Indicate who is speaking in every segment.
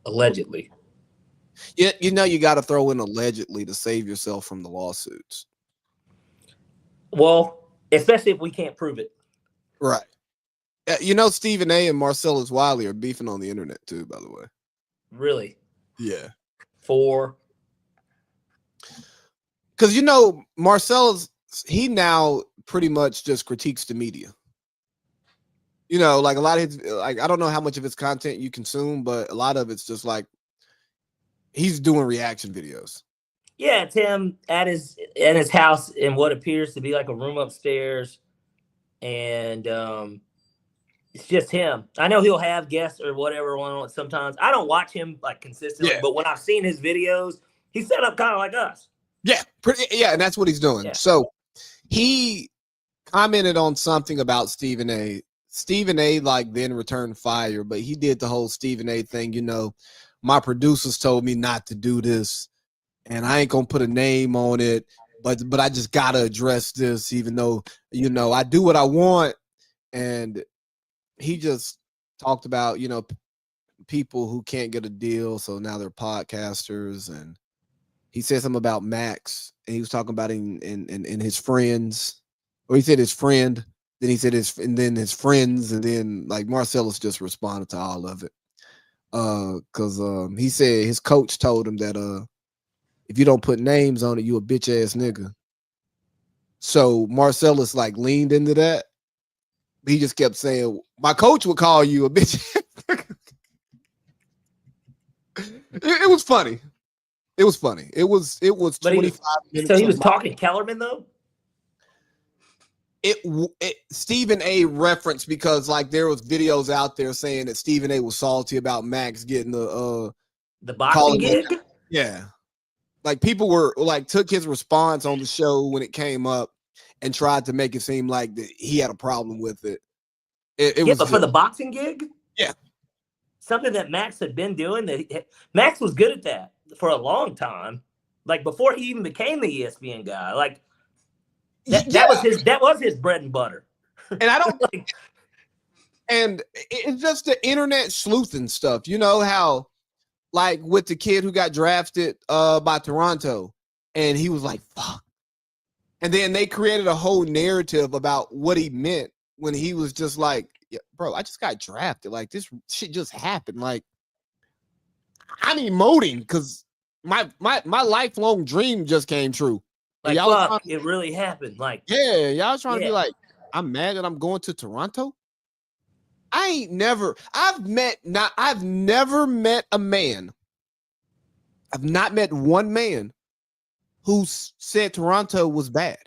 Speaker 1: allegedly.
Speaker 2: Yeah, you got to throw in allegedly to save yourself from the lawsuits.
Speaker 1: Well, especially if we can't prove it.
Speaker 2: Right. Stephen A. and Marcellus Wiley are beefing on the internet too, by the way.
Speaker 1: Really?
Speaker 2: Yeah.
Speaker 1: For?
Speaker 2: Because, Marcellus, he now pretty much just critiques the media. Like a lot of his, like, I don't know how much of his content you consume, but a lot of it's just like he's doing reaction videos.
Speaker 1: Yeah, it's him at his house in what appears to be like a room upstairs, and it's just him. I know he'll have guests or whatever on sometimes. I don't watch him like consistently, but when I've seen his videos, he's set up kind of like us.
Speaker 2: Yeah, and that's what he's doing. Yeah. So he commented on something about Stephen A. Stephen A. then returned fire, but he did the whole Stephen A. thing. My producers told me not to do this, and I ain't gonna put a name on it, but I just gotta address this, even though I do what I want. And he just talked about people who can't get a deal, so now they're podcasters, and he said something about Max, and he was talking about in his friends, or he said his friend. Then he said his friends, and then like Marcellus just responded to all of it. Because he said his coach told him that if you don't put names on it, you a bitch ass nigga. So Marcellus leaned into that. He just kept saying, my coach would call you a bitch. It was funny. It was funny. It was 25 minutes.
Speaker 1: So he was talking Kellerman though?
Speaker 2: It Stephen A. referenced because there was videos out there saying that Stephen A. was salty about Max getting the
Speaker 1: boxing gig.
Speaker 2: Yeah, people were took his response on the show when it came up and tried to make it seem like that he had a problem with it. It was
Speaker 1: but for the boxing gig.
Speaker 2: Yeah,
Speaker 1: something that Max had been doing. Max was good at that for a long time, before he even became the ESPN guy. That was his bread and butter.
Speaker 2: And I don't and it's just the internet sleuthing stuff. You know how with the kid who got drafted by Toronto, and he was like, fuck. And then they created a whole narrative about what he meant when he was just like, yeah, bro, I just got drafted. This shit just happened. I'm emoting because my lifelong dream just came true.
Speaker 1: Fuck, it really happened.
Speaker 2: Y'all trying to be like, I'm mad that I'm going to Toronto. I've never met a man. I've not met one man who said Toronto was bad.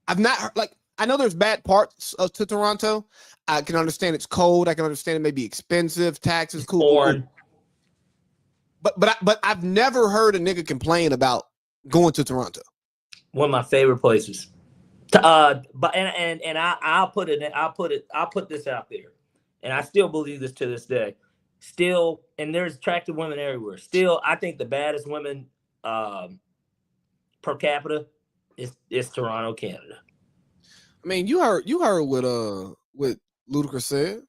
Speaker 2: I've not heard, I know there's bad parts to Toronto. I can understand it's cold. I can understand it may be expensive, taxes, cool. But I've never heard a nigga complain about going to Toronto.
Speaker 1: One of my favorite places. I'll put this out there, and I still believe this to this day. Still, and there's attractive women everywhere. Still, I think the baddest women per capita is Toronto, Canada.
Speaker 2: I mean, you heard what Ludacris said.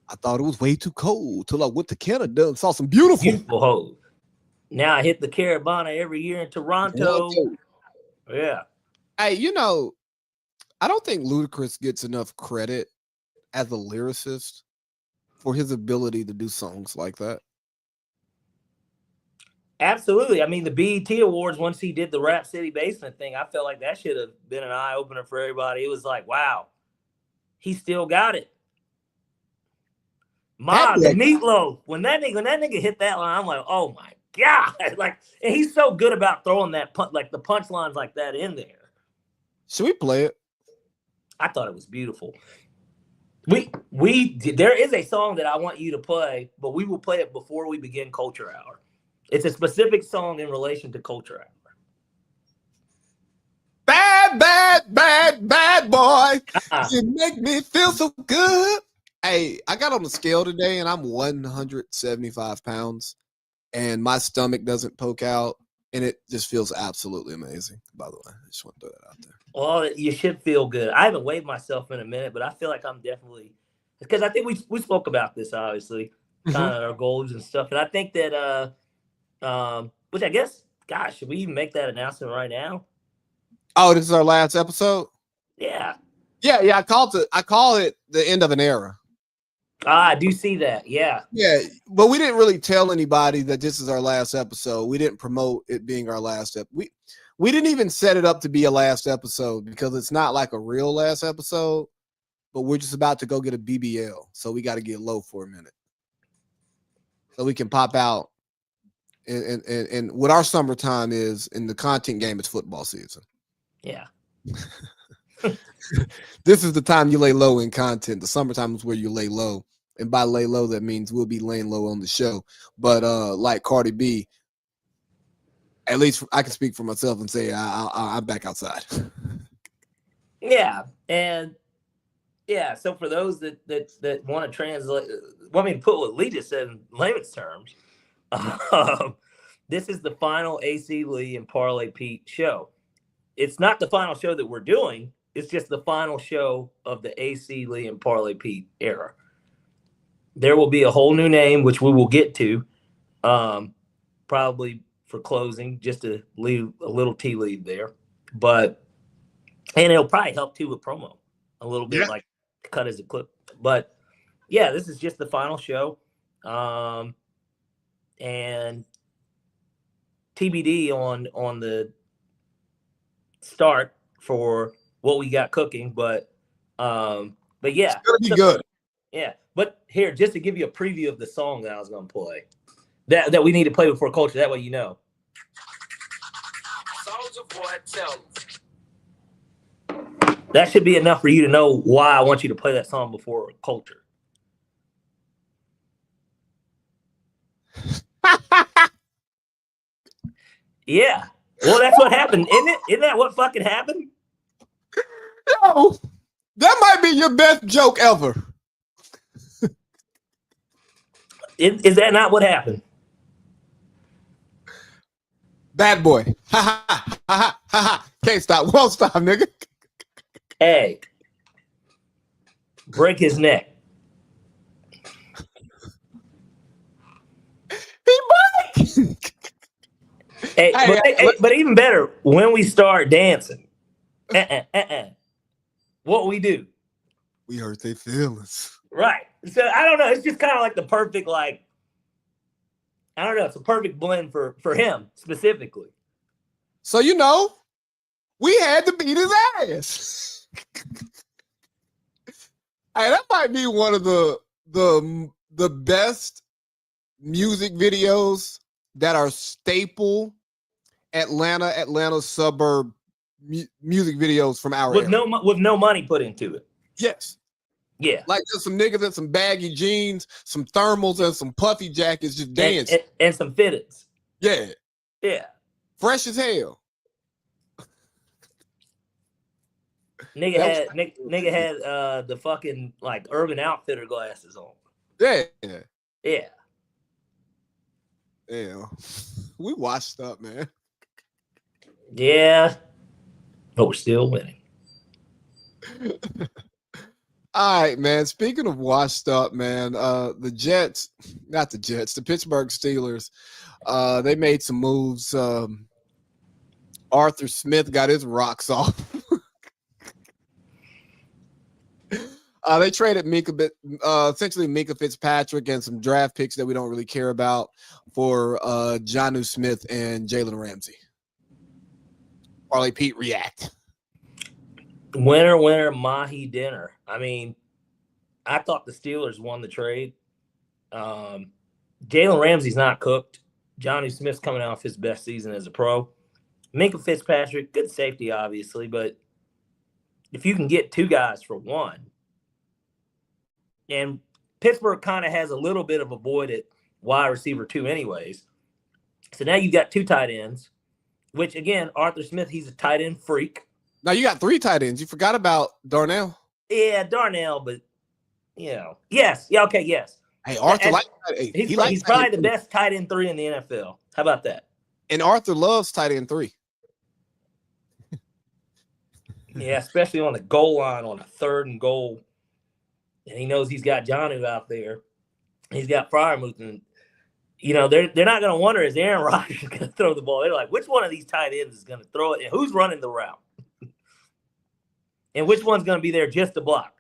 Speaker 2: I thought it was way too cold till I went to Canada and saw some beautiful
Speaker 1: hoes. Now I hit the Carabana every year in Toronto. Yeah.
Speaker 2: Hey, I don't think Ludacris gets enough credit as a lyricist for his ability to do songs like that.
Speaker 1: Absolutely. I mean, the BET Awards, once he did the Rap City Basement thing, I felt like that should have been an eye-opener for everybody. It was like, wow, he still got it. The Meatloaf. When that nigga hit that line, I'm like, oh my God. And he's so good about throwing that the punchlines like that in there.
Speaker 2: Should we play it?
Speaker 1: I thought it was beautiful. There is a song that I want you to play, but we will play it before we begin Culture Hour. It's a specific song in relation to Culture Hour.
Speaker 2: Bad, bad, bad, bad boy. You make me feel so good. Hey, I got on the scale today and I'm 175 pounds and my stomach doesn't poke out and it just feels absolutely amazing, by the way. I just want to throw that out there.
Speaker 1: Well, you should feel good. I haven't weighed myself in a minute, but I feel like I'm definitely, because I think we spoke about this, obviously. kind of our goals and stuff. And I think that which I guess, gosh, should we even make that announcement right now?
Speaker 2: Oh, this is our last episode?
Speaker 1: Yeah.
Speaker 2: Yeah. I call it the end of an era.
Speaker 1: I do see that. Yeah.
Speaker 2: Yeah, but we didn't really tell anybody that this is our last episode. We didn't promote it being our last episode. We didn't even set it up to be a last episode because it's not like a real last episode, but we're just about to go get a BBL. So we got to get low for a minute. So we can pop out. And what our summertime is in the content game is football season.
Speaker 1: Yeah.
Speaker 2: This is the time you lay low in content. The summertime is where you lay low. And by lay low, that means we'll be laying low on the show. But like Cardi B, at least I can speak for myself and say I'm back outside.
Speaker 1: Yeah. And yeah, so for those that want to translate, want me to put what Lee just said in layman's terms, this is the final AC Lee and Parlay Pete show. It's not the final show that we're doing. It's just the final show of the AC Lee and Parlay Pete era. There will be a whole new name, which we will get to, probably for closing, just to leave a little tea leave there. And it'll probably help too with promo a little bit, like cut as a clip. But yeah, this is just the final show. And TBD on the start for what we got cooking, but yeah,
Speaker 2: it's gonna be good.
Speaker 1: Yeah, but here, just to give you a preview of the song that I was gonna play, that we need to play before culture. That way, you know. That should be enough for you to know why I want you to play that song before culture. Yeah. Well, that's what happened, isn't it? Isn't that what fucking happened?
Speaker 2: Yo, that might be your best joke ever.
Speaker 1: Is that not what happened?
Speaker 2: Bad boy. Ha ha ha ha ha ha. Can't stop. Won't stop, nigga.
Speaker 1: Hey. Break his neck.
Speaker 2: He might.
Speaker 1: But even better, when we start dancing, what we do?
Speaker 2: We hurt their feelings.
Speaker 1: Right. So I don't know. It's just kind of like the perfect, like, I don't know. It's a perfect blend for him specifically.
Speaker 2: So, you know, we had to beat his ass. Hey, that might be one of the best music videos that are staple Atlanta suburb music videos from our era.
Speaker 1: With no money put into it.
Speaker 2: Yes.
Speaker 1: Yeah.
Speaker 2: Like just some niggas in some baggy jeans, some thermals, and some puffy jackets just dancing.
Speaker 1: And some fitteds.
Speaker 2: Yeah.
Speaker 1: Yeah.
Speaker 2: Fresh as hell.
Speaker 1: Nigga had the fucking like Urban Outfitter glasses on.
Speaker 2: Yeah.
Speaker 1: Yeah.
Speaker 2: Yeah. We washed up, man.
Speaker 1: Yeah. But we're still winning.
Speaker 2: All right, man. Speaking of washed up, man, the Pittsburgh Steelers, they made some moves. Arthur Smith got his rocks off. They traded essentially Minka Fitzpatrick and some draft picks that we don't really care about for Jonnu Smith and Jalen Ramsey. Parlay Pete react.
Speaker 1: Winner, mahi dinner. I mean, I thought the Steelers won the trade. Jalen Ramsey's not cooked. Jonnu Smith's coming off his best season as a pro. Minka Fitzpatrick, good safety, obviously, but if you can get two guys for one, and Pittsburgh kind of has a little bit of a void at wide receiver 2 anyways. So now you've got 2 tight ends, which, again, Arthur Smith, he's a tight end freak.
Speaker 2: Now you got 3 tight ends. You forgot about Darnell.
Speaker 1: Yeah, Darnell, but, you know. Yes. Yeah, okay, yes.
Speaker 2: Hey, Arthur
Speaker 1: he's probably the best tight end 3 in the NFL. How about that?
Speaker 2: And Arthur loves tight end 3.
Speaker 1: Yeah, especially on the goal line on a 3rd and goal. And he knows he's got Jonnu out there. He's got Freiermuth, and they're not going to wonder, is Aaron Rodgers going to throw the ball? They're like, which one of these tight ends is going to throw it, and who's running the route, and which one's going to be there just to block?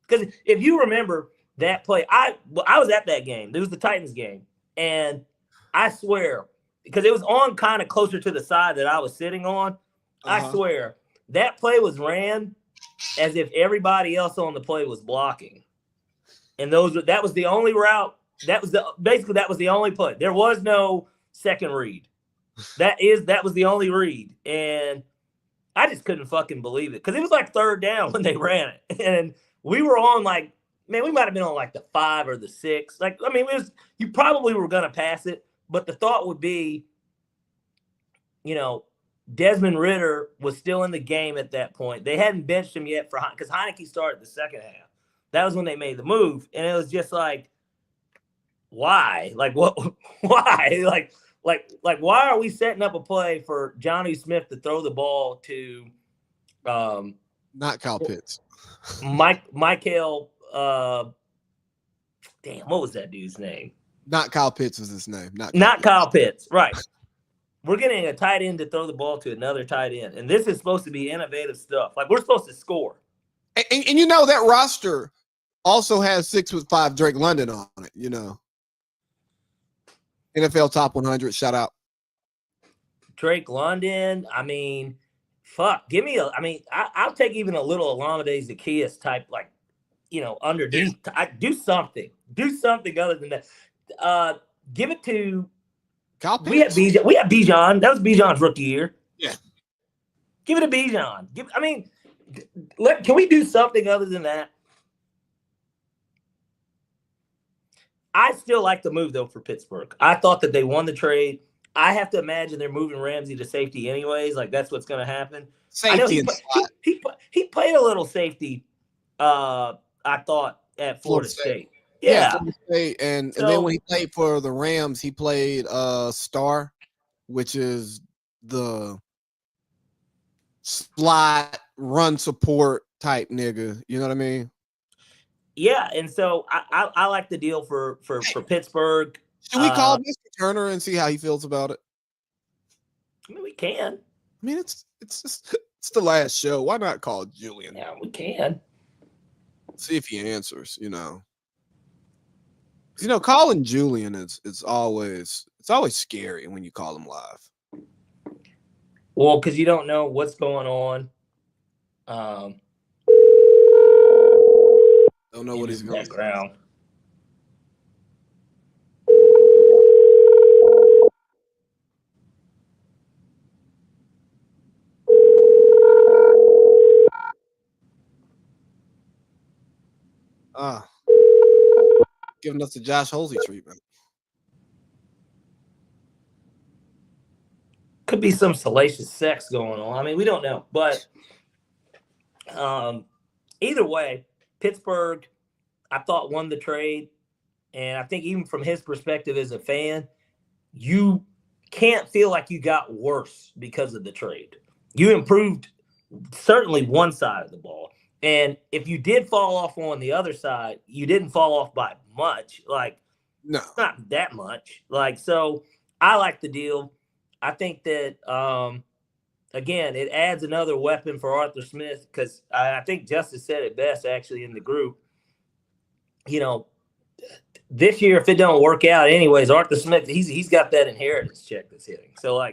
Speaker 1: Because if you remember that play, I was at that game. It was the Titans game, and I swear, because it was on kind of closer to the side that I was sitting on, I swear that play was ran as if everybody else on the play was blocking, and that was the only route. That was the only play. There was no second read. That was the only read, and I just couldn't fucking believe it because it was like third down when they ran it, and we were on we might have been on like the 5 or the 6. You probably were gonna pass it, but the thought would be, Desmond Ridder was still in the game at that point. They hadn't benched him yet because Heineke started the second half. That was when they made the move, and it was just like, why? Like what? Why? Like why are we setting up a play for Johnny Smith to throw the ball to?
Speaker 2: Not Kyle Pitts.
Speaker 1: Michael. Damn, what was that dude's name?
Speaker 2: Not Kyle Pitts was his name.
Speaker 1: Not Kyle Pitts. Right. We're getting a tight end to throw the ball to another tight end, and this is supposed to be innovative stuff. Like, we're supposed to score.
Speaker 2: And that roster also has 6'5" Drake London on it. NFL top 100. Shout out
Speaker 1: Drake London. I mean, fuck. Give me I'll take even a little Olamide Zaccheaus type, underneath. Do something. Do something other than that. Give it to. We have Bijan. That was Bijan's rookie year.
Speaker 2: Yeah.
Speaker 1: Give it to Bijan. Can we do something other than that? I still like the move, though, for Pittsburgh. I thought that they won the trade. I have to imagine they're moving Ramsey to safety anyways. Like, that's what's going to happen.
Speaker 2: Safety
Speaker 1: he played a little safety, I thought, at Florida State. Yeah.
Speaker 2: Florida State. And then when he played for the Rams, he played star, which is the slot run support type nigga. You know what I mean?
Speaker 1: Yeah, and so I like the deal for Pittsburgh.
Speaker 2: Should we call Mr. Turner and see how he feels about it?
Speaker 1: We can.
Speaker 2: It's the last show. Why not call Julian?
Speaker 1: Yeah, we can.
Speaker 2: See if he answers. Calling Julian it's always scary when you call him live.
Speaker 1: Well, because you don't know what's going on.
Speaker 2: Don't know what he's going
Speaker 1: background.
Speaker 2: Giving us the Josh Holsey treatment.
Speaker 1: Could be some salacious sex going on. We don't know, but either way, Pittsburgh, I thought, won the trade, and I think even from his perspective as a fan, you can't feel like you got worse because of the trade. You improved certainly one side of the ball, and if you did fall off on the other side, you didn't fall off by much.
Speaker 2: No,
Speaker 1: not that much. So I like the deal. I think that again, it adds another weapon for Arthur Smith because I think Justice said it best actually in the group. This year, if it don't work out anyways, Arthur Smith, he's got that inheritance check that's hitting. So,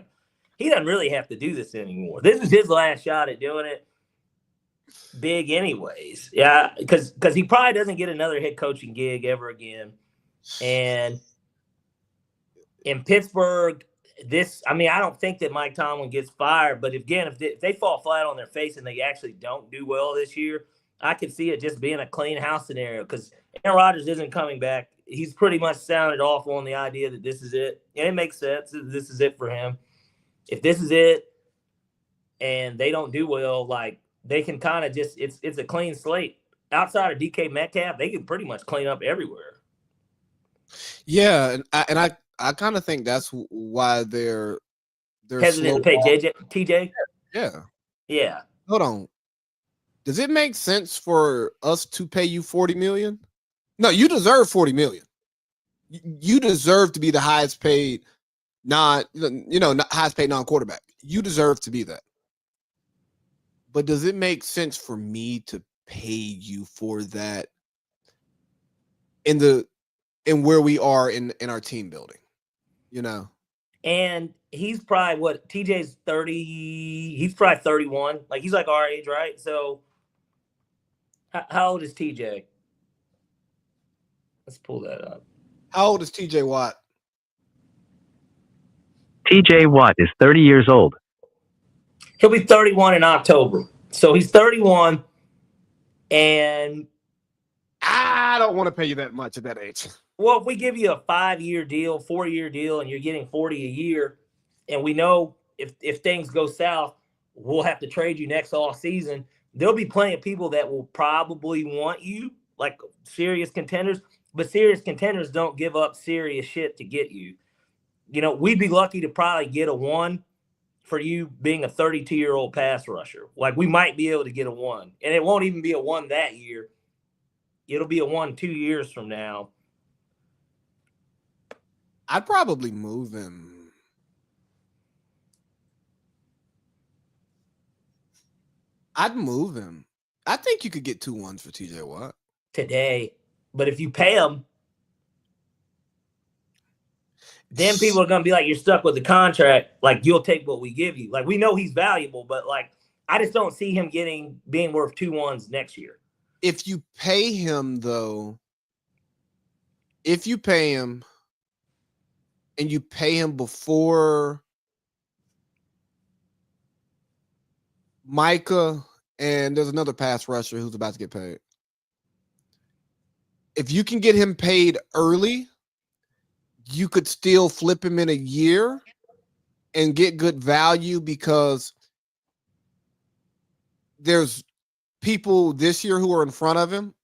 Speaker 1: he doesn't really have to do this anymore. This is his last shot at doing it big anyways. Yeah, because he probably doesn't get another head coaching gig ever again. And in Pittsburgh, I don't think that Mike Tomlin gets fired, but if they fall flat on their face and they actually don't do well this year, I could see it just being a clean house scenario because Aaron Rodgers isn't coming back. He's pretty much sounded off on the idea that this is it. And it makes sense. This is it for him. If this is it and they don't do well, they can kind of just it's a clean slate. Outside of DK Metcalf, they can pretty much clean up everywhere.
Speaker 2: Yeah, and I kind of think that's why they're
Speaker 1: hesitant to pay TJ.
Speaker 2: Yeah. Hold on. Does it make sense for us to pay you $40 million? No, you deserve $40 million. You deserve to be the highest paid highest paid non-quarterback. You deserve to be that. But does it make sense for me to pay you for that in where we are in our team building?
Speaker 1: And he's probably what, TJ's 30, he's probably 31. Like he's like our age, right? So how old is TJ? Let's pull that up.
Speaker 2: How old is TJ Watt?
Speaker 3: TJ Watt is 30 years old.
Speaker 1: He'll be 31 in October. So he's 31, and
Speaker 2: I don't want to pay you that much at that age.
Speaker 1: Well, if we give you a 5-year deal, 4-year deal, and you're getting 40 a year, and we know if things go south, we'll have to trade you next off season. There'll be plenty of people that will probably want you, like serious contenders, but serious contenders don't give up serious shit to get you. We'd be lucky to probably get a 1 for you being a 32-year-old pass rusher. Like we might be able to get a 1, and it won't even be a 1 that year. It'll be a 1 2 years from now.
Speaker 2: I'd probably move him. I'd move him. I think you could get 2 1s for TJ Watt
Speaker 1: today. But if you pay him, then people are going to be like, you're stuck with the contract. Like, you'll take what we give you. Like, we know he's valuable, but, like, I just don't see him being worth 2 1s next year.
Speaker 2: If you pay him, though, and you pay him before Micah, and there's another pass rusher who's about to get paid. If you can get him paid early, you could still flip him in a year and get good value because there's people this year who are in front of him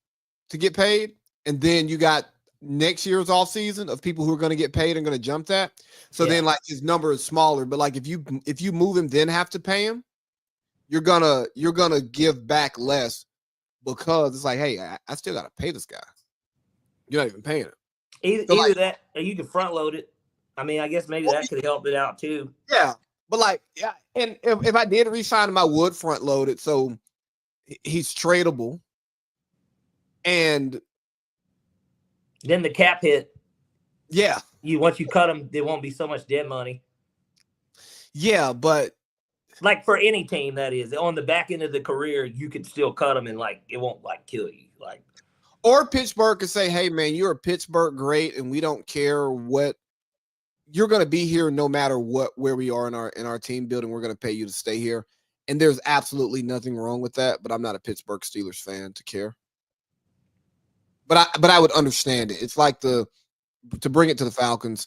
Speaker 2: to get paid. And then you got next year's offseason of people who are going to get paid and going to jump that. So then like his number is smaller. But like if you move him, then have to pay him, you're gonna give back less because it's like, hey, I still got to pay this guy. You're not even paying him.
Speaker 1: Either that or you can front load it. I mean, I guess maybe that could help it out too.
Speaker 2: Yeah. But like, yeah, and if I did re-sign him, I would front load it. So he's tradable. And
Speaker 1: then the cap hit.
Speaker 2: Yeah.
Speaker 1: Once you cut him, there won't be so much dead money.
Speaker 2: Yeah, but
Speaker 1: like for any team, that is on the back end of the career, you could still cut him and like it won't like kill you. Like,
Speaker 2: or Pittsburgh could say, hey man, you're a Pittsburgh great, and we don't care what you're going to be here no matter where we are in our team building. We're going to pay you to stay here. And there's absolutely nothing wrong with that, but I'm not a Pittsburgh Steelers fan to care. But I would understand it. It's like to bring it to the Falcons.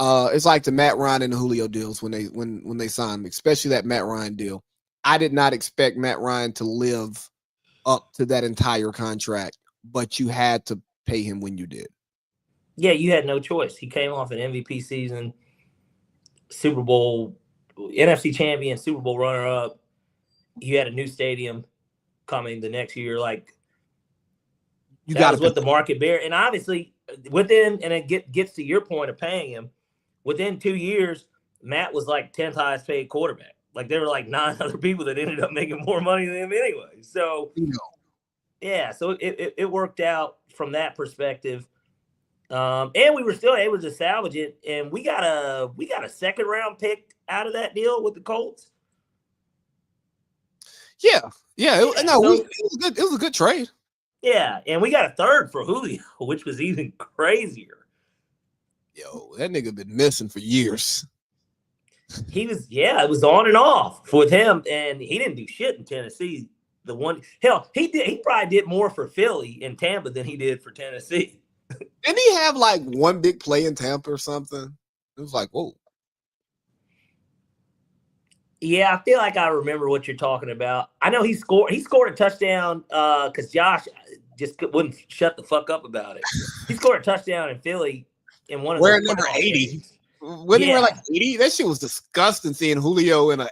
Speaker 2: It's like the Matt Ryan and the Julio deals when they signed, especially that Matt Ryan deal. I did not expect Matt Ryan to live up to that entire contract, but you had to pay him when you did.
Speaker 1: Yeah, you had no choice. He came off an MVP season, Super Bowl, NFC champion, Super Bowl runner-up. You had a new stadium coming the next year. Like, that was what the market bear. And obviously, and it gets to your point of paying him, within 2 years, Matt was like 10th highest paid quarterback. Like, there were like 9 other people that ended up making more money than him anyway. So, yeah, so it worked out from that perspective. And we were still able to salvage it, and we got a second round pick out of that deal with the Colts.
Speaker 2: Yeah. It was a good trade.
Speaker 1: Yeah, and we got a third for Julio, which was even crazier.
Speaker 2: Yo, that nigga been missing for years.
Speaker 1: It was on and off with him, and he didn't do shit in Tennessee. He probably did more for Philly and Tampa than he did for Tennessee.
Speaker 2: Didn't he have like one big play in Tampa or something? It was like, whoa.
Speaker 1: Yeah, I feel like I remember what you're talking about. I know he scored a touchdown because Josh just wouldn't shut the fuck up about it. He scored a touchdown in Philly in one of
Speaker 2: wearing number 80. When he wear like 80, that shit was disgusting seeing Julio in a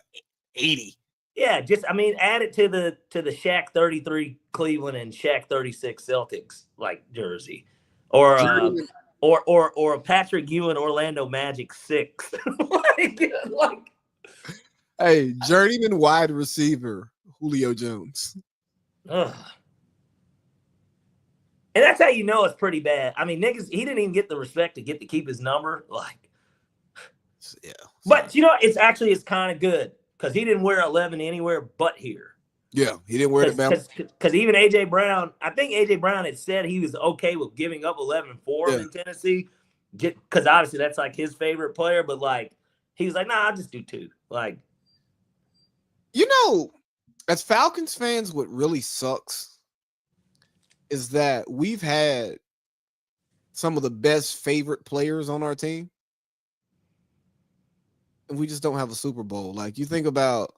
Speaker 2: 80.
Speaker 1: Yeah, add it to the Shaq 33 Cleveland and Shaq 36 Celtics like jersey. Or or a Patrick Ewing Orlando Magic 6. like,
Speaker 2: Hey, journeyman wide receiver Julio Jones.
Speaker 1: ugh. And that's how you know it's pretty bad. I mean, niggas, he didn't even get the respect to keep his number. Like,
Speaker 2: Yeah.
Speaker 1: but it's kind of good because he didn't wear 11 anywhere but here.
Speaker 2: Yeah, he didn't wear it at
Speaker 1: Because even AJ Brown, I think AJ Brown had said he was okay with giving up 11 for him in Tennessee, because obviously that's like his favorite player. But like, he was like, nah, I'll just do 2. Like,
Speaker 2: as Falcons fans, what really sucks is that we've had some of the best favorite players on our team, and we just don't have a Super Bowl. Like, you think about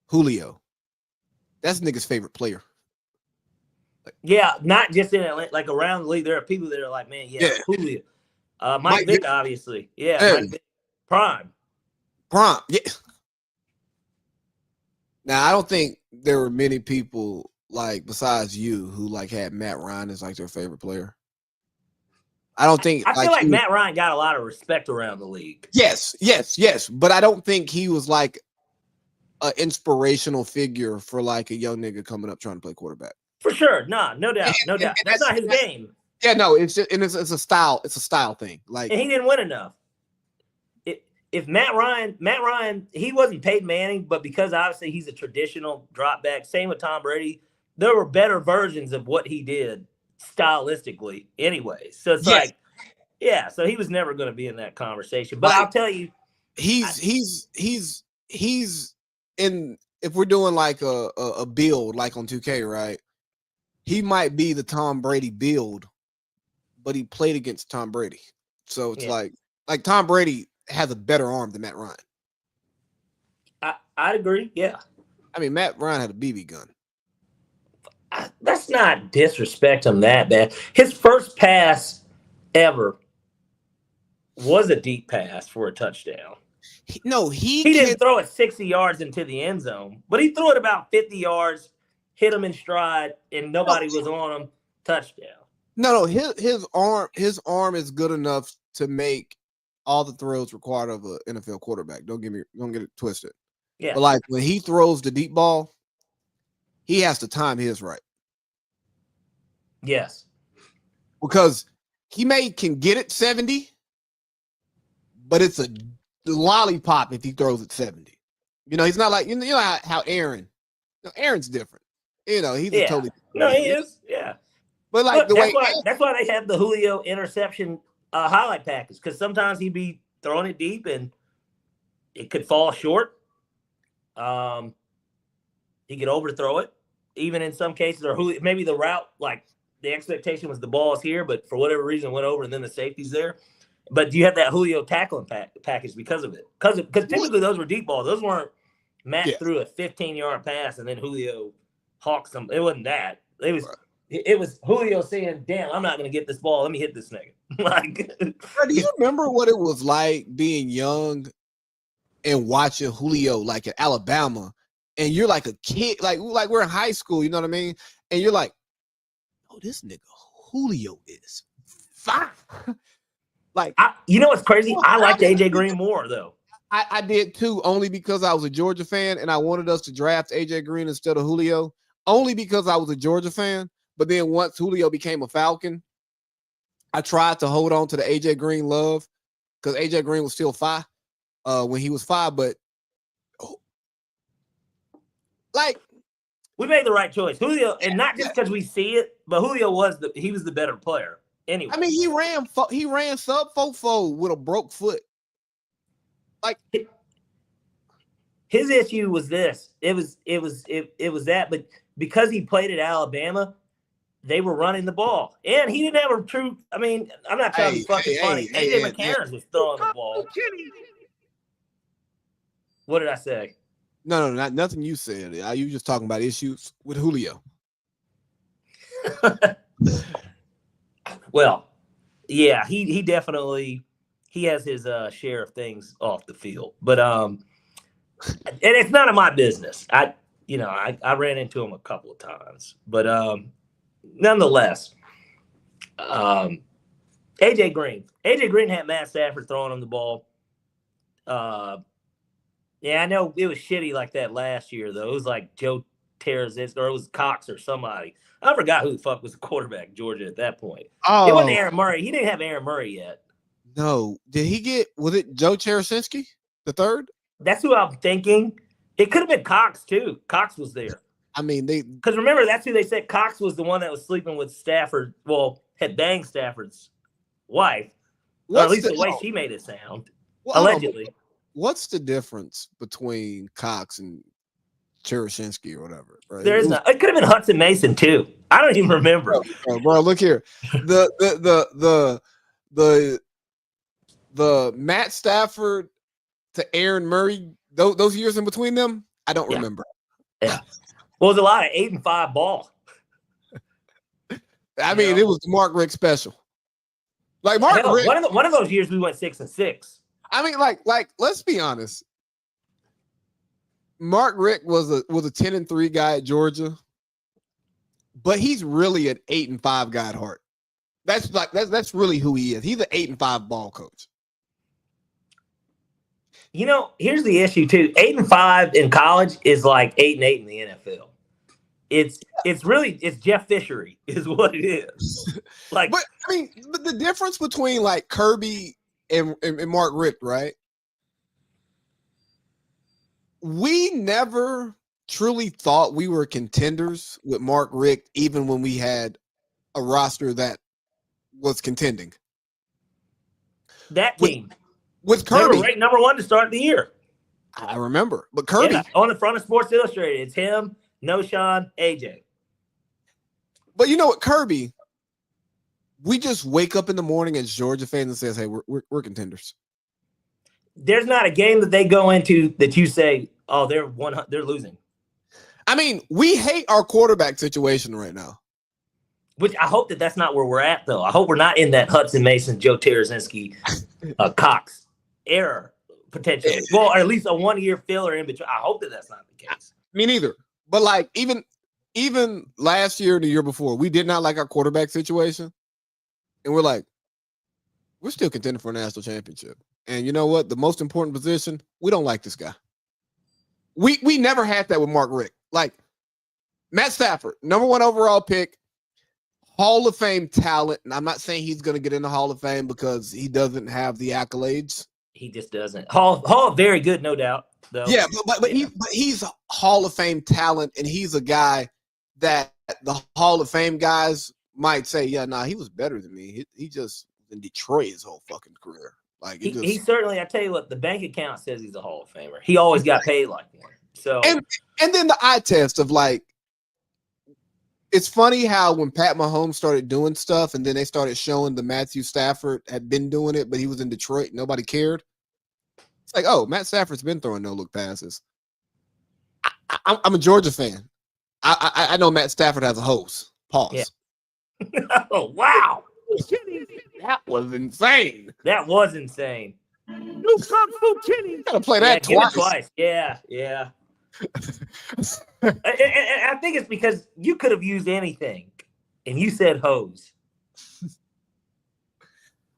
Speaker 2: Julio. That's nigga's favorite player.
Speaker 1: Yeah, not just in Atlanta, like around the league. There are people that are like, man, Julio. Mike Vick, obviously. Yeah, Mike Vick. Prime.
Speaker 2: Yeah. Now, I don't think there were many people, like, besides you, who, like, had Matt Ryan as, like, their favorite player. I don't think.
Speaker 1: I feel like Matt Ryan got a lot of respect around the league.
Speaker 2: Yes. But I don't think he was, like, an inspirational figure for, like, a young nigga coming up trying to play quarterback.
Speaker 1: For sure. No doubt. That's not his game.
Speaker 2: Yeah, no, it's a style. It's a style thing. Like,
Speaker 1: and he didn't win enough. If Matt Ryan, he wasn't Peyton Manning, but because obviously he's a traditional drop back. Same with Tom Brady. There were better versions of what he did stylistically, anyway. So it's like, yeah. So he was never going to be in that conversation. But I'll tell you,
Speaker 2: he's in. If we're doing like a build like on 2K, right? He might be the Tom Brady build, but he played against Tom Brady. So it's like Tom Brady has a better arm than Matt Ryan.
Speaker 1: I'd agree. Yeah.
Speaker 2: I mean, Matt Ryan had a BB gun.
Speaker 1: Let's not disrespect him that bad. His first pass ever was a deep pass for a touchdown.
Speaker 2: He
Speaker 1: didn't throw it 60 yards into the end zone, but he threw it about 50 yards, hit him in stride, and nobody was on him. Touchdown.
Speaker 2: No, his arm is good enough to make all the throws required of an NFL quarterback. Don't get it twisted.
Speaker 1: Yeah.
Speaker 2: But like when he throws the deep ball, he has to time his right.
Speaker 1: Yes.
Speaker 2: Because he can get it 70, but it's a lollipop if he throws it 70. He's not like how Aaron. Aaron's different. He's a totally
Speaker 1: no, he is. Yeah.
Speaker 2: But like
Speaker 1: that's why they have the Julio interception highlight package, because sometimes he'd be throwing it deep and it could fall short. He could overthrow it, even in some cases, or maybe the route, like the expectation was the ball's here, but for whatever reason went over and then the safety's there. But you have that Julio tackling package because of it. Because typically those were deep balls. Those weren't Matt threw a 15-yard pass and then Julio hawked them. It wasn't that. It was Julio saying, damn, I'm not going to get this ball. Let me hit this nigga.
Speaker 2: Do you remember what it was like being young and watching Julio like at Alabama, and you're like a kid, like we're in high school, you know what I mean? And you're like, oh, this nigga Julio is fine. Like,
Speaker 1: what's crazy? I liked AJ Green more, though.
Speaker 2: I did too, only because I was a Georgia fan and I wanted us to draft AJ Green instead of Julio, only because I was a Georgia fan. But then once Julio became a Falcon, I tried to hold on to the AJ Green love because AJ Green was still 5 when he was 5. But like,
Speaker 1: we made the right choice, Julio, and not just because we see it, but Julio was the better player. Anyway,
Speaker 2: I mean, he ran sub 4.4 with a broke foot. Like,
Speaker 1: his issue was this. It was that, but because he played at Alabama, they were running the ball, and he didn't have a true. I mean, I'm not trying to be fucking funny. AJ McCarron was throwing the ball. What did I say?
Speaker 2: No, nothing you said. You were just talking about issues with Julio.
Speaker 1: Well, yeah, he definitely has his share of things off the field, but and it's none of my business. I ran into him a couple of times, but nonetheless, AJ Green. AJ Green had Matt Stafford throwing him the ball. Yeah, I know it was shitty like that last year, though. It was like Joe Terzic, or it was Cox or somebody. I forgot who the fuck was the quarterback, Georgia, at that point. It wasn't Aaron Murray. He didn't have Aaron Murray yet.
Speaker 2: No. Did he get, was it Joe Tarasinski, the third?
Speaker 1: That's who I'm thinking. It could have been Cox, too. Cox was there.
Speaker 2: I mean,
Speaker 1: because remember, that's who they said Cox was the one that was sleeping with Stafford. Well, had banged Stafford's wife. Or at least the way she made it sound. Well, allegedly.
Speaker 2: What's the difference between Cox and Tarasinski or whatever? Right?
Speaker 1: There is not. It could have been Hudson Mason too. I don't even remember.
Speaker 2: Bro, look here. The Matt Stafford to Aaron Murray, those years in between them, I don't remember.
Speaker 1: Yeah. Well, it was a lot of 8-5 ball.
Speaker 2: I mean, it was the Mark Richt special. Like Mark Richt,
Speaker 1: one of those years we went 6-6.
Speaker 2: I mean, like, let's be honest. Mark Richt was a 10-3 guy at Georgia, but he's really an 8-5 guy at heart. That's really who he is. He's an 8-5 ball coach.
Speaker 1: You know, here's the issue too. 8-5 in college is like 8-8 in the NFL. It's Jeff Fishery is what it is. Like,
Speaker 2: but I mean, but the difference between like Kirby and Mark Richt, right? We never truly thought we were contenders with Mark Richt, even when we had a roster that was contending.
Speaker 1: That team
Speaker 2: with Kirby,
Speaker 1: they were ranked number 1 to start the year.
Speaker 2: I remember, but Kirby
Speaker 1: on the front of Sports Illustrated, it's him, Noshawn, AJ.
Speaker 2: But you know what, Kirby? We just wake up in the morning as Georgia fans and says, "Hey, we're contenders."
Speaker 1: There's not a game that they go into that you say, "Oh, they're losing."
Speaker 2: I mean, we hate our quarterback situation right now.
Speaker 1: Which I hope that's not where we're at, though. I hope we're not in that Hudson Mason, Joe Tarasinski, Cox error potentially. Well, or at least a 1-year filler in between. I hope that's not the case.
Speaker 2: Me neither. But like even last year and the year before, we did not like our quarterback situation. And we're like, we're still contending for a national championship. And you know what? The most important position, we don't like this guy. We never had that with Mark Richt. Like Matt Stafford, number 1 overall pick, Hall of Fame talent. And I'm not saying he's going to get in the Hall of Fame because he doesn't have the accolades.
Speaker 1: He just doesn't. Hall very good, no doubt. Though.
Speaker 2: Yeah, but he's a Hall of Fame talent, and he's a guy that the Hall of Fame guys might say, yeah, nah, he was better than me. He just in Detroit his whole fucking career. Like
Speaker 1: he certainly, I tell you what, the bank account says he's a Hall of Famer. He always got paid like one. So
Speaker 2: and then the eye test of like, it's funny how when Pat Mahomes started doing stuff and then they started showing the Matthew Stafford had been doing it, but he was in Detroit, nobody cared. It's like, oh, Matt Stafford's been throwing no-look passes. I'm a Georgia fan. I know Matt Stafford has a hose. Pause.
Speaker 1: Yeah. Oh, wow.
Speaker 2: That was insane.
Speaker 1: That was insane.
Speaker 2: You gotta play that twice.
Speaker 1: Yeah. And I think it's because you could have used anything, and you said hose.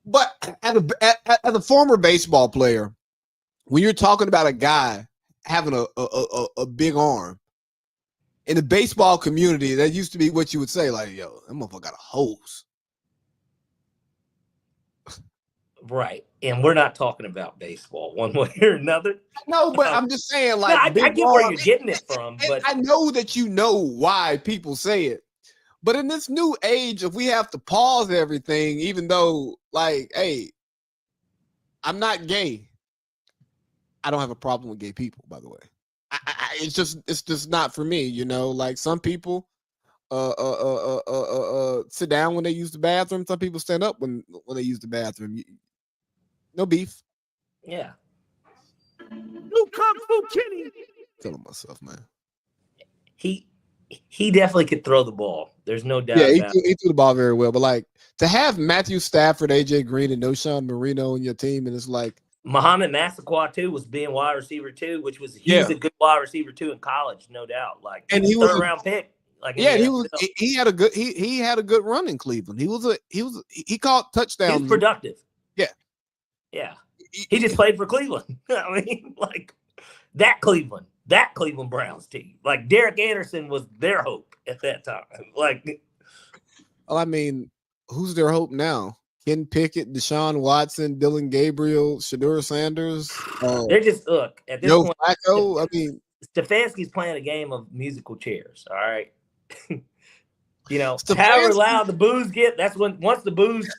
Speaker 2: But as a former baseball player, when you're talking about a guy having a big arm in the baseball community, that used to be what you would say, like, yo, that motherfucker got a hose.
Speaker 1: Right. And we're not talking about baseball one way or another.
Speaker 2: No, but I'm just saying, like,
Speaker 1: I get where you're getting it from. But
Speaker 2: I know that you know why people say it. But in this new age, if we have to pause everything, even though, like, hey, I'm not gay. I don't have a problem with gay people, by the way. It's just not for me, you know. Like some people sit down when they use the bathroom. Some people stand up when they use the bathroom. No beef.
Speaker 1: Yeah.
Speaker 2: No Kung Fu Kenny. Telling myself, man.
Speaker 1: He definitely could throw the ball. There's no doubt.
Speaker 2: Yeah, he threw the ball very well. But like to have Matthew Stafford, AJ Green, and Noshawn Marino on your team, and it's like
Speaker 1: Muhammad Massaquoi too was being wide receiver too, which was he was a good wide receiver too in college, no doubt. Like
Speaker 2: and he was
Speaker 1: third round pick Like in
Speaker 2: Yeah,
Speaker 1: the
Speaker 2: he was.
Speaker 1: NFL.
Speaker 2: He had a good. He had a good run in Cleveland. He caught
Speaker 1: He
Speaker 2: touchdowns.
Speaker 1: was productive.
Speaker 2: Yeah.
Speaker 1: Yeah. He just played for Cleveland. I mean, like that Cleveland Browns team. Like Derek Anderson was their hope at that time. Like,
Speaker 2: Well, I mean, who's their hope now? Ken Pickett, Deshaun Watson, Dylan Gabriel, Shedeur Sanders,
Speaker 1: they're just look at this
Speaker 2: Joe
Speaker 1: point.
Speaker 2: Flacco. I mean,
Speaker 1: Stefanski's playing a game of musical chairs. All right. You know,
Speaker 2: Stefanski-
Speaker 1: however loud the boos get, that's when once the boos,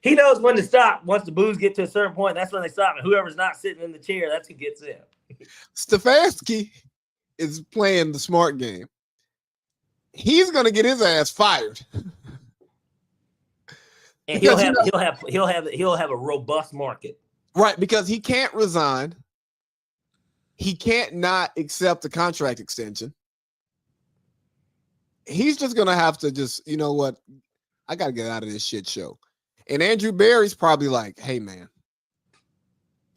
Speaker 1: he knows when to stop. Once the boos get to a certain point, that's when they stop. And whoever's not sitting in the chair, that's who gets in.
Speaker 2: Stefanski is playing the smart game. He's gonna get his ass fired.
Speaker 1: And
Speaker 2: Because,
Speaker 1: he'll have a robust market.
Speaker 2: Right, because he can't resign. He can't not accept a contract extension. He's just gonna have to just, you know what? I gotta get out of this shit show. And Andrew Barry's probably like, hey man,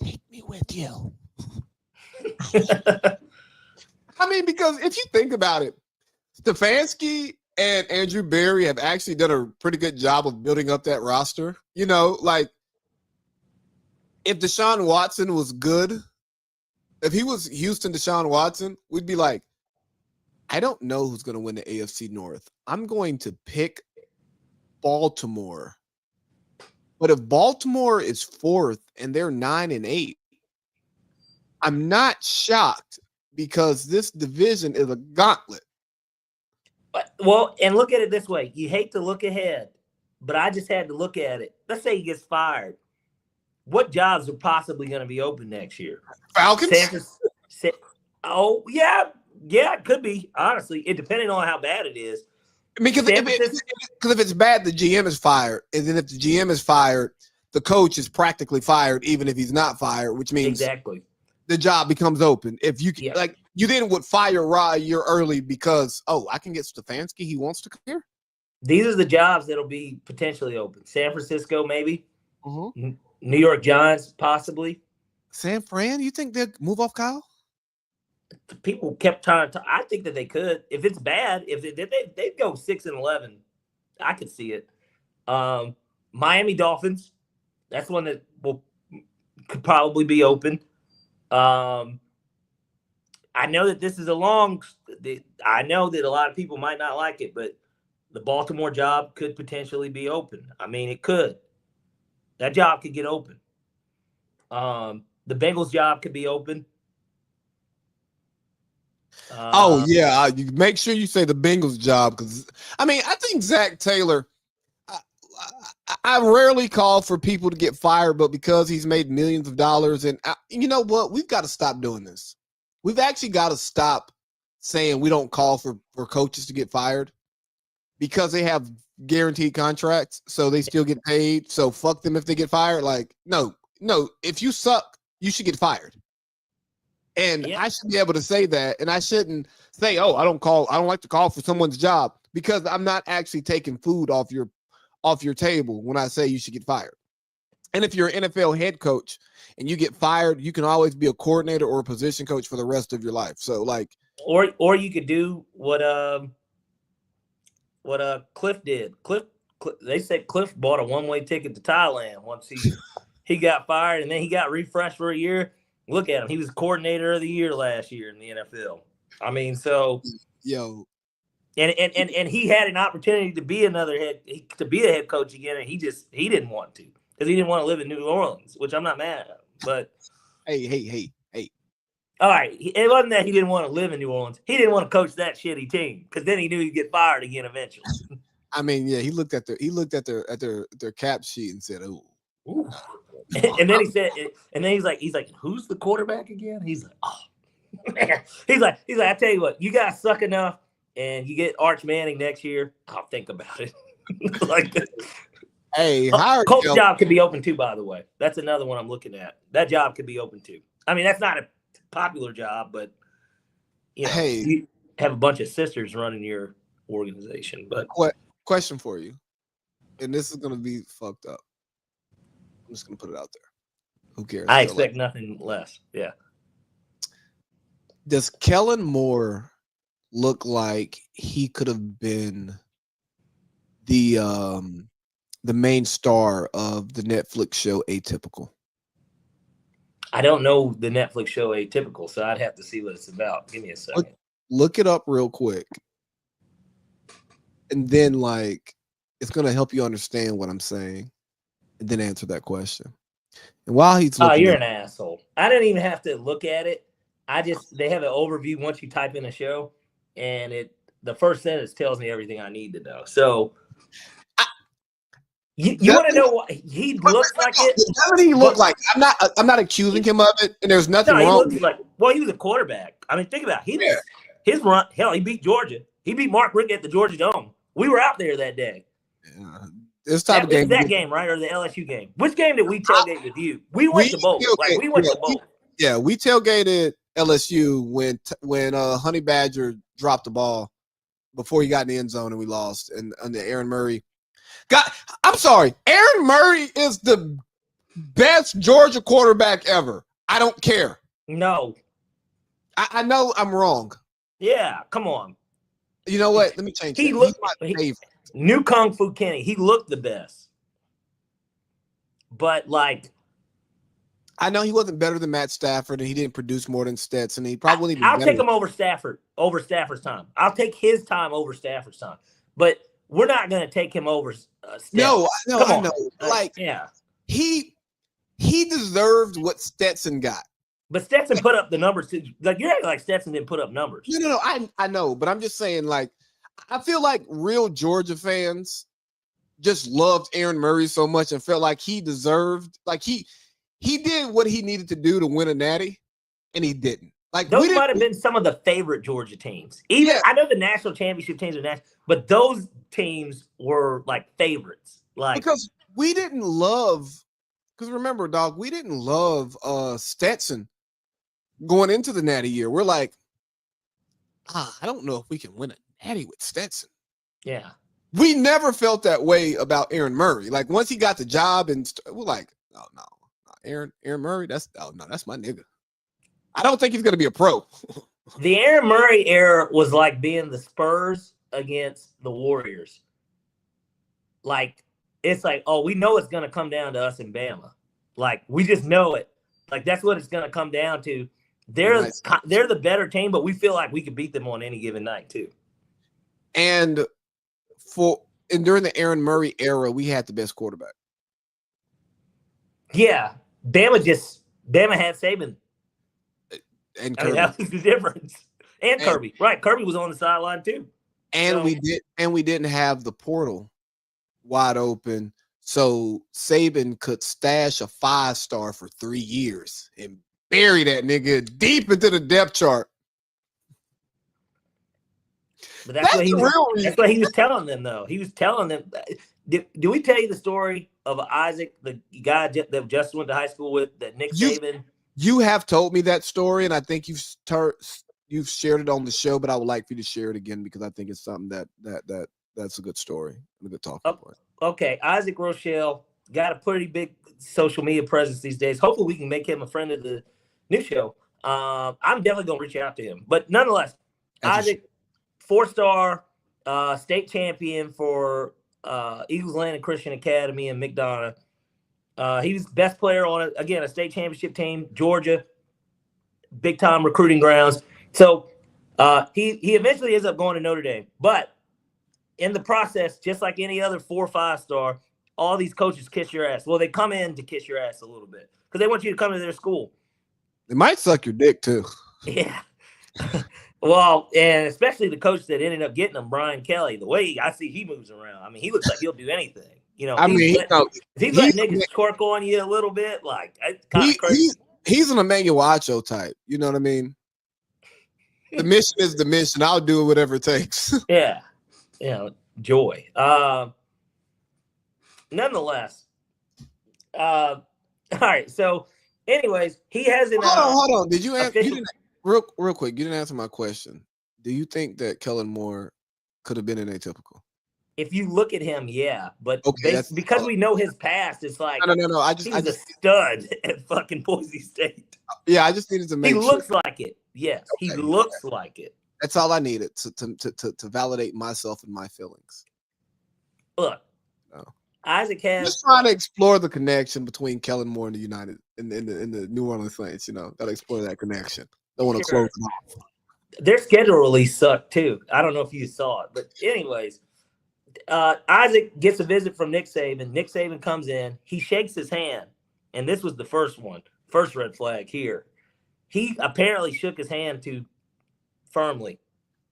Speaker 2: take me with you. I mean, because if you think about it, Stefanski and Andrew Barry have actually done a pretty good job of building up that roster. You know, like if Deshaun Watson was good, if he was Houston Deshaun Watson, we'd be like, I don't know who's going to win the AFC North. I'm going to pick Baltimore. But if Baltimore is fourth and they're 9-8, I'm not shocked because this division is a gauntlet.
Speaker 1: Well, and look at it this way. You hate to look ahead, but I just had to look at it. Let's say he gets fired. What jobs are possibly going to be open next year?
Speaker 2: Falcons?
Speaker 1: Oh, yeah. Yeah, it could be. Honestly, it depending on how bad it is.
Speaker 2: Because if it's bad, the GM is fired. And then if the GM is fired, the coach is practically fired, even if he's not fired, which means
Speaker 1: exactly
Speaker 2: the job becomes open. If you
Speaker 1: yeah.
Speaker 2: like, you then would fire Ra a year early because, I can get Stefanski. He wants to come here.
Speaker 1: These are the jobs that'll be potentially open. San Francisco, maybe.
Speaker 2: Mm-hmm.
Speaker 1: New York Giants, possibly.
Speaker 2: San Fran, you think they'll move off Kyle?
Speaker 1: People kept trying to. I think that they could. If it's bad, if they go 6-11, I could see it. Miami Dolphins, that's one that could probably be open. I know that this is I know that a lot of people might not like it, but the Baltimore job could potentially be open. I mean, it could. That job could get open. The Bengals job could be open.
Speaker 2: You make sure you say the Bengals job because I mean I think Zach Taylor. I rarely call for people to get fired, but because he's made millions of dollars, and you know what, we've got to stop doing this. We've actually got to stop saying we don't call for coaches to get fired because they have guaranteed contracts, so they still get paid. So fuck them if they get fired. Like no, if you suck, you should get fired. And I should be able to say that, and I shouldn't say, I don't like to call for someone's job because I'm not actually taking food off your table when I say you should get fired. And if you're an NFL head coach and you get fired, you can always be a coordinator or a position coach for the rest of your life. So like,
Speaker 1: or you could do what Cliff did. Cliff, they said Cliff bought a one-way ticket to Thailand once he got fired, and then he got refreshed for a year. Look at him. He was coordinator of the year last year in the NFL. I mean, so and he had an opportunity to be a head coach again, and he didn't want to because he didn't want to live in New Orleans, which I'm not mad at. But
Speaker 2: hey.
Speaker 1: All right, it wasn't that he didn't want to live in New Orleans. He didn't want to coach that shitty team because then he knew he'd get fired again eventually.
Speaker 2: I mean, yeah, he looked at their cap sheet and said, "Ooh."
Speaker 1: And then he's like, who's the quarterback again? He's like, oh, he's like, I tell you what, you guys suck enough, and you get Arch Manning next year. I'll think about it. Like,
Speaker 2: hey,
Speaker 1: coach job could be open too. By the way, that's another one I'm looking at. That job could be open too. I mean, that's not a popular job, but you have a bunch of sisters running your organization. But
Speaker 2: question for you, and this is gonna be fucked up. I'm just gonna put it out there. Who cares?
Speaker 1: I expect nothing less. Yeah.
Speaker 2: Does Kellen Moore look like he could have been the main star of the Netflix show Atypical.
Speaker 1: I don't know the Netflix show Atypical, so I'd have to see what it's about. Give me a second.
Speaker 2: Look it up real quick. And then like it's gonna help you understand what I'm saying. And then answer that question. And while he's looking,
Speaker 1: you're an asshole. I didn't even have to look at it. They have an overview once you type in a show, and the first sentence tells me everything I need to know. So you want to know what he looks like?
Speaker 2: Doesn't he look like? I'm not accusing him of it, and there's nothing wrong.
Speaker 1: He looks like, he was a quarterback. I mean, think about it. His run. Hell, he beat Georgia. He beat Mark Richt at the Georgia Dome. We were out there that day.
Speaker 2: This type of game.
Speaker 1: That game, right? Or the LSU game? Which game did we tailgate with you? We went to both. We went to both.
Speaker 2: Yeah, we tailgated LSU when Honey Badger dropped the ball before he got in the end zone and we lost. And under Aaron Murray. I'm sorry. Aaron Murray is the best Georgia quarterback ever. I don't care.
Speaker 1: No.
Speaker 2: I know I'm wrong.
Speaker 1: Yeah, come on.
Speaker 2: You know what? Let me change it.
Speaker 1: He's my favorite. New Kung Fu Kenny. He looked the best. But like,
Speaker 2: I know he wasn't better than Matt Stafford, and he didn't produce more than Stetson. He probably
Speaker 1: I'll take him over Stafford's time. I'll take his time over Stafford's time. But we're not going to take him over Stafford.
Speaker 2: No, I know. Like,
Speaker 1: yeah,
Speaker 2: he deserved what Stetson got.
Speaker 1: But Stetson put up the numbers too. Like, you're acting like Stetson didn't put up numbers.
Speaker 2: No. I know, but I'm just saying, like, I feel like real Georgia fans just loved Aaron Murray so much and felt like he deserved, like he did what he needed to do to win a natty, and he didn't. Like,
Speaker 1: those might have been some of the favorite Georgia teams. I know the national championship teams are national, but those teams were like favorites. Like,
Speaker 2: because we didn't love. Because remember, dog, we didn't love Stetson going into the natty year. We're like, I don't know if we can win a natty with Stetson.
Speaker 1: Yeah.
Speaker 2: We never felt that way about Aaron Murray. Like, once he got the job, and we're like, oh no, Aaron Murray, that's my nigga. I don't think he's gonna be a pro.
Speaker 1: The Aaron Murray era was like being the Spurs against the Warriors. Like, it's like, oh, we know it's gonna come down to us in Bama. Like, we just know it. Like, that's what it's gonna come down to. They're the better team, but we feel like we could beat them on any given night too.
Speaker 2: And during the Aaron Murray era, we had the best quarterback.
Speaker 1: Yeah, Bama had Saban.
Speaker 2: And
Speaker 1: I mean, that was the difference. And Kirby, right? Kirby was on the sideline too.
Speaker 2: And we didn't have the portal wide open, so Saban could stash a 5-star for 3 years and bury that nigga deep into the depth chart.
Speaker 1: But that's what he was telling them, though. He was telling them. Do we tell you the story of Isaac, the guy that just went to high school with, that Nick Saban? You
Speaker 2: have told me that story, and I think you've shared it on the show, but I would like for you to share it again because I think it's something that's a good story and a good talking point.
Speaker 1: Okay, Isaac Rochelle got a pretty big social media presence these days. Hopefully, we can make him a friend of the new show. I'm definitely going to reach out to him. But nonetheless, Isaac, 4-star state champion for Eagles Landing Christian Academy in McDonough. He was best player on a state championship team, Georgia, big time recruiting grounds. So he eventually ends up going to Notre Dame. But in the process, just like any other 4 or 5-star, all these coaches kiss your ass. Well, they come in to kiss your ass a little bit because they want you to come to their school.
Speaker 2: They might suck your dick too.
Speaker 1: Yeah. Well, and especially the coach that ended up getting him, Brian Kelly, the way I see he moves around. I mean, he looks like he'll do anything. You know, he's letting niggas twerk on you a little bit. Like, kind of crazy.
Speaker 2: He's an Emmanuel Acho type. You know what I mean? The mission is the mission. I'll do it whatever it takes.
Speaker 1: Yeah. Joy. Nonetheless. All right. So, anyways, he hasn't.
Speaker 2: Hold on. Did you answer? Real quick, you didn't answer my question. Do you think that Kellen Moore could have been an Atypical?
Speaker 1: If you look at him, yeah, but because we know his past, it's like
Speaker 2: no.
Speaker 1: He's a stud at fucking Boise State.
Speaker 2: Yeah, I just needed to make.
Speaker 1: He looks like it. Yes, okay. He looks like it.
Speaker 2: That's all I needed to validate myself and my feelings.
Speaker 1: Look,
Speaker 2: No.
Speaker 1: Isaac has
Speaker 2: Just trying to explore the connection between Kellen Moore and the United in the New Orleans Saints. Gotta explore that connection. Don't want to
Speaker 1: Sure.
Speaker 2: close it off.
Speaker 1: Their schedule release sucked too. I don't know if you saw it, but anyways, Isaac gets a visit from Nick Saban. Nick Saban comes in. He shakes his hand, and this was the first red flag here. He apparently shook his hand too firmly,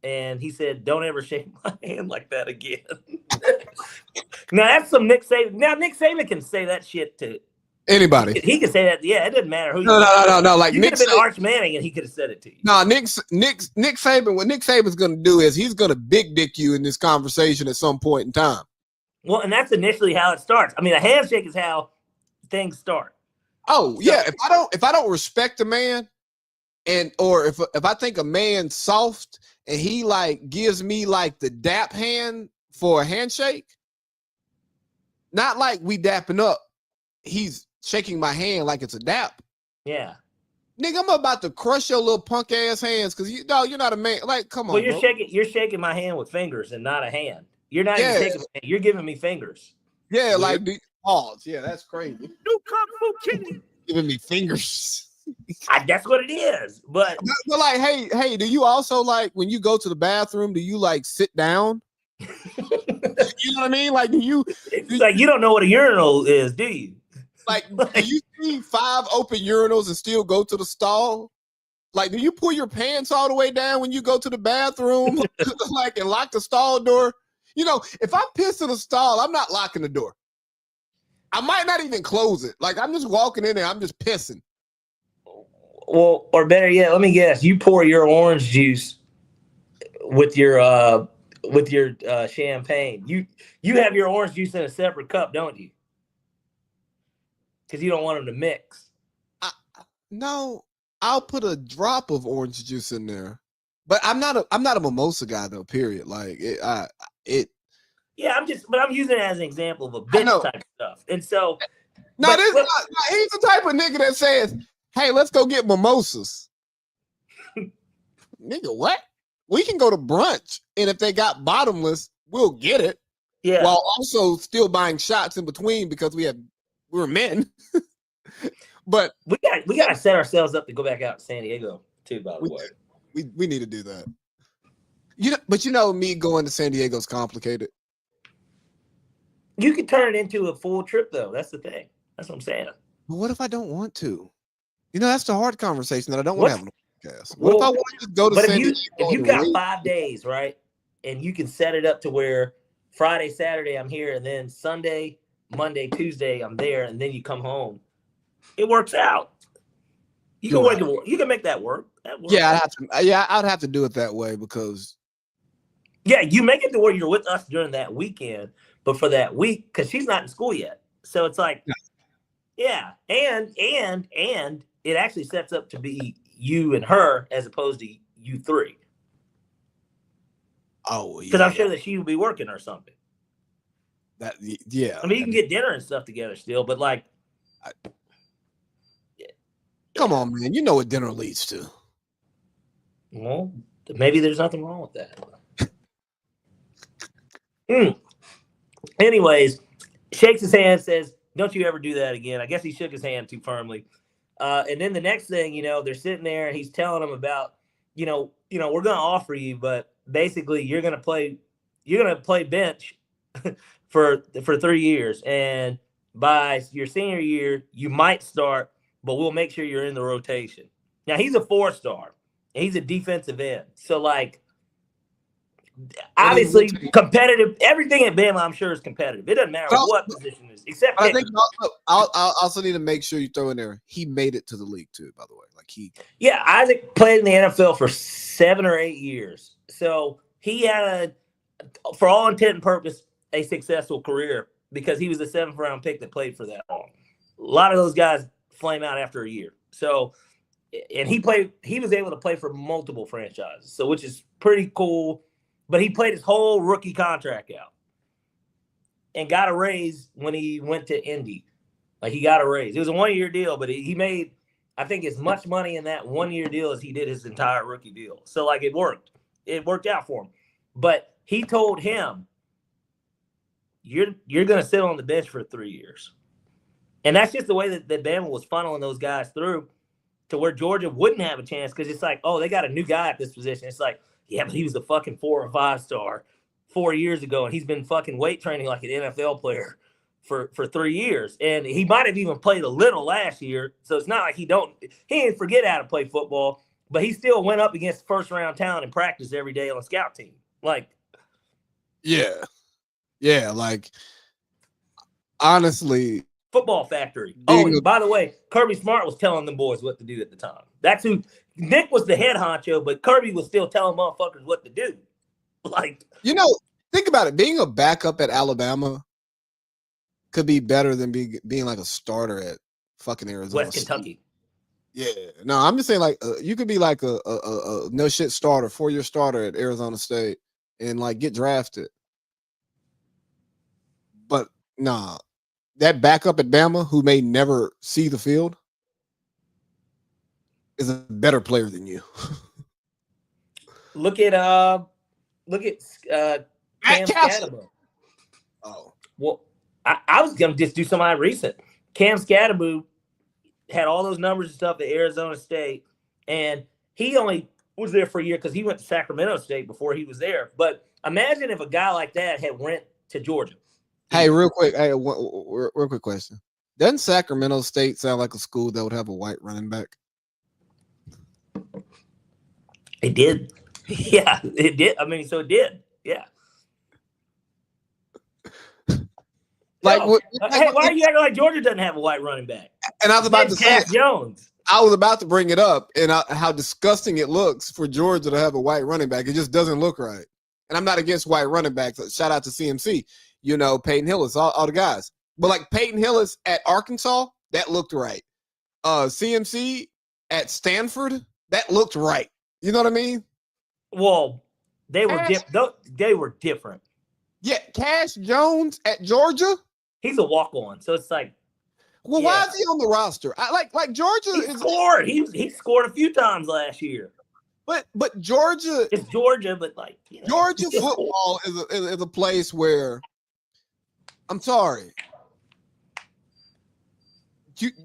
Speaker 1: and he said, "Don't ever shake my hand like that again." Now that's some Nick Saban. Now Nick Saban can say that shit to
Speaker 2: Anybody?
Speaker 1: He can say that. Yeah, it doesn't matter who.
Speaker 2: No. Like
Speaker 1: you
Speaker 2: Nick
Speaker 1: could have been
Speaker 2: Saban,
Speaker 1: Arch Manning, and he could have said it to you.
Speaker 2: No, Nick Saban. What Nick Saban's going to do is he's going to big dick you in this conversation at some point in time.
Speaker 1: Well, and that's initially how it starts. I mean, a handshake is how things start.
Speaker 2: Oh yeah, if I don't respect a man, or if I think a man's soft and he like gives me like the dap hand for a handshake, not like we dapping up, he's shaking my hand like it's a dap.
Speaker 1: Yeah.
Speaker 2: Nigga, I'm about to crush your little punk ass hands because you're not a man. Like, come on.
Speaker 1: Well,
Speaker 2: bro.
Speaker 1: you're shaking my hand with fingers and not a hand. You're not even shaking my hand. You're giving me fingers.
Speaker 2: Yeah, like pause. Yeah, that's crazy.
Speaker 1: New Kung Fu Kitty.
Speaker 2: Giving me fingers.
Speaker 1: That's what it is. But
Speaker 2: like, hey, do you also like when you go to the bathroom? Do you like sit down? You know what I mean? Like,
Speaker 1: it's like you don't know what a urinal is, do you?
Speaker 2: Like, do you see 5 open urinals and still go to the stall? Like, do you pull your pants all the way down when you go to the bathroom, like, and lock the stall door? If I piss in a stall, I'm not locking the door. I might not even close it. Like, I'm just walking in there. I'm just pissing.
Speaker 1: Well, or better yet, let me guess. You pour your orange juice with your champagne. You have your orange juice in a separate cup, don't you? Because you don't want them to mix.
Speaker 2: No, I'll put a drop of orange juice in there, but I'm not a mimosa guy though. Period. Like it.
Speaker 1: Yeah, I'm using it as an example of a bitch type of stuff, and so.
Speaker 2: He's the type of nigga that says, "Hey, let's go get mimosas." Nigga, what? We can go to brunch, and if they got bottomless, we'll get it.
Speaker 1: Yeah.
Speaker 2: While also still buying shots in between because we're men. But
Speaker 1: we got to set ourselves up to go back out to San Diego too. By the way,
Speaker 2: we need to do that. But me going to San Diego is complicated.
Speaker 1: You could turn it into a full trip, though. That's the thing. That's what I'm saying.
Speaker 2: But what if I don't want to? That's the hard conversation that I don't want to have on the podcast. What
Speaker 1: Well,
Speaker 2: if I want to just go to San Diego?
Speaker 1: If you got 5 days, right, and you can set it up to where Friday, Saturday I'm here, and then Sunday, Monday, Tuesday I'm there, and then you come home, it works out. You can make that work.
Speaker 2: Yeah, I'd have to do it that way because.
Speaker 1: Yeah, you make it to where you're with us during that weekend, but for that week, because she's not in school yet, so it's like, yeah, and it actually sets up to be you and her as opposed to you 3.
Speaker 2: Oh, yeah.
Speaker 1: Because I'm sure that she will be working or something.
Speaker 2: Yeah.
Speaker 1: I mean, you can get dinner and stuff together still, but like.
Speaker 2: Come on, man. You know what dinner leads to.
Speaker 1: Well, maybe there's nothing wrong with that. Anyways, shakes his hand, says, "Don't you ever do that again." I guess he shook his hand too firmly. And then the next thing, they're sitting there and he's telling them about, we're going to offer you, but basically you're going to play bench for 3 years. And by your senior year, you might start, but we'll make sure you're in the rotation. Now he's a 4-star and he's a defensive end. So like, obviously competitive. Everything at Bama, I'm sure, is competitive. It doesn't matter what position it is, except
Speaker 2: I think I also need to make sure you throw in there. He made it to the league too, by the way.
Speaker 1: Yeah, Isaac played in the NFL for 7 or 8 years, so he had for all intent and purpose, a successful career because he was a 7th round pick that played for that long. A lot of those guys flame out after a year. So, and he was able to play for multiple franchises, so which is pretty cool. But he played his whole rookie contract out and got a raise when he went to Indy. Like, he got a raise. It was a 1-year deal, but he made, I think, as much money in that 1-year deal as he did his entire rookie deal. So, like, it worked. it worked out for him. But he told him, you're going to sit on the bench for 3 years. And that's just the way that Bama was funneling those guys through to where Georgia wouldn't have a chance because it's like, oh, they got a new guy at this position. It's like, yeah, but he was a fucking 4 or 5 star 4 years ago, and he's been fucking weight training like an NFL player for 3 years. And he might have even played a little last year. So it's not like he didn't forget how to play football, but he still went up against first-round talent and practiced every day on a scout team. Like,
Speaker 2: yeah, like, honestly,
Speaker 1: football factory. Oh, and by the way, Kirby Smart was telling them boys what to do at the time. That's who Nick was the head honcho, but Kirby was still telling motherfuckers what to do. Like,
Speaker 2: think about it. Being a backup at Alabama could be better than being like a starter at fucking Arizona
Speaker 1: West Kentucky.
Speaker 2: Yeah, no, I'm just saying, like, you could be like a no shit starter, 4-year starter at Arizona State, and like get drafted. But nah, that backup at Bama who may never see the field is a better player than you.
Speaker 1: Look at Cam Scatterbo.
Speaker 2: Oh,
Speaker 1: well, I was gonna just do somebody recent. Cam Scatterbo had all those numbers and stuff at Arizona State, and he only was there for a year because he went to Sacramento State before he was there. But imagine if a guy like that had went to Georgia.
Speaker 2: Hey, real quick question. Doesn't Sacramento State sound like a school that would have a white running back?
Speaker 1: It did. Yeah, it did. I mean, so it did. Yeah.
Speaker 2: Like,
Speaker 1: no. Hey, why are you acting like Georgia doesn't have a white running back?
Speaker 2: And I was about to say,
Speaker 1: Jones.
Speaker 2: I was about to bring it up and how disgusting it looks for Georgia to have a white running back. It just doesn't look right. And I'm not against white running backs. Shout out to CMC, Peyton Hillis, all the guys. But like Peyton Hillis at Arkansas, that looked right. CMC at Stanford, that looked right. You know what I mean?
Speaker 1: Well, they were different.
Speaker 2: Yeah, Cash Jones at Georgia.
Speaker 1: He's a walk-on, so it's like.
Speaker 2: Well, why is he on the roster? I like Georgia.
Speaker 1: Scored. He scored a few times last year.
Speaker 2: But Georgia.
Speaker 1: It's Georgia, but like
Speaker 2: Georgia football is a place where. I'm sorry.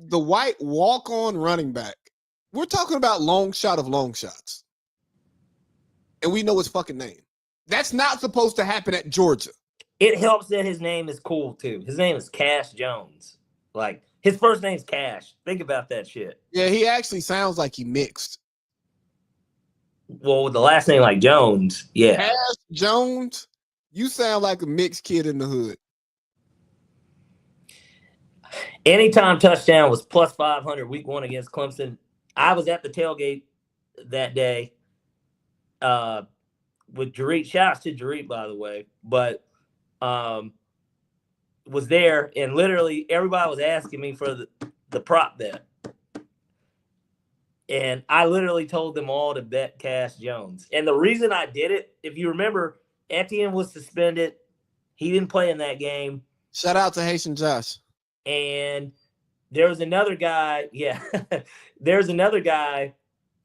Speaker 2: The white walk-on running back. We're talking about long shot of long shots. And we know his fucking name. That's not supposed to happen at Georgia.
Speaker 1: It helps that his name is cool, too. His name is Cash Jones. Like, his first name's Cash. Think about that shit.
Speaker 2: Yeah, he actually sounds like he mixed.
Speaker 1: Well, with the last name like Jones, yeah.
Speaker 2: Cash Jones, you sound like a mixed kid in the hood.
Speaker 1: Anytime touchdown was plus 500 week 1 against Clemson. I was at the tailgate that day with Jareet. Shout out to Jareet, by the way. But was there, and literally everybody was asking me for the prop bet. And I literally told them all to bet Cash Jones. And the reason I did it, if you remember, Etienne was suspended. He didn't play in that game.
Speaker 2: Shout out to Haitian Josh.
Speaker 1: And there was another guy, there's another guy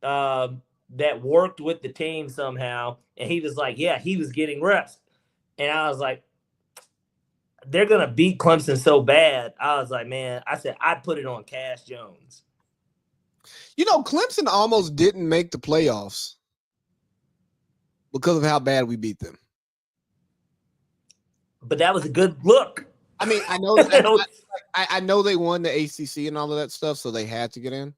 Speaker 1: that worked with the team somehow. And he was like, yeah, he was getting reps. And I was like, they're going to beat Clemson so bad. I was like, man, I said, I'd put it on Cash Jones.
Speaker 2: Clemson almost didn't make the playoffs because of how bad we beat them.
Speaker 1: But that was a good look.
Speaker 2: I mean, I know I know they won the ACC and all of that stuff, so they had to get in.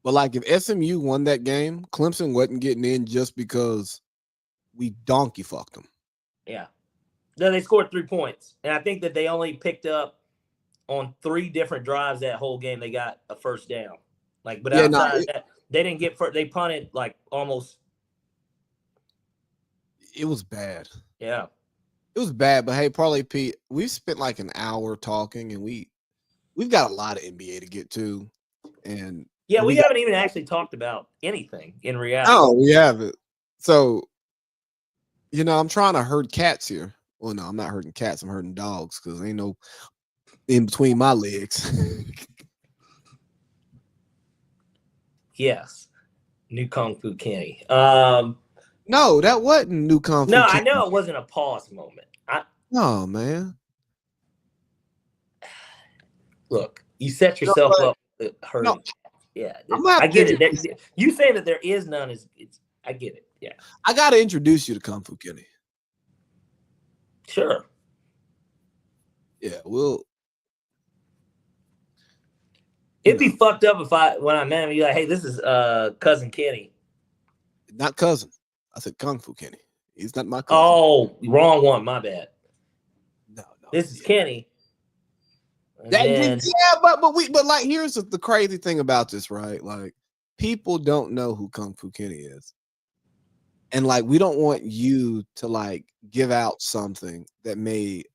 Speaker 2: But like, if SMU won that game, Clemson wasn't getting in just because we donkey fucked them.
Speaker 1: Yeah. No, they scored 3 points, and I think that they only picked up on 3 different drives that whole game. They got a first down. But outside that, they didn't get they punted like almost.
Speaker 2: It was bad.
Speaker 1: Yeah.
Speaker 2: It was bad, but hey, Parlay Pete, we spent like an hour talking, and we've got a lot of NBA to get to, and
Speaker 1: we haven't even actually talked about anything in reality.
Speaker 2: Oh, we haven't. So, I'm trying to herd cats here. Well, no, I'm not herding cats. I'm herding dogs because ain't no in between my legs.
Speaker 1: Yes. New Kung Fu Kenny.
Speaker 2: No, that wasn't New Kung Fu
Speaker 1: No, I
Speaker 2: Kenny.
Speaker 1: know it wasn't a pause moment.
Speaker 2: No, man.
Speaker 1: Look, you set yourself up to hurt.
Speaker 2: No.
Speaker 1: Yeah,
Speaker 2: I
Speaker 1: get it. You saying that there is none is I get it. Yeah,
Speaker 2: I got to introduce you to Kung Fu Kenny.
Speaker 1: sure.
Speaker 2: Yeah, we'll.
Speaker 1: It'd be fucked up if when I met him, you're like, hey, this is cousin Kenny.
Speaker 2: Not cousin. I said Kung Fu Kenny. He's not my cousin.
Speaker 1: Oh, wrong one. My bad.
Speaker 2: No.
Speaker 1: This is Kenny.
Speaker 2: Yeah, but like, here's the crazy thing about this, right? Like, people don't know who Kung Fu Kenny is, and like, we don't want you to like give out something that may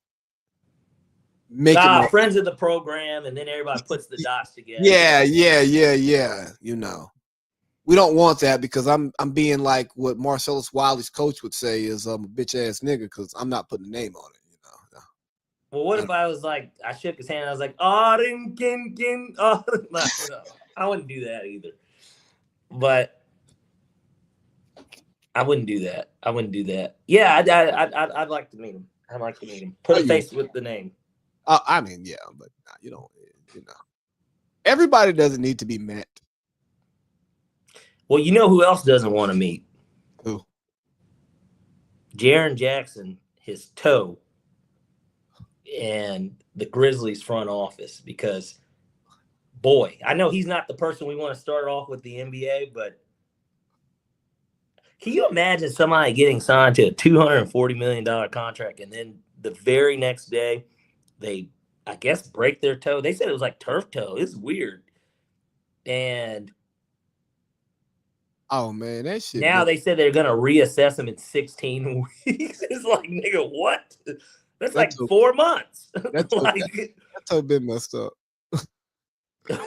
Speaker 2: make it
Speaker 1: friends of the program, and then everybody puts the dots together.
Speaker 2: Yeah. You know, we don't want that because I'm being like what Marcellus Wiley's coach would say is a bitch ass nigga because I'm not putting a name on it.
Speaker 1: Well, what if I was like, I shook his hand, I was like, oh, no, I wouldn't do that either. But I wouldn't do that. Yeah, I'd like to meet him. I'd like to meet him. Put a face with the name.
Speaker 2: I mean, yeah, but you know, everybody doesn't need to be met.
Speaker 1: Well, you know who else doesn't want to meet?
Speaker 2: Who?
Speaker 1: Jaren Jackson, his toe, and the Grizzlies front office, because boy, I know he's not the person we want to start off with the NBA, but can you imagine somebody getting signed to a $240 million contract and then the very next day they, I guess, break their toe? They said it was like turf toe. It's weird. And
Speaker 2: oh man, that shit.
Speaker 1: Now they said they're gonna reassess him in 16 weeks. It's like, nigga, what? That's like 4 months.
Speaker 2: That's so been messed up.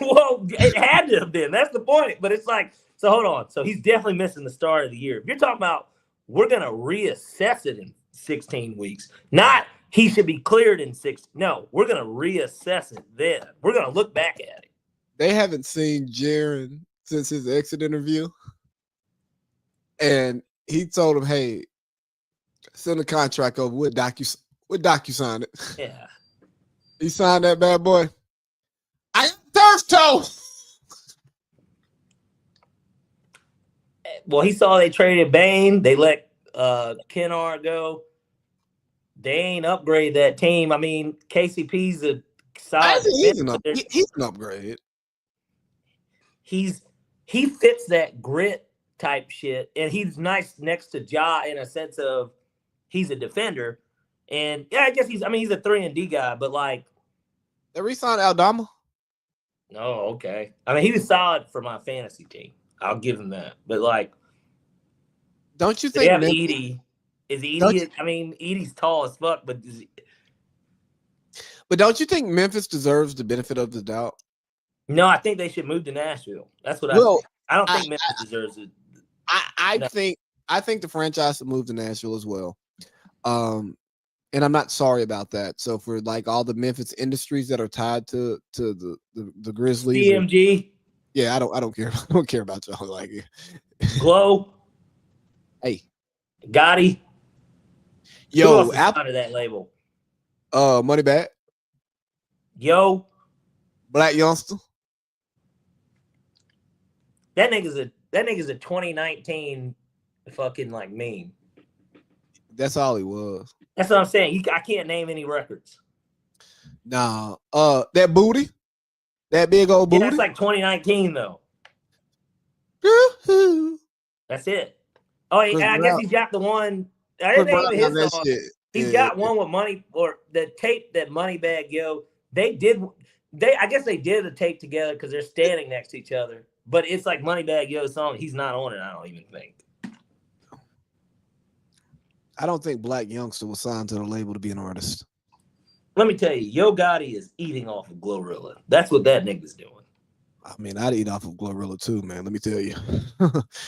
Speaker 1: Well, it had to have been. That's the point. But it's like, so hold on. So he's definitely missing the start of the year. If you're talking about we're gonna reassess it in 16 weeks, not he should be cleared in 6. No, we're gonna reassess it then. We're gonna look back at it.
Speaker 2: They haven't seen Jaren since his exit interview. And he told him, hey, send the contract over. We'll docu-sign it.
Speaker 1: Yeah.
Speaker 2: He signed that bad boy. I turf toe.
Speaker 1: Well, he saw they traded Bane. They let Kennard go. They ain't upgrade that team. I mean, KCP's a solid.
Speaker 2: He's an upgrade.
Speaker 1: He fits that grit type shit, and he's nice next to Ja in a sense of he's a defender, and yeah, I guess he's a 3-and-D guy, but like
Speaker 2: they re-signed Aldama.
Speaker 1: Oh, okay. I mean, he was solid for my fantasy team. I'll give him that, but like,
Speaker 2: don't you think
Speaker 1: they have Edie? Is Edie? I mean, Edie's tall as fuck, but
Speaker 2: don't you think Memphis deserves the benefit of the doubt?
Speaker 1: No, I think they should move to Nashville. That's what I don't think Memphis deserves it.
Speaker 2: I think the franchise should move to Nashville as well. And I'm not sorry about that. So for like all the Memphis industries that are tied to the Grizzlies,
Speaker 1: CMG.
Speaker 2: Yeah, I don't care. I don't care about y'all like it.
Speaker 1: Glow.
Speaker 2: Hey.
Speaker 1: Gotti.
Speaker 2: Yo,
Speaker 1: under that label.
Speaker 2: Moneybagg.
Speaker 1: Yo.
Speaker 2: Black Youngster.
Speaker 1: That nigga's a 2019 fucking like meme.
Speaker 2: That's all he was.
Speaker 1: That's what I'm saying. I can't name any records.
Speaker 2: Nah. That booty. That big old booty.
Speaker 1: That's like 2019 though. That's it. Oh, and I guess he's got the one. I didn't think even his song. He's got one with Money, or the tape that Moneybagg Yo. I guess they did a tape together because they're standing next to each other. But it's like Moneybagg Yo's song. He's not on it, I don't even think.
Speaker 2: I don't think Black Youngster was signed to the label to be an artist.
Speaker 1: Let me tell you, Yo Gotti is eating off of Glorilla. That's what that nigga's doing.
Speaker 2: I mean, I'd eat off of Glorilla too, man. Let me tell you.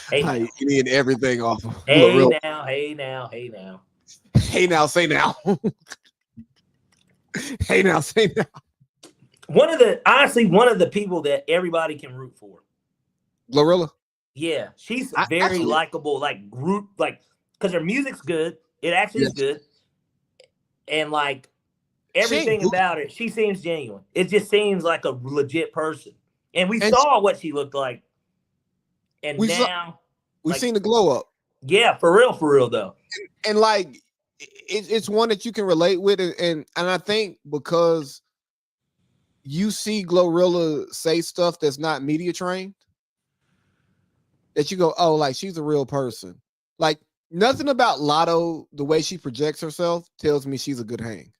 Speaker 1: Hey,
Speaker 2: I eat everything off of
Speaker 1: Glorilla.
Speaker 2: Hey now, say now. Hey now, say now.
Speaker 1: One of the people that everybody can root for.
Speaker 2: Glorilla.
Speaker 1: Yeah, she's very
Speaker 2: Absolutely.
Speaker 1: likable, like group, like because her music's good. It actually is
Speaker 2: Yes.
Speaker 1: good, and like
Speaker 2: She ain't
Speaker 1: everything
Speaker 2: goofy.
Speaker 1: about it, she seems genuine. It just seems like a legit person. And we
Speaker 2: And
Speaker 1: saw what she looked like, and
Speaker 2: we saw,
Speaker 1: now,
Speaker 2: we've
Speaker 1: like,
Speaker 2: seen the glow up.
Speaker 1: yeah, for real though.
Speaker 2: And like it's one that you can relate with, and I think because you see Glorilla say stuff that's not media trained, that you go, oh, like she's a real person. Like nothing about Lotto, the way she projects herself, tells me she's a good hang.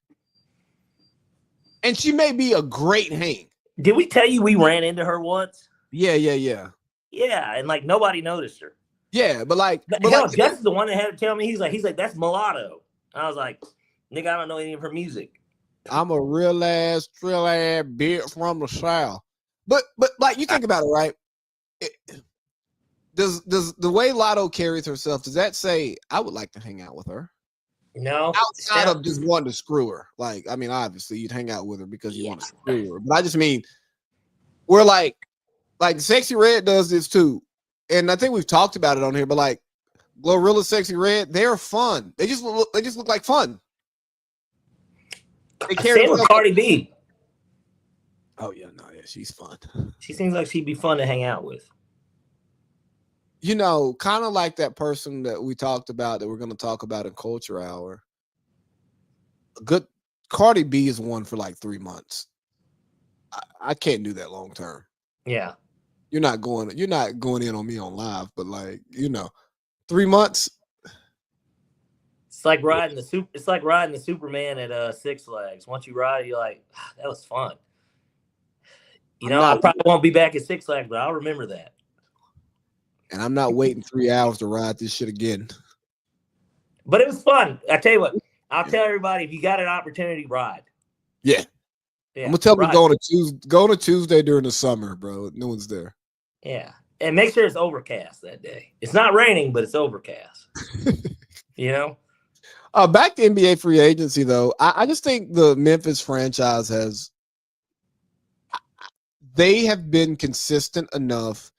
Speaker 2: And she may be a great hang.
Speaker 1: Did we tell you we ran into her once?
Speaker 2: Yeah.
Speaker 1: Yeah, and like nobody noticed her.
Speaker 2: Yeah, but
Speaker 1: Hell, Justin's the one that had to tell me. He's like, that's Mulatto. I was like, nigga, I don't know any of her music.
Speaker 2: I'm a real ass, trill ass bitch from the South. But like you think about it, right? Does the way Lotto carries herself, does that say I would like to hang out with her?
Speaker 1: No.
Speaker 2: Outside of just wanting to screw her. Like, I mean, obviously you'd hang out with her because you want to screw her. But I just mean we're like Sexy Red does this too. And I think we've talked about it on here, but like Glorilla, Sexy Red, they're fun. They just look like fun. They
Speaker 1: Same with Cardi B.
Speaker 2: Oh yeah, she's fun.
Speaker 1: She seems like she'd be fun to hang out with.
Speaker 2: You know, kind of like that person that we talked about that we're going to talk about in Culture Hour. A good Cardi B is one for like 3 months. I can't do that long term.
Speaker 1: Yeah.
Speaker 2: You're not going in on me on live, but like, 3 months.
Speaker 1: It's like riding the Superman at Six Flags. Once you ride it, you're like, that was fun. I probably won't be back at Six Flags, but I'll remember that.
Speaker 2: And I'm not waiting 3 hours to ride this shit again.
Speaker 1: But it was fun. I tell you what, I'll tell everybody, if you got an opportunity, ride.
Speaker 2: Yeah. I'm gonna tell them going to Tuesday during the summer, bro. No one's there.
Speaker 1: Yeah. And make sure it's overcast that day. It's not raining, but it's overcast.
Speaker 2: Back to NBA free agency though. I just think the Memphis franchise they have been consistent enough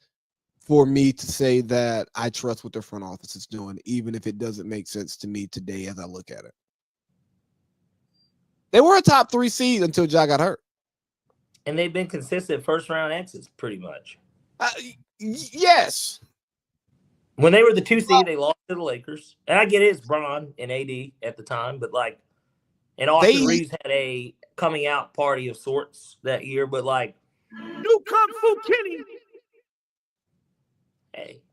Speaker 2: for me to say that I trust what their front office is doing, even if it doesn't make sense to me today as I look at it. They were a top 3 seed until Ja got hurt.
Speaker 1: And they've been consistent first round exits pretty much.
Speaker 2: Yes.
Speaker 1: When they were the 2 seed, they lost to the Lakers. And I get it, it's Bron and AD at the time, but like, and Austin Reeves had a coming out party of sorts that year, but like,
Speaker 4: New Kung Fu Kenny.
Speaker 1: Hey,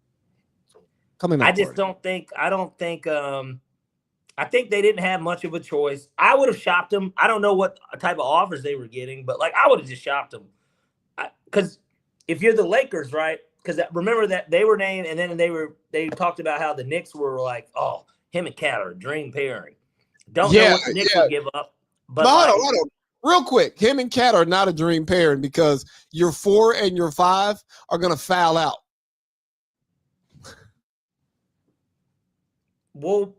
Speaker 2: I
Speaker 1: think they didn't have much of a choice. I would have shopped them. I don't know what type of offers they were getting, but like I would have just shopped them. Because if you're the Lakers, right? Because remember that they were named, and then they talked about how the Knicks were like, oh, him and Cat are a dream pairing. Don't know what the Knicks would give up. But
Speaker 2: hold on. Real quick, him and Cat are not a dream pairing because your 4 and your 5 are gonna foul out.
Speaker 1: Well,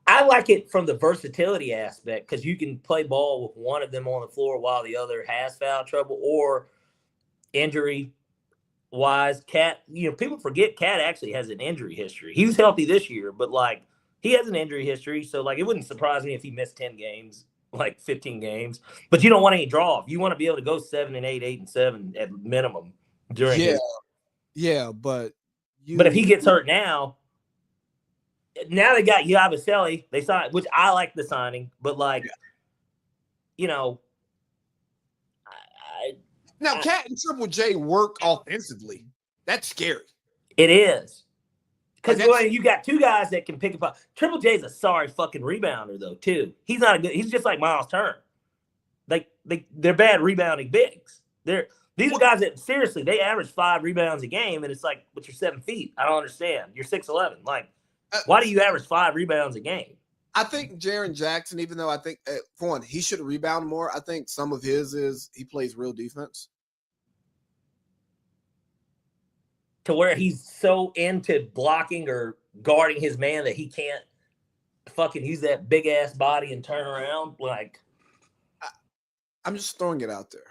Speaker 1: I like it from the versatility aspect because you can play ball with one of them on the floor while the other has foul trouble or injury wise. Cat, people forget Cat actually has an injury history. He was healthy this year, but like he has an injury history. So like it wouldn't surprise me if he missed 10 games, like 15 games. But you don't want any draw off. You want to be able to go 7-8, 8-7 at minimum during
Speaker 2: but
Speaker 1: if he gets hurt now they got Yabusele. They signed, which I like the signing, but like, now
Speaker 2: Cat and Triple J work offensively. That's scary.
Speaker 1: It is because you got 2 guys that can pick up. Triple J's a sorry fucking rebounder though too. He's not a good. He's just like Miles Turner. Like they're bad rebounding bigs. These are guys that seriously they average 5 rebounds a game, and it's like, but you're 7 feet. I don't understand. You're 6'11". Like. Why do you average 5 rebounds a game?
Speaker 2: I think Jaren Jackson, even though I think, for one, he should rebound more, I think some of his is he plays real defense.
Speaker 1: To where he's so into blocking or guarding his man that he can't fucking use that big-ass body and turn around. Like,
Speaker 2: I'm just throwing it out there.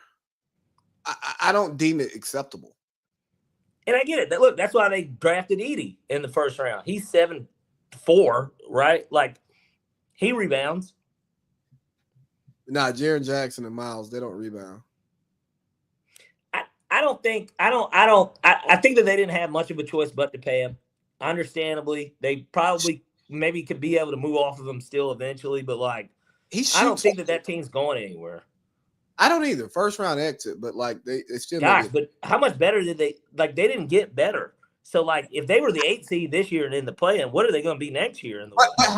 Speaker 2: I don't deem it acceptable.
Speaker 1: And I get it. Look, that's why they drafted Edey in the first round. He's 7'4", right? Like, he rebounds.
Speaker 2: Nah, Jaren Jackson and Miles, they don't rebound.
Speaker 1: I think that they didn't have much of a choice but to pay him. Understandably, they probably maybe could be able to move off of him still eventually, but like, I don't think that team's going anywhere.
Speaker 2: I don't either. First round exit, but like they still.
Speaker 1: Gosh, but how much better did they? Like, they didn't get better. So like, if they were the 8th seed this year and in the play-in, what are they going to be next year in the West?
Speaker 2: But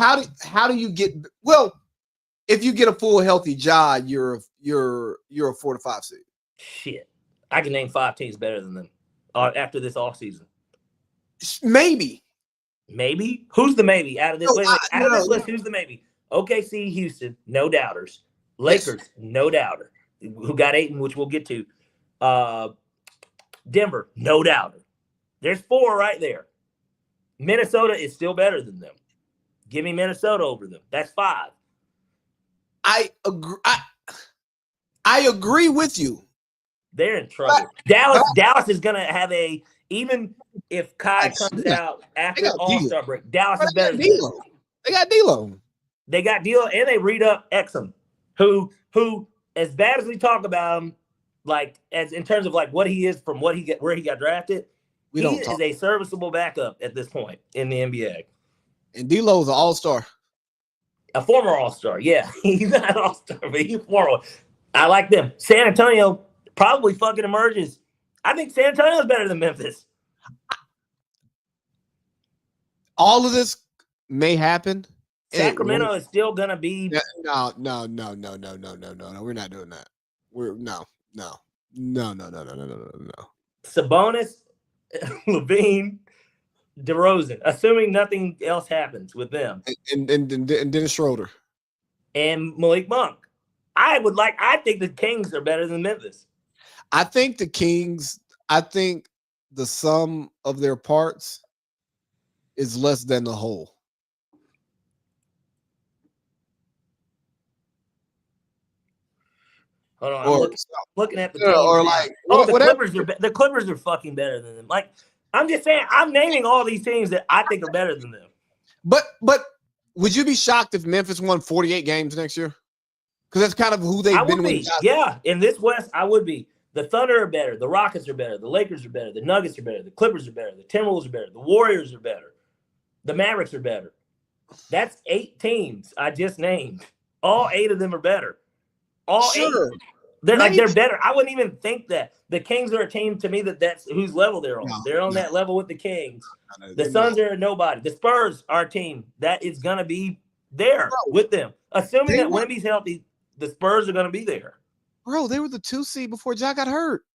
Speaker 2: how do you get? Well, if you get a full healthy Ja, you're a 4 to 5 seed.
Speaker 1: Shit, I can name 5 teams better than them after this offseason.
Speaker 2: Maybe.
Speaker 1: Who's the maybe out of this?
Speaker 2: No,
Speaker 1: list? Who's the maybe? OKC, Houston, no doubters. Lakers, yes. No doubter. Who got Ayton, which we'll get to. Denver, no doubter. There's 4 right there. Minnesota is still better than them. Give me Minnesota over them. That's 5.
Speaker 2: I agree. I agree with you.
Speaker 1: They're in trouble. Dallas is gonna have even if Kai comes out after All-Star break, Dallas is better than them.
Speaker 2: They got D'Lo.
Speaker 1: They got D'Lo, and they read up Exum, who as bad as we talk about him, like as in terms of like what he is from where he got drafted, he is a serviceable backup at this point in the NBA.
Speaker 2: And D'Lo's an all-star.
Speaker 1: A former all-star, yeah. He's not an all-star, but he's former. I like them. San Antonio probably fucking emerges. I think San Antonio is better than Memphis.
Speaker 2: All of this may happen.
Speaker 1: Sacramento is still gonna be.
Speaker 2: No. We're not doing that. No.
Speaker 1: Sabonis, Levine, DeRozan, assuming nothing else happens with them,
Speaker 2: and Dennis Schroeder
Speaker 1: and Malik Monk. I think the Kings are better than Memphis.
Speaker 2: I think the Kings. I think the sum of their parts is less than the whole.
Speaker 1: Hold on, I'm looking at the teams. Or like, the Clippers are fucking better than them. Like, I'm just saying, I'm naming all these teams that I think are better than them.
Speaker 2: But would you be shocked if Memphis won 48 games next year? Because that's kind of who they've been with.
Speaker 1: Yeah, in this West, I would be. The Thunder are better. The Rockets are better. The Lakers are better. The Nuggets are better. The Clippers are better. The Timberwolves are better. The Warriors are better. The Mavericks are better. That's 8 teams I just named. All 8 of them are better. All 8. They're better. I wouldn't even think that. The Kings are a team to me that's whose level they're on. They're on that level with the Kings. The Suns are nobody. The Spurs are a team that is going to be there with them. Assuming that Wemby's healthy, the Spurs are going to be there.
Speaker 2: Bro, they were the 2 seed before Ja got hurt.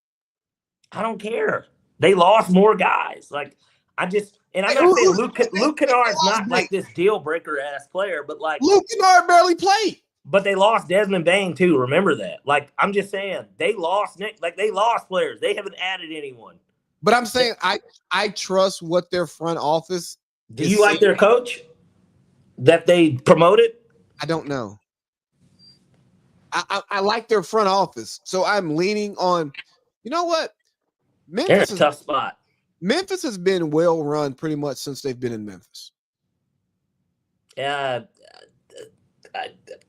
Speaker 1: I don't care. They lost more guys. Like, I'm not saying Luke Kennard is not like this deal breaker ass player, but like
Speaker 2: Luke Kennard barely played.
Speaker 1: But they lost Desmond Bane too. Remember that. Like, I'm just saying they lost they lost players. They haven't added anyone.
Speaker 2: But I'm saying I trust what their front office.
Speaker 1: Do you like their coach that they promoted?
Speaker 2: I don't know. I like their front office, so I'm leaning on. You know what?
Speaker 1: They're in a tough spot.
Speaker 2: Memphis has been well run pretty much since they've been in Memphis.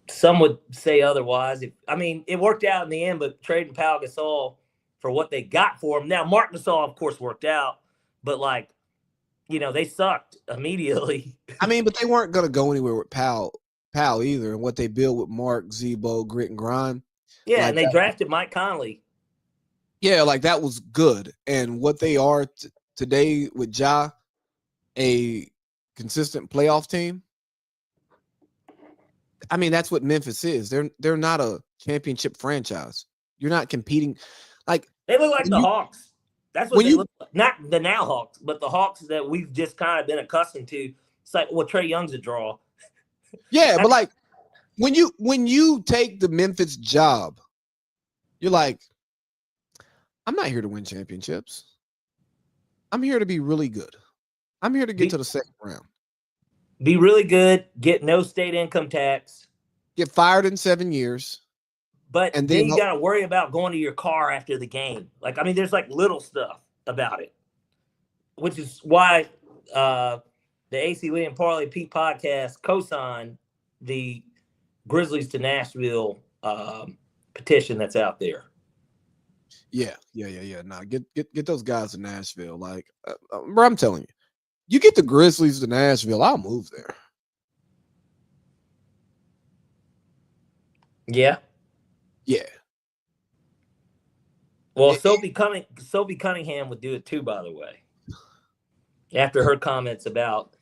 Speaker 1: Some would say otherwise. It worked out in the end, but trading Pau Gasol for what they got for him. Now, Marc Gasol, of course, worked out, but they sucked immediately.
Speaker 2: But they weren't going to go anywhere with Pau either, and what they built with Mark, Z-Bo, Grit and Grind.
Speaker 1: Yeah, and they drafted Mike Conley.
Speaker 2: Yeah, that was good. And what they are today with Ja, a consistent playoff team. That's what Memphis is. They're not a championship franchise. You're not competing.
Speaker 1: They look like the Hawks. That's what they look like. Not the now Hawks, but the Hawks that we've just kind of been accustomed to. It's like, well, Trae Young's a draw.
Speaker 2: Yeah, but when you take the Memphis job, you're like, I'm not here to win championships. I'm here to be really good. I'm here to get to the second round.
Speaker 1: Be really good, get no state income tax.
Speaker 2: Get fired in 7 years.
Speaker 1: But then you got to worry about going to your car after the game. There's little stuff about it. which is why the AC Lee and Parlay Pete podcast co-signed the Grizzlies to Nashville petition that's out there.
Speaker 2: Yeah. Nah, get those guys to Nashville. Like, bro, I'm telling you, you get the Grizzlies to Nashville, I'll move there.
Speaker 1: Yeah.
Speaker 2: Yeah.
Speaker 1: Well, Sophie Cunningham would do it too, by the way. After her comments about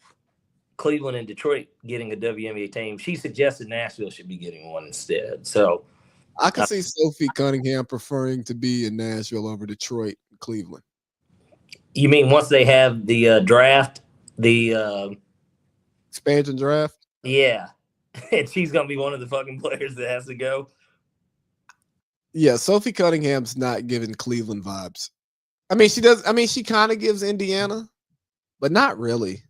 Speaker 1: Cleveland and Detroit getting a WNBA team, she suggested Nashville should be getting one instead. So
Speaker 2: I can see Sophie Cunningham preferring to be in Nashville over Detroit and Cleveland.
Speaker 1: You mean once they have the draft, the
Speaker 2: expansion draft?
Speaker 1: Yeah. And she's going to be one of the fucking players that has to go.
Speaker 2: Yeah, Sophie Cunningham's not giving Cleveland vibes. I mean, she does. I mean, she kind of gives Indiana, but not really.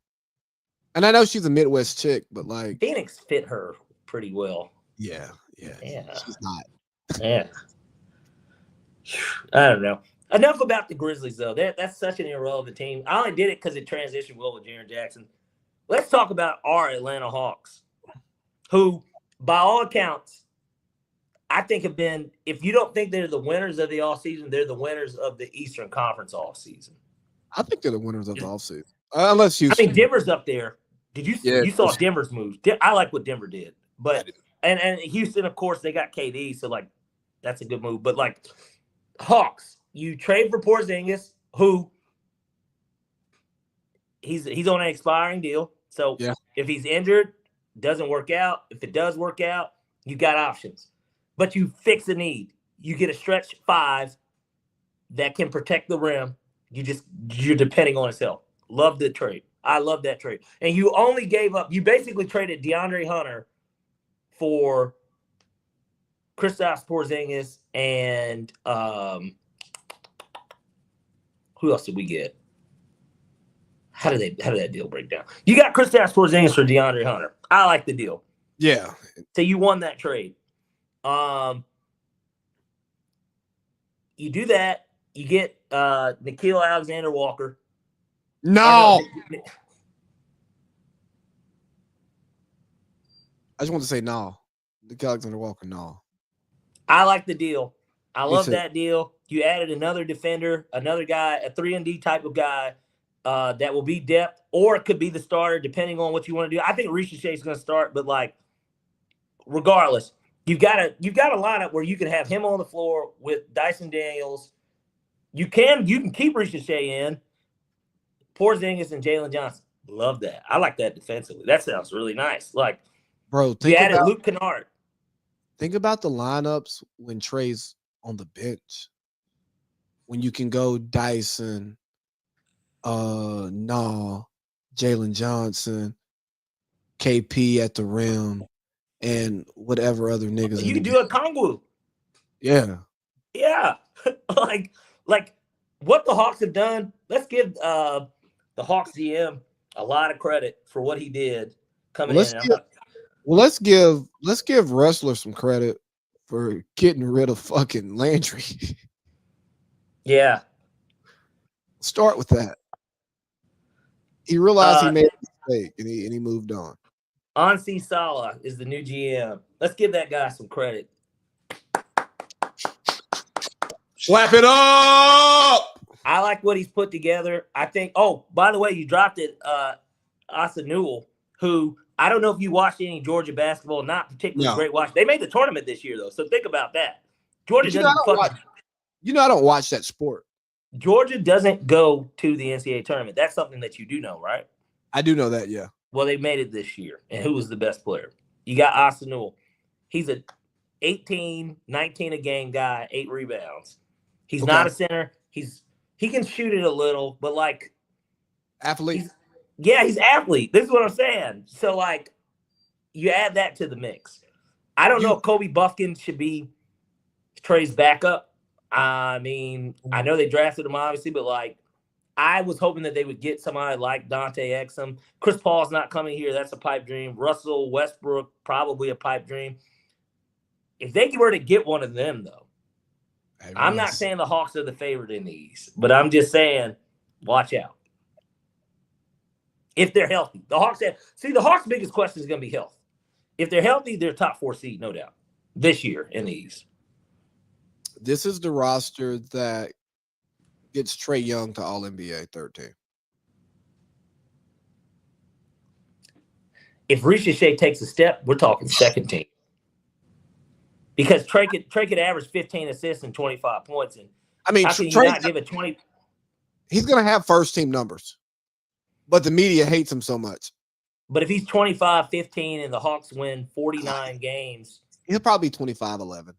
Speaker 2: And I know she's a Midwest chick, but like
Speaker 1: Phoenix fit her pretty well.
Speaker 2: Yeah. She's not.
Speaker 1: Yeah. I don't know. Enough about the Grizzlies, though. That's such an irrelevant team. I only did it because it transitioned well with Jaren Jackson. Let's talk about our Atlanta Hawks, who, by all accounts, I think have been, if you don't think they're the winners of the offseason, they're the winners of the Eastern Conference offseason.
Speaker 2: I think they're the winners of the offseason. Unless you,
Speaker 1: I mean, Denver's up there. Did you?
Speaker 2: Yeah,
Speaker 1: you saw Denver's moves. I like what Denver did, but and Houston, of course, they got KD, so like that's a good move. But like Hawks, you trade for Porzingis, who he's on an expiring deal. So if he's injured, doesn't work out. If it does work out, you got options. But you fix a need. You get a stretch five that can protect the rim. You're depending on his health. Love the trade. I love that trade. And you only gave up. You basically traded DeAndre Hunter for Kristaps Porzingis and who else did we get? How did that deal break down? You got Kristaps Porzingis for DeAndre Hunter. I like the deal.
Speaker 2: Yeah.
Speaker 1: So you won that trade. You do that. You get Nickeil Alexander-Walker.
Speaker 2: No. I just want to say no. Nickeil Alexander-Walker, no.
Speaker 1: I like the deal. I love that deal. You added another defender, another guy, a 3-and-D type of guy that will be depth, or it could be the starter, depending on what you want to do. I think Risha Shea is going to start, but like, regardless, you've got a lineup where you can have him on the floor with Dyson Daniels. You can keep Risha Shea in, Porzingis and Jalen Johnson. Love that. I like that defensively. That sounds really nice. Like,
Speaker 2: bro,
Speaker 1: you added Luke Kennard.
Speaker 2: Think about the lineups when Trey's on the bench. When you can go Dyson, Jalen Johnson, KP at the rim, and whatever other niggas.
Speaker 1: You can do a Kongwu.
Speaker 2: Yeah.
Speaker 1: Yeah. like what the Hawks have done. Let's give the Hawks GM a lot of credit for what he did coming in.
Speaker 2: Let's give Rustler some credit for getting rid of fucking Landry.
Speaker 1: Yeah.
Speaker 2: Start with that. He realized he made a mistake and he moved on.
Speaker 1: Ansi Salah is the new GM. Let's give that guy some credit.
Speaker 2: Slap it up.
Speaker 1: I like what he's put together. I think, oh, by the way, you dropped it, Asa Newell, who I don't know if you watched any Georgia basketball, not particularly great watch. They made the tournament this year, though, so think about that. Georgia doesn't
Speaker 2: I don't watch that sport.
Speaker 1: Georgia doesn't go to the NCAA tournament. That's something that you do know, right?
Speaker 2: I do know that, yeah.
Speaker 1: Well, they made it this year. And who was the best player? You got Asa Newell. He's a 18, 19 a game guy, 8 rebounds. He's not a center. He can shoot it a little, but like
Speaker 2: athlete.
Speaker 1: He's athlete. This is what I'm saying. So like you add that to the mix. I don't know if Kobe Buffkin should be Trey's backup. I mean, I know they drafted him obviously, but like I was hoping that they would get somebody like Dante Exum. Chris Paul's not coming here. That's a pipe dream. Russell Westbrook, probably a pipe dream. If they were to get one of them, though, I'm not saying the Hawks are the favorite in the East, but I'm just saying, watch out. if they're healthy. The Hawks biggest question is going to be health. If they're healthy, they're top 4 seed, no doubt, this year in the East.
Speaker 2: This is the roster that gets Trae Young to All-NBA 13.
Speaker 1: If Ricochet takes a step, we're talking second team. Because Trae could average 15 assists and 25 points. And
Speaker 2: I mean,
Speaker 1: how can you not give it 20?
Speaker 2: He's going to have first-team numbers, but the media hates him so much.
Speaker 1: But if he's 25-15 and the Hawks win 49 games.
Speaker 2: He'll probably be 25-11.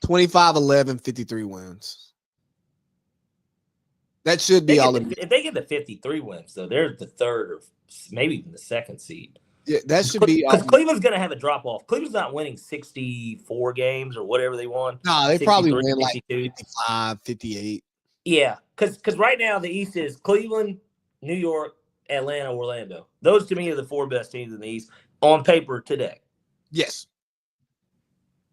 Speaker 2: 25-11, 53 wins. That should be all.
Speaker 1: If they get the 53 wins, though, they're the third or maybe even the second seed.
Speaker 2: Yeah, that should be.
Speaker 1: Because Cleveland's going to have a drop off. Cleveland's not winning 64 games or whatever they won.
Speaker 2: No, they probably win like 55, 58.
Speaker 1: Yeah, because right now the East is Cleveland, New York, Atlanta, Orlando. Those to me are the 4 best teams in the East on paper today.
Speaker 2: Yes.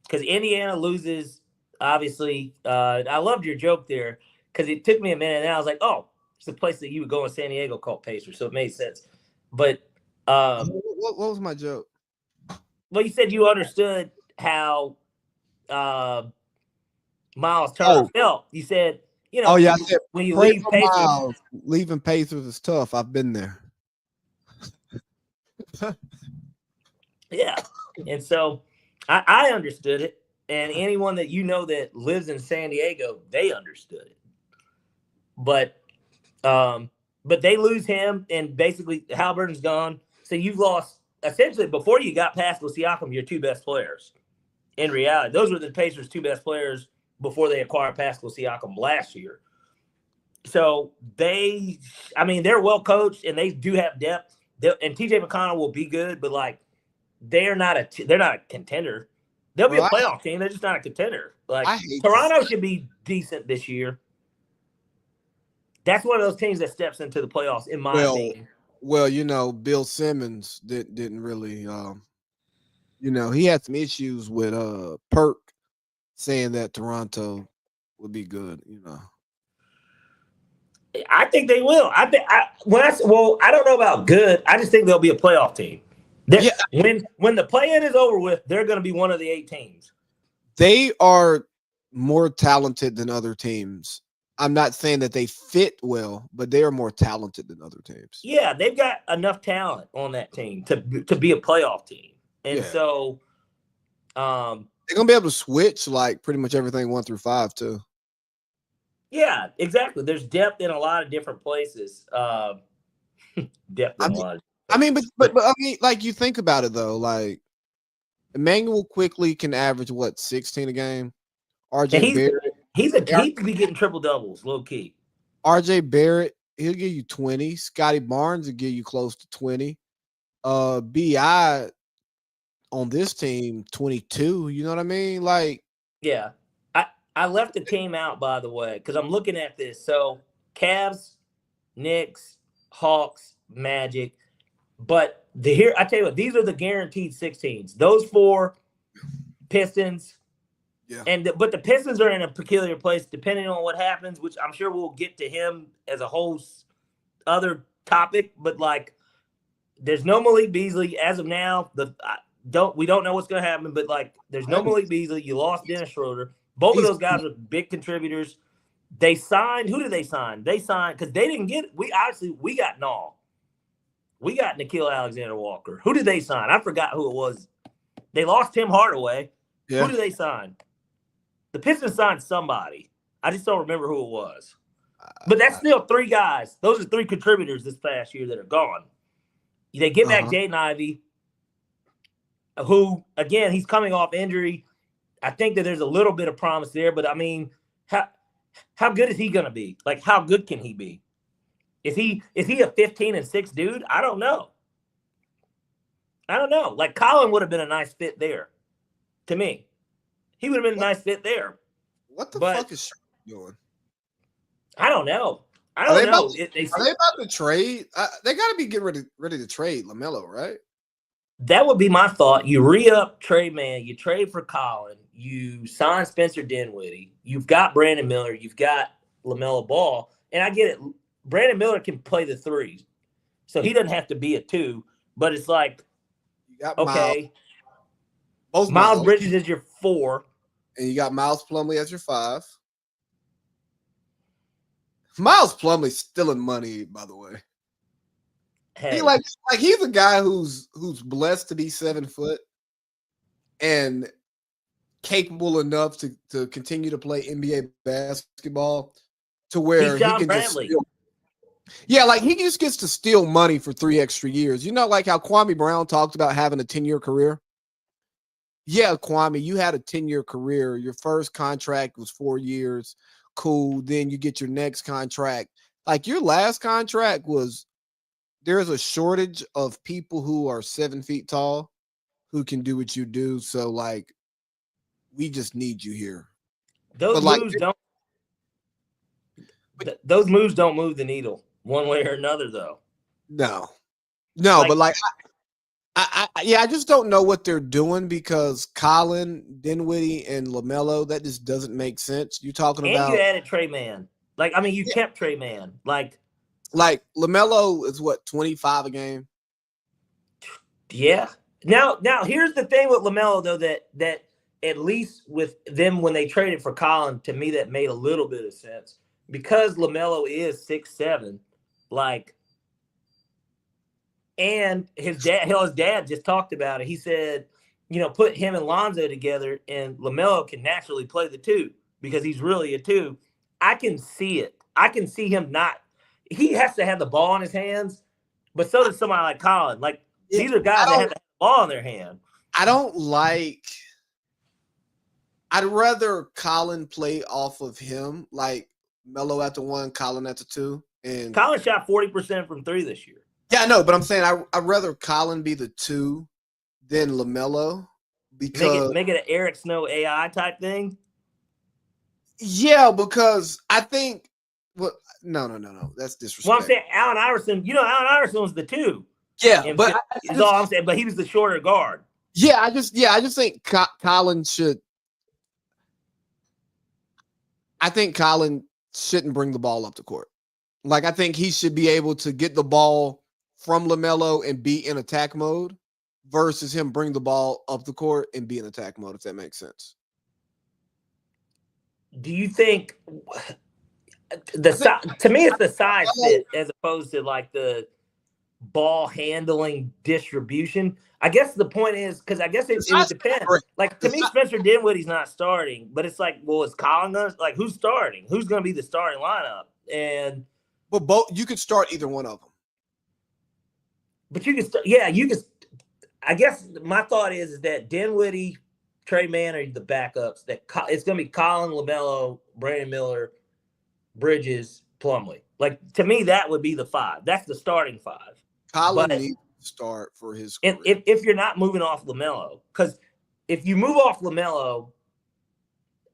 Speaker 1: Because Indiana loses, obviously. I loved your joke there. Because it took me a minute, and I was like, "Oh, it's a place that you would go in San Diego called Pacers," so it made sense. But
Speaker 2: what was my joke?
Speaker 1: Well, you said you understood how Miles Turner felt. You said, you know, when you leave Pacers,
Speaker 2: Miles, leaving Pacers is tough. I've been there.
Speaker 1: Yeah, and so I understood it, and anyone that you know that lives in San Diego, they understood it. But they lose him, and basically Halliburton's gone. So you've lost essentially before you got Pascal Siakam, your 2 best players. In reality, those were the Pacers' 2 best players before they acquired Pascal Siakam last year. So they're well coached and they do have depth. And TJ McConnell will be good, but like they're not a contender. They'll be a playoff team. They're just not a contender. Like Toronto should be decent this year. That's one of those teams that steps into the playoffs, in my opinion.
Speaker 2: Well, you know, Bill Simmons didn't really, he had some issues with Perk saying that Toronto would be good. You know,
Speaker 1: I think they will. I don't know about good. I just think they'll be a playoff team. When the play-in is over with, they're going to be one of the 8 teams.
Speaker 2: They are more talented than other teams. I'm not saying that they fit well, but they are more talented than other teams.
Speaker 1: Yeah, they've got enough talent on that team to be a playoff team. And so
Speaker 2: they're going to be able to switch like pretty much everything 1 through 5 too.
Speaker 1: Yeah, exactly. There's depth in a lot of different places. But
Speaker 2: like you think about it though, like Emmanuel quickly can average 16 a game. RJ Barrett.
Speaker 1: He could be getting triple doubles, low key.
Speaker 2: RJ Barrett, he'll give you 20. Scotty Barnes will give you close to 20. BI on this team, 22. You know what I mean? Like,
Speaker 1: yeah. I left the team out, by the way, because I'm looking at this. So Cavs, Knicks, Hawks, Magic. But I tell you what, these are the guaranteed 16s. Those 4 Pistons. Yeah. But the Pistons are in a peculiar place depending on what happens, which I'm sure we'll get to him as a whole other topic. But like, there's no Malik Beasley as of now. We don't know what's going to happen, but like, there's no Malik Beasley. You lost Dennis Schroeder. Both of those guys are big contributors. They signed. Who did they sign? They signed because they didn't get. We got Nall. We got Nickeil Alexander-Walker. Who did they sign? I forgot who it was. They lost Tim Hardaway. Yeah. Who did they sign? The Pistons signed somebody. I just don't remember who it was. But that's still 3 guys. Those are 3 contributors this past year that are gone. They get back Jaden Ivey, who, again, he's coming off injury. I think that there's a little bit of promise there, but I mean, how good is he going to be? Like, how good can he be? Is he a 15-6 dude? I don't know. Like, Colin would have been a nice fit there, to me. He would have been a nice fit there.
Speaker 2: What the fuck is doing?
Speaker 1: I don't know. Are they about
Speaker 2: to trade? They got to be getting ready to trade LaMelo, right?
Speaker 1: That would be my thought. You re-up Trey Man. You trade for Colin. You sign Spencer Dinwiddie. You've got Brandon Miller. You've got LaMelo Ball. and I get it. Brandon Miller can play the 3, so he doesn't have to be a 2. But it's like,
Speaker 2: You got
Speaker 1: okay,
Speaker 2: both
Speaker 1: Miles Bridges is your 4,
Speaker 2: and you got Miles Plumlee as your 5. Miles Plumlee's stealing money, by the way.
Speaker 1: Hey,
Speaker 2: He like he's a guy who's blessed to be 7 foot and capable enough to continue to play NBA basketball to where
Speaker 1: he's
Speaker 2: he
Speaker 1: John
Speaker 2: can
Speaker 1: Bradley.
Speaker 2: like he just gets to steal money for 3 extra years. You know, like how Kwame Brown talked about having a 10-year career. Yeah, Kwame, you had a 10-year career. Your first contract was 4 years. Cool. Then you get your next contract. Like your last contract was, there's a shortage of people who are 7 feet tall who can do what you do. So like, we just need you here.
Speaker 1: Those
Speaker 2: But,
Speaker 1: moves don't. Those moves don't move the needle one way or another, though.
Speaker 2: No,
Speaker 1: Like-
Speaker 2: but like, I just don't know what they're doing because Colin, Dinwiddie, and LaMelo, that just doesn't make sense. You're talking
Speaker 1: And
Speaker 2: about
Speaker 1: you added Trey Mann. Like, I mean, you kept Trey Mann. Like
Speaker 2: LaMelo is what, 25 a game?
Speaker 1: yeah. Now here's the thing with LaMelo though, that at least with them when they traded for Colin, to me that made a little bit of sense because LaMelo is 6'7", like, and his dad just talked about it. He said, you know, put him and Lonzo together, and LaMelo can naturally play the 2 because he's really a 2. I can see it. I can see him not. He has to have the ball in his hands, but so does somebody like Colin. Like, these are guys that have the ball in their hand.
Speaker 2: I'd rather Colin play off of him, like Melo at the 1, Colin at the 2. And
Speaker 1: Colin shot 40% from 3 this year.
Speaker 2: yeah, I know, but I'm saying I'd rather Colin be the 2 than LaMelo because
Speaker 1: Make it an Eric Snow AI type thing.
Speaker 2: yeah, because I think no, that's disrespect.
Speaker 1: Well, I'm saying Allen Iverson. You know, Allen Iverson was the 2.
Speaker 2: Yeah, but
Speaker 1: that's all I'm saying. But he was the shorter guard.
Speaker 2: Yeah, I just think Colin should. I think Colin shouldn't bring the ball up the court. Like, I think he should be able to get the ball from LaMelo and be in attack mode versus him bring the ball up the court and be in attack mode, if that makes sense.
Speaker 1: Do you think to me it's the size fit as opposed to like the ball handling distribution? I guess the point is because I guess it would depend. Like, to me, Spencer Dinwiddie's not starting, but it's like, well, is Colin gonna, like, who's starting? Who's going to be the starting lineup? And
Speaker 2: but you could start either one of them.
Speaker 1: But you can start, yeah, you can. I guess my thought is that Dinwiddie, Trey Mann are the backups. That it's going to be Colin, LaMelo, Brandon Miller, Bridges, Plumlee. Like, to me, that would be the 5. That's the starting 5.
Speaker 2: Colin needs to start for his career.
Speaker 1: If you're not moving off LaMelo, because if you move off LaMelo,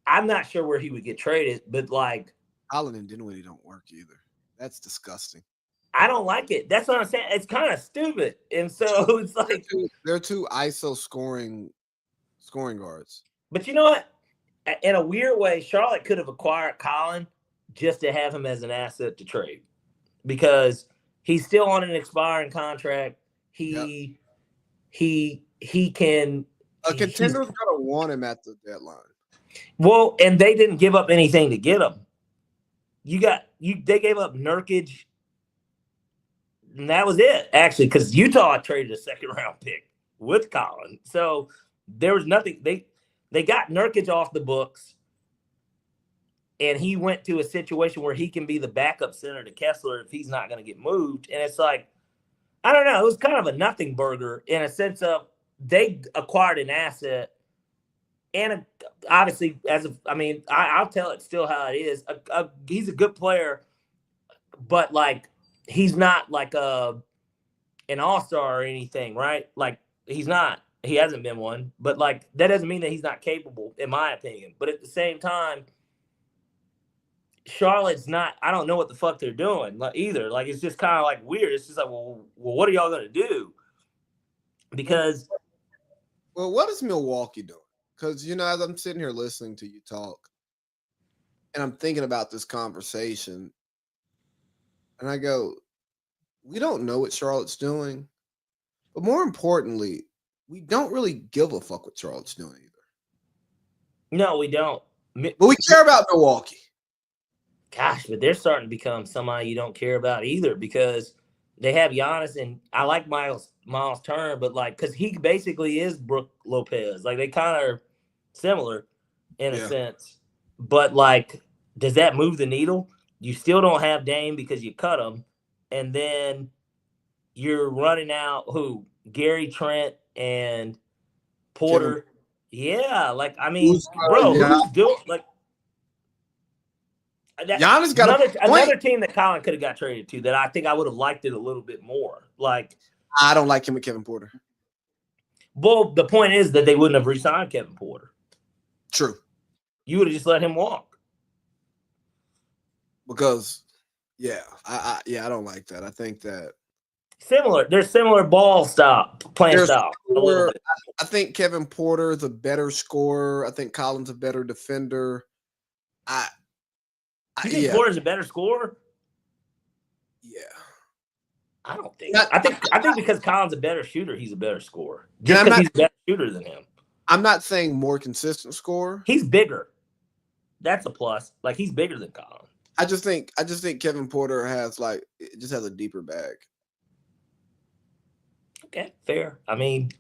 Speaker 1: I'm not sure where he would get traded. But like,
Speaker 2: Colin and Dinwiddie don't work either. That's disgusting.
Speaker 1: I don't like it. That's what I'm saying. It's kind of stupid. And so it's like
Speaker 2: they're two ISO scoring guards.
Speaker 1: But you know what? In a weird way, Charlotte could have acquired Colin just to have him as an asset to trade because he's still on an expiring contract. He can.
Speaker 2: A contender's gonna want him at the deadline.
Speaker 1: Well, and they didn't give up anything to get him. They gave up Nurkic, and that was it, actually, because Utah traded a 2nd-round pick with Colin. So there was nothing. They got Nurkic off the books, and he went to a situation where he can be the backup center to Kessler if he's not going to get moved. And it's like, I don't know. It was kind of a nothing burger in a sense of they acquired an asset. And obviously, I'll tell it still how it is. He's a good player, but like he's not like an all-star or anything, right? Like he's not. He hasn't been one, but like that doesn't mean that he's not capable, in my opinion. But at the same time, Charlotte's not. I don't know what the fuck they're doing either. Like it's just kind of like weird. It's just like, well, what are y'all gonna do? Because,
Speaker 2: well, what is Milwaukee doing? Because, you know, as I'm sitting here listening to you talk and I'm thinking about this conversation, and I go, we don't know what Charlotte's doing, but more importantly, we don't really give a fuck what Charlotte's doing either.
Speaker 1: No, we don't.
Speaker 2: But we care about Milwaukee.
Speaker 1: Gosh, but they're starting to become somebody you don't care about either because they have Giannis, and I like Miles Turner, but like because he basically is Brook Lopez. Like they kind of are similar in a sense, but like, does that move the needle? You still don't have Dame because you cut him, and then you're running out Gary Trent and Porter. Yeah, like I mean, bro, who's doing like?
Speaker 2: Giannis got
Speaker 1: another team that Colin could have got traded to that I think I would have liked it a little bit more. Like
Speaker 2: I don't like him with Kevin Porter.
Speaker 1: Well, the point is that they wouldn't have re-signed Kevin Porter.
Speaker 2: True.
Speaker 1: You would have just let him walk.
Speaker 2: Because, I don't like that. I think that
Speaker 1: there's similar ball style, playing style.
Speaker 2: I think Kevin Porter is a better scorer. I think Colin's a better defender.
Speaker 1: You think Porter's a better scorer?
Speaker 2: Yeah.
Speaker 1: I don't think. I think because Colin's a better shooter, he's a better scorer. Just because he's a better shooter than him.
Speaker 2: I'm not saying more consistent scorer.
Speaker 1: He's bigger. That's a plus. Like he's bigger than Colin.
Speaker 2: I just think Kevin Porter has has a deeper bag.
Speaker 1: Okay, fair. I mean,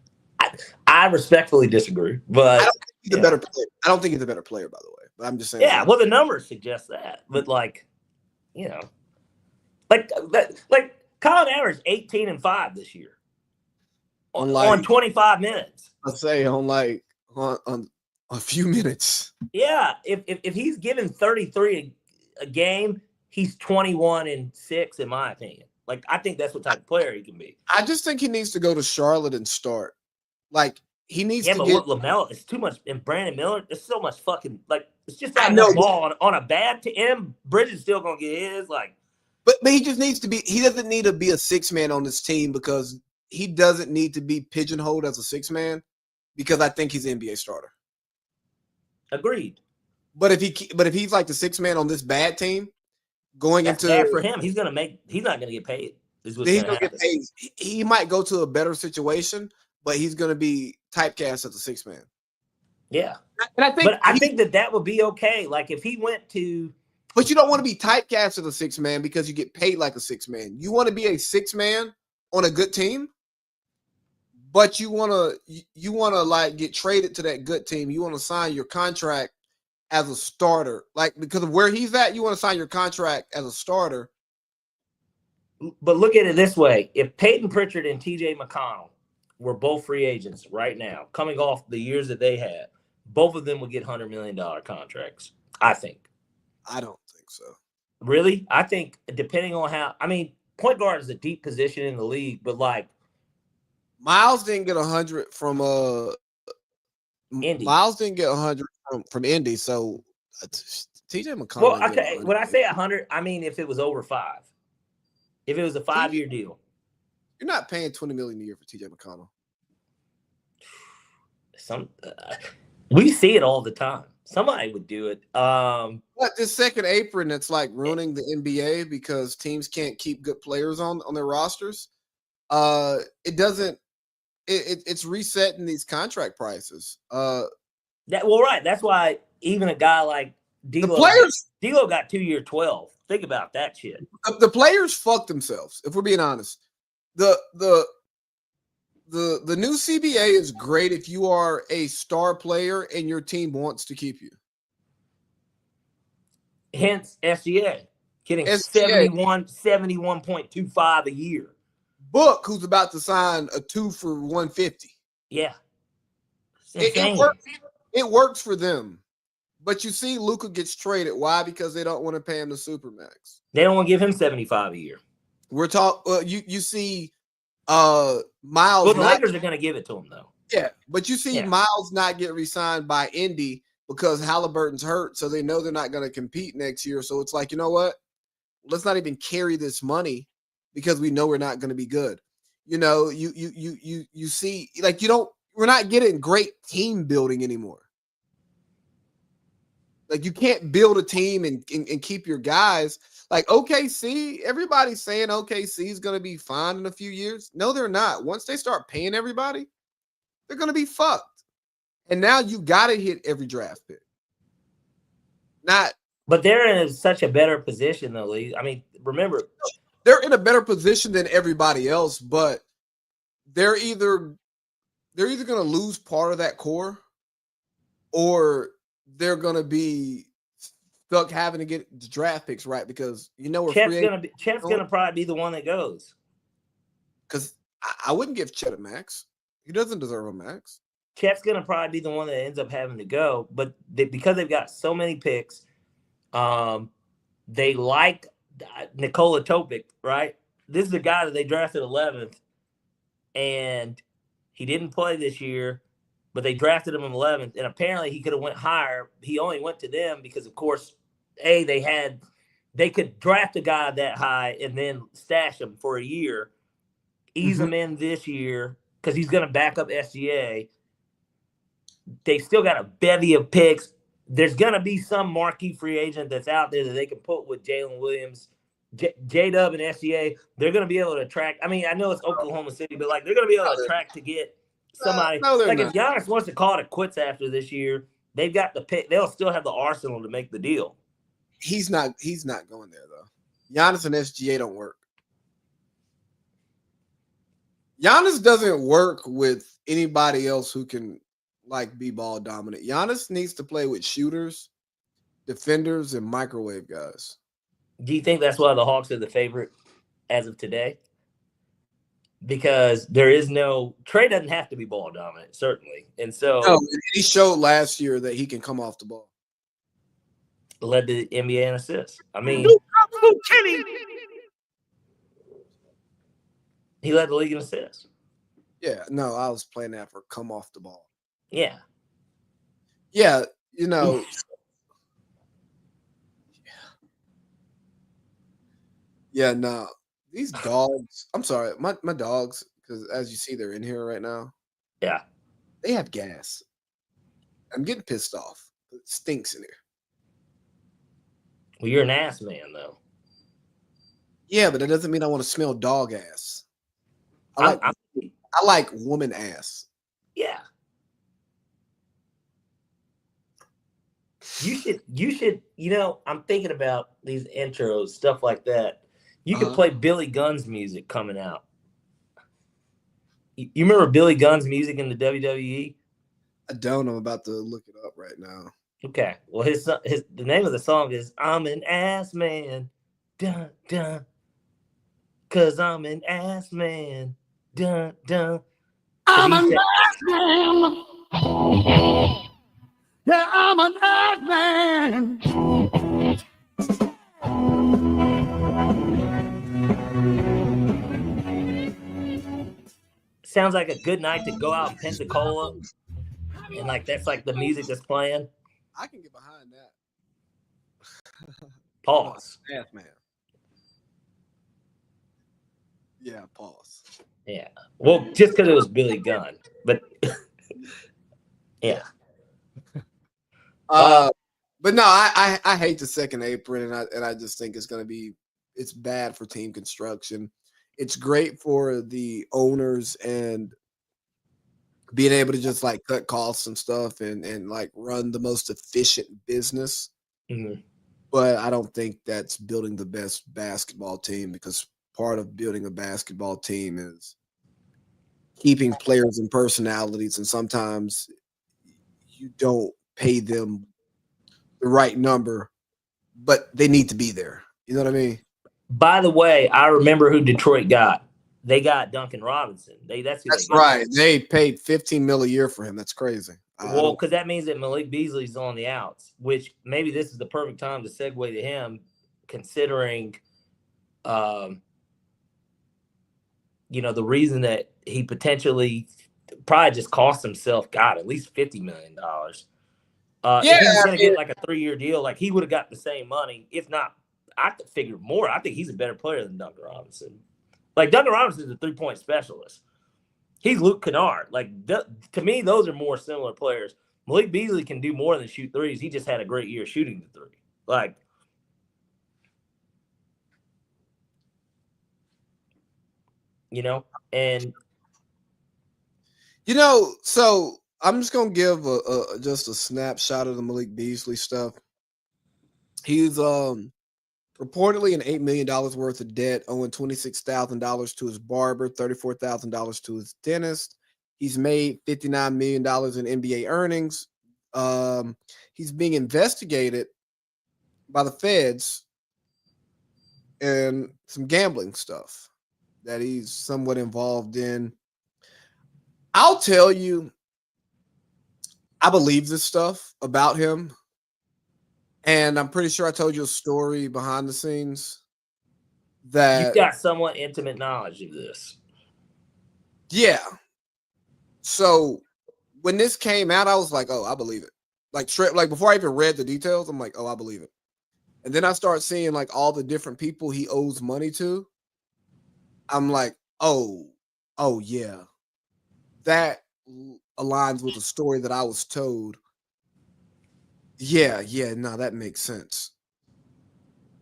Speaker 1: I respectfully disagree, but
Speaker 2: I don't think he's a better player. I don't think he's a better player, by the way. But I'm just saying.
Speaker 1: Yeah, well, the numbers suggest that, but like Colin averaged 18 and 5 this year on 25 minutes.
Speaker 2: I'd say on a few minutes.
Speaker 1: Yeah, if he's given 33 a game, he's 21 and 6 in my opinion. Like I think that's what type of player he can be.
Speaker 2: I just think he needs to go to Charlotte and start. Like he needs to
Speaker 1: get LaMelo. It's too much, and Brandon Miller. There's so much fucking it's just not
Speaker 2: enough
Speaker 1: ball on a bad team. Bridges still gonna get his
Speaker 2: But he just needs to be. He doesn't need to be a 6-man on this team because he doesn't need to be pigeonholed as a 6-man because I think he's an NBA starter.
Speaker 1: Agreed.
Speaker 2: But if he's like the 6-man on this bad team,
Speaker 1: That's bad for him. He's not gonna get paid. He's gonna
Speaker 2: get paid. He might go to a better situation, but he's gonna be typecast as a 6-man.
Speaker 1: Yeah, and I think that would be okay. Like if he went to.
Speaker 2: But you don't want to be typecast as a 6-man because you get paid like a 6-man. You want to be a 6-man on a good team, but you want to get traded to that good team. You want to sign your contract as a starter, because of where he's at. You want to sign your contract as a starter.
Speaker 1: But look at it this way: if Peyton Pritchard and T.J. McConnell were both free agents right now, coming off the years that they had, both of them would get $100 million contracts. I think.
Speaker 2: I don't think so.
Speaker 1: Really? I think depending on point guard is a deep position in the league, but
Speaker 2: Miles didn't get 100 from
Speaker 1: Indy.
Speaker 2: Miles didn't get 100 from Indy, so TJ McConnell.
Speaker 1: Well, okay. When I say 100, I mean if it was over 5. If it was a 5-year deal.
Speaker 2: You're not paying $20 million a year for TJ McConnell.
Speaker 1: We see it all the time. Somebody would do it.
Speaker 2: What, this second apron that's ruining the NBA because teams can't keep good players on their rosters? It's resetting these contract prices.
Speaker 1: Right. That's why even a guy like D'Lo, D'Lo got 2-year 12. Think about that shit.
Speaker 2: The players fuck themselves. If we're being honest, the new CBA is great if you are a star player and your team wants to keep you.
Speaker 1: Hence SGA getting 71.25 a year.
Speaker 2: Book, who's about to sign a 2 for 150.
Speaker 1: Yeah.
Speaker 2: It works for them. But you see Luka gets traded. Why? Because they don't want to pay him the Supermax.
Speaker 1: They don't want to give him 75 a year.
Speaker 2: We're talking you see Miles.
Speaker 1: Well, the Lakers are going to give it to him though.
Speaker 2: Yeah, but you see Miles not get re-signed by Indy because Halliburton's hurt, so they know they're not going to compete next year. So it's you know what? Let's not even carry this money because we know we're not going to be good. You know, you see, we're not getting great team building anymore. Like, you can't build a team and keep your guys. Like OKC, everybody's saying OKC is going to be fine in a few years. No, they're not. Once they start paying everybody, they're going to be fucked. And now you got to hit every draft pick.
Speaker 1: But they're in such a better position, though, Lee. I mean, remember,
Speaker 2: they're in a better position than everybody else, but they're either going to lose part of that core, or they're going to be stuck having to get the draft picks right, because
Speaker 1: Chet's gonna probably be the one that goes.
Speaker 2: Because I wouldn't give Chet a max. He doesn't deserve a max.
Speaker 1: Chet's gonna probably be the one that ends up having to go, but because they've got so many picks, they like Nikola Topic, right? This is a guy that they drafted 11th, and he didn't play this year, but they drafted him in 11th, and apparently he could have went higher. He only went to them because, of course, they could draft a guy that high and then stash him for a year, ease him in this year because he's going to back up SGA. They still got a bevy of picks. There's going to be some marquee free agent that's out there that they can put with Jalen Williams, J-Dub, and SGA. They're going to be able to attract. I mean, I know it's Oklahoma City, but like they're going to be able to attract to get somebody. Like if Giannis wants to call it quits after this year, they've got the pick. They'll still have the arsenal to make the deal.
Speaker 2: He's not going there though. Giannis and SGA don't work. Giannis doesn't work with anybody else who can like be ball dominant. Giannis needs to play with shooters, defenders, and microwave guys.
Speaker 1: Do you think that's why the Hawks are the favorite as of today? Because there is no Trey doesn't have to be ball dominant, certainly. And so
Speaker 2: he showed last year that he can come off the ball.
Speaker 1: Led the NBA in assists. I mean, he led the league in assists.
Speaker 2: Yeah, no, I was playing that for come off the ball.
Speaker 1: Yeah.
Speaker 2: Yeah, Yeah, no. These dogs, I'm sorry, my dogs, because as you see, they're in here right now.
Speaker 1: Yeah.
Speaker 2: They have gas. I'm getting pissed off. It stinks in here.
Speaker 1: Well, you're an ass man, though.
Speaker 2: Yeah, but that doesn't mean I want to smell dog ass. I like woman ass.
Speaker 1: Yeah. You should, I'm thinking about these intros, stuff like that. You could play Billy Gunn's music coming out. You remember Billy Gunn's music in the WWE?
Speaker 2: I don't. I'm about to look it up right now.
Speaker 1: Okay. Well, the name of the song is "I'm an Ass Man," dun dun. 'Cause I'm an ass man, dun dun.
Speaker 4: I'm an ass man. Yeah, I'm an ass man.
Speaker 1: Sounds like a good night to go out in Pensacola, and like that's like the music that's playing.
Speaker 2: I can get behind that.
Speaker 1: Pause.
Speaker 2: Ass man. Yeah, pause.
Speaker 1: Yeah. Well, just because it was Billy Gunn, but yeah.
Speaker 2: But no, I hate the second apron, and I just think it's bad for team construction. It's great for the owners and being able to just like cut costs and stuff and like run the most efficient business.
Speaker 1: Mm-hmm.
Speaker 2: But I don't think that's building the best basketball team, because part of building a basketball team is keeping players and personalities, and sometimes you don't pay them the right number, but they need to be there. You know what I mean?
Speaker 1: By the way, I remember who Detroit got. They got Duncan Robinson. That's
Speaker 2: right. They paid $15 million a year for him. That's crazy.
Speaker 1: Well, because that means that Malik Beasley's on the outs, which maybe this is the perfect time to segue to him, considering, the reason that he potentially probably just cost himself, at least $50 million. If he was going to get like a 3-year deal, like he would have got the same money. If not, I figure more. I think he's a better player than Duncan Robinson. Like Duncan Robinson is a 3-point specialist. He's Luke Kennard. Like to me, those are more similar players. Malik Beasley can do more than shoot threes. He just had a great year shooting the three. Like, and
Speaker 2: so I'm just gonna give just a snapshot of the Malik Beasley stuff. He's reportedly in $8 million worth of debt, owing $26,000 to his barber, $34,000 to his dentist. He's made $59 million in NBA earnings. He's being investigated by the feds and some gambling stuff that he's somewhat involved in. I'll tell you, I believe this stuff about him. And I'm pretty sure I told you a story behind the scenes that
Speaker 1: you've got somewhat intimate knowledge of this.
Speaker 2: Yeah. So when this came out, I was like, oh, I believe it. Like before I even read the details, I'm like, oh, I believe it. And then I start seeing like all the different people he owes money to. I'm like, oh yeah. That aligns with the story that I was told. Yeah, no, that makes sense.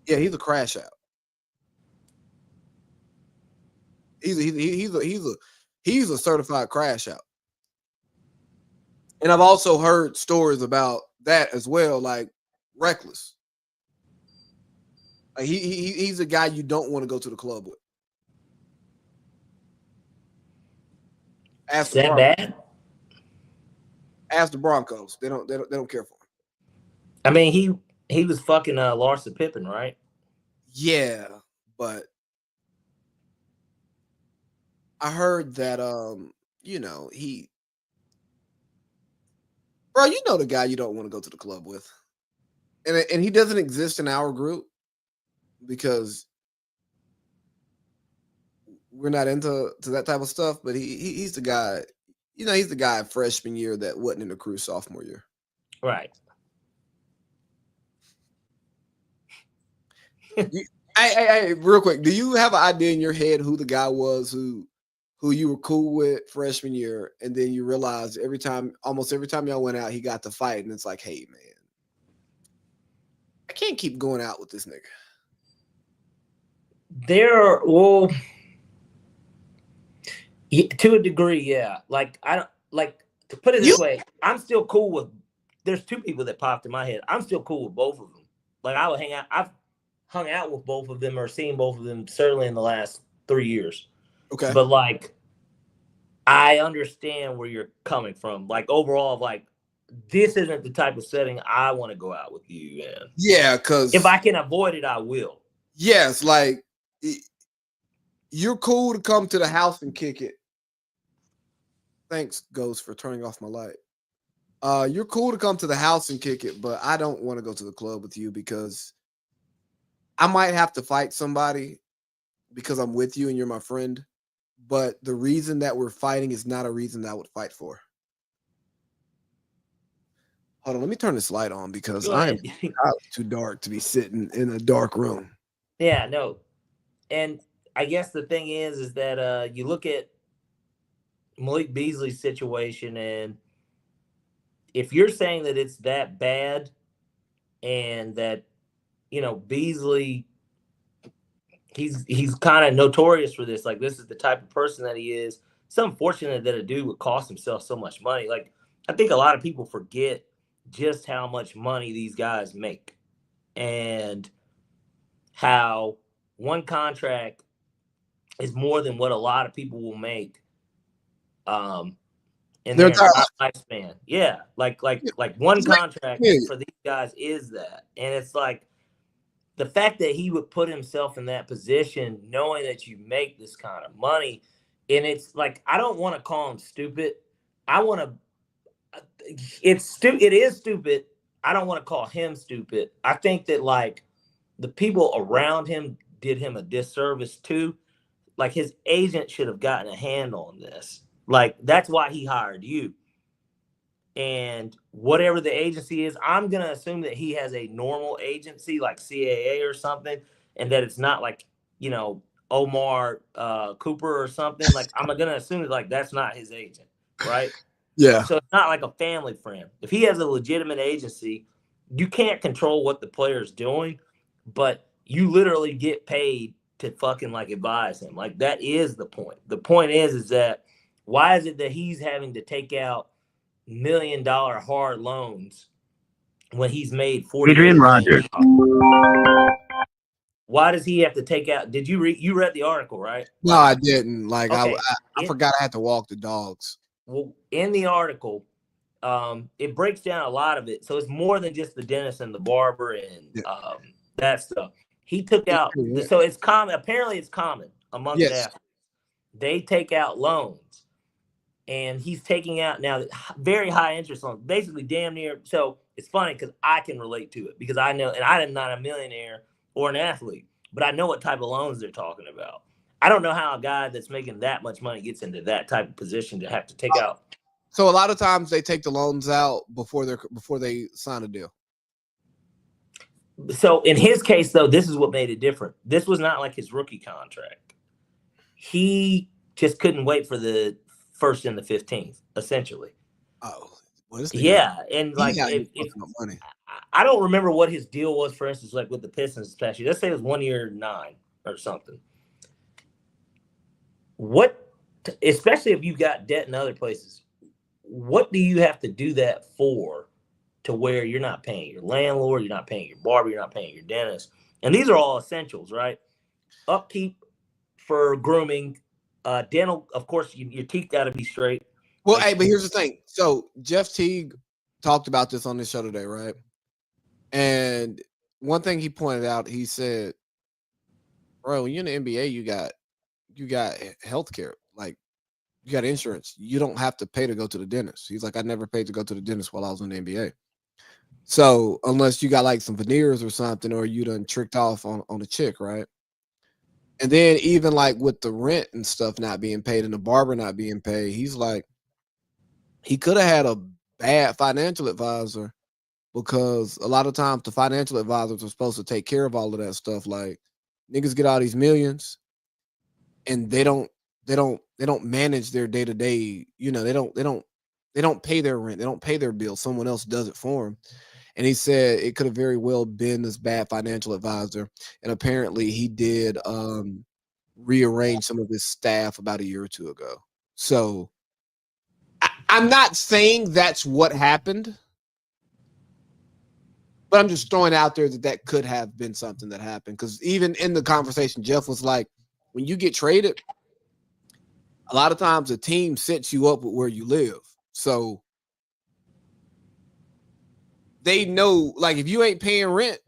Speaker 2: Yeah, he's a crash out. He's a certified crash out. And I've also heard stories about that as well, like reckless. Like he's a guy you don't want to go to the club with.
Speaker 1: Is that bad?
Speaker 2: Ask the Broncos. They don't care for him.
Speaker 1: I mean, he was fucking Larsa Pippen, right?
Speaker 2: Yeah, but I heard that bro, the guy you don't want to go to the club with. And he doesn't exist in our group because we're not into that type of stuff, but he's the guy, he's the guy freshman year that wasn't in the crew sophomore year.
Speaker 1: Right.
Speaker 2: Hey, real quick, do you have an idea in your head who the guy was who you were cool with freshman year, and then you realize almost every time y'all went out, he got to fight, and it's like, hey, man, I can't keep going out with this nigga.
Speaker 1: To a degree, yeah. Like, I don't like to put it this way. I'm still cool with. There's two people that popped in my head. I'm still cool with both of them. Like, I would hang out. I've hung out with both of them or seen both of them certainly in the last 3 years.
Speaker 2: Okay.
Speaker 1: But like, I understand where you're coming from. Like, overall, like, this isn't the type of setting I want to go out with you, man.
Speaker 2: Yeah, because
Speaker 1: if I can avoid it, I will.
Speaker 2: Yes, like you're cool to come to the house and kick it. Thanks, Ghost, for turning off my light. You're cool to come to the house and kick it, but I don't want to go to the club with you because I might have to fight somebody because I'm with you and you're my friend. But the reason that we're fighting is not a reason that I would fight for. Hold on, let me turn this light on because I'm too dark to be sitting in a dark room.
Speaker 1: Yeah, no. And I guess the thing is that you look at Malik Beasley's situation, and if you're saying that it's that bad and that, Beasley, he's kind of notorious for this. Like, this is the type of person that he is. It's unfortunate that a dude would cost himself so much money. Like, I think a lot of people forget just how much money these guys make and how one contract is more than what a lot of people will make in their lifespan. Yeah, like one contract for these guys is that. And it's like the fact that he would put himself in that position knowing that you make this kind of money, and it's like, I don't want to call him stupid. It is stupid. I don't want to call him stupid. I think that like the people around him did him a disservice too. Like, his agent should have gotten a hand on this. Like, that's why he hired you. And whatever the agency is, I'm going to assume that he has a normal agency like CAA or something, and that it's not like, Omar Cooper or something. Like, I'm going to assume that, like, that's not his agent, right?
Speaker 2: Yeah.
Speaker 1: So it's not like a family friend. If he has a legitimate agency, you can't control what the player's doing, but you literally get paid to fucking like advise him. Like that is the point. The point is that why is it that he's having to take out $1 million hard loans when he's made 40
Speaker 3: Adrian Rogers.
Speaker 1: Why does he have to take out? Did you read the article, right?
Speaker 2: No, I didn't. Like
Speaker 1: Okay.
Speaker 2: I forgot I had to walk the dogs.
Speaker 1: Well, in the article, it breaks down a lot of it. So it's more than just the dentist and the barber and that stuff. He took out. So it's common. Apparently, it's common amongst athletes. They take out loans, and he's taking out now very high interest loans, basically damn near. So it's funny because I can relate to it because I know, and I'm not a millionaire or an athlete, but I know what type of loans they're talking about. I don't know how a guy that's making that much money gets into that type of position to have to take out.
Speaker 2: So a lot of times they take the loans out before they sign a deal.
Speaker 1: So in his case, though, this is what made it different. This was not like his rookie contract. He just couldn't wait for the 1st and the 15th, essentially.
Speaker 2: Oh, what is
Speaker 1: and like if
Speaker 2: money.
Speaker 1: I don't remember what his deal was, for instance, like with the Pistons this past year. Let's say it was 1 year 9 or something. Especially if you've got debt in other places, what do you have to do that for to where you're not paying your landlord, you're not paying your barber, you're not paying your dentist? And these are all essentials, right? Upkeep for grooming, dental, of course, your teeth got to be straight.
Speaker 2: Well, hey, but here's the thing. So Jeff Teague talked about this on this show today, right? And one thing he pointed out, he said, bro, when you're in the NBA, you got healthcare, like you got insurance. You don't have to pay to go to the dentist. He's like, I never paid to go to the dentist while I was in the NBA. So unless you got like some veneers or something, or you done tricked off on a chick, right? And then even like with the rent and stuff not being paid and the barber not being paid, he's like, he could have had a bad financial advisor, because a lot of times the financial advisors are supposed to take care of all of that stuff. Like niggas get all these millions and they don't manage their day-to-day, they don't pay their rent, they don't pay their bills. Someone else does it for them. And he said it could have very well been this bad financial advisor. And apparently he did rearrange some of his staff about a year or two ago. So I'm not saying that's what happened, but I'm just throwing out there that could have been something that happened. Because even in the conversation, Jeff was like, when you get traded, a lot of times a team sets you up with where you live. So they know, like, if you ain't paying rent,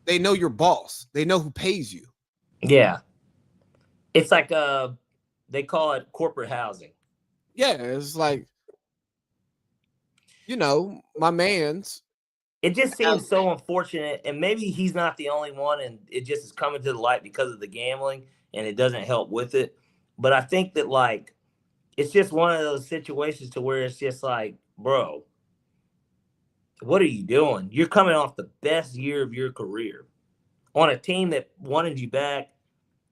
Speaker 2: they know your boss. They know who pays you.
Speaker 1: Yeah. It's like they call it corporate housing.
Speaker 2: Yeah, it's like, my man's.
Speaker 1: It just seems so unfortunate, and maybe he's not the only one, and it just is coming to the light because of the gambling, and it doesn't help with it. But I think that, like, it's just one of those situations to where it's just like, bro, what are you doing? You're coming off the best year of your career on a team that wanted you back.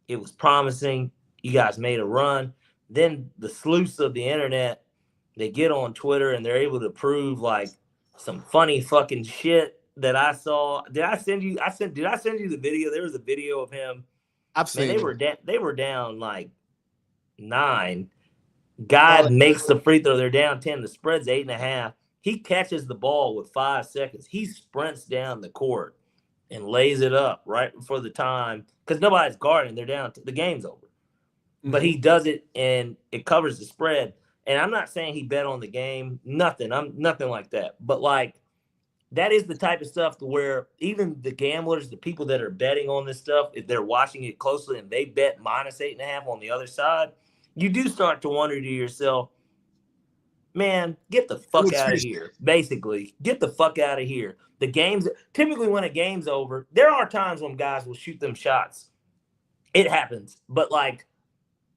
Speaker 1: It was promising. You guys made a run. Then the sleuths of the internet, they get on Twitter and they're able to prove like some funny fucking shit that I saw. Did I send you the video? There was a video of him.
Speaker 2: I've seen
Speaker 1: they were down like 9. Guy makes the free throw. They're down 10. The spread's 8.5. He catches the ball with 5 seconds. He sprints down the court and lays it up right before the time because nobody's guarding. They're down. The game's over. Mm-hmm. But he does it and it covers the spread. And I'm not saying he bet on the game. Nothing. I'm nothing like that. But like that is the type of stuff to where even the gamblers, the people that are betting on this stuff, if they're watching it closely and they bet minus 8.5 on the other side, you do start to wonder to yourself, man, get the fuck out of here. Basically, get the fuck out of here. The games, typically when a game's over, there are times when guys will shoot them shots. It happens. But like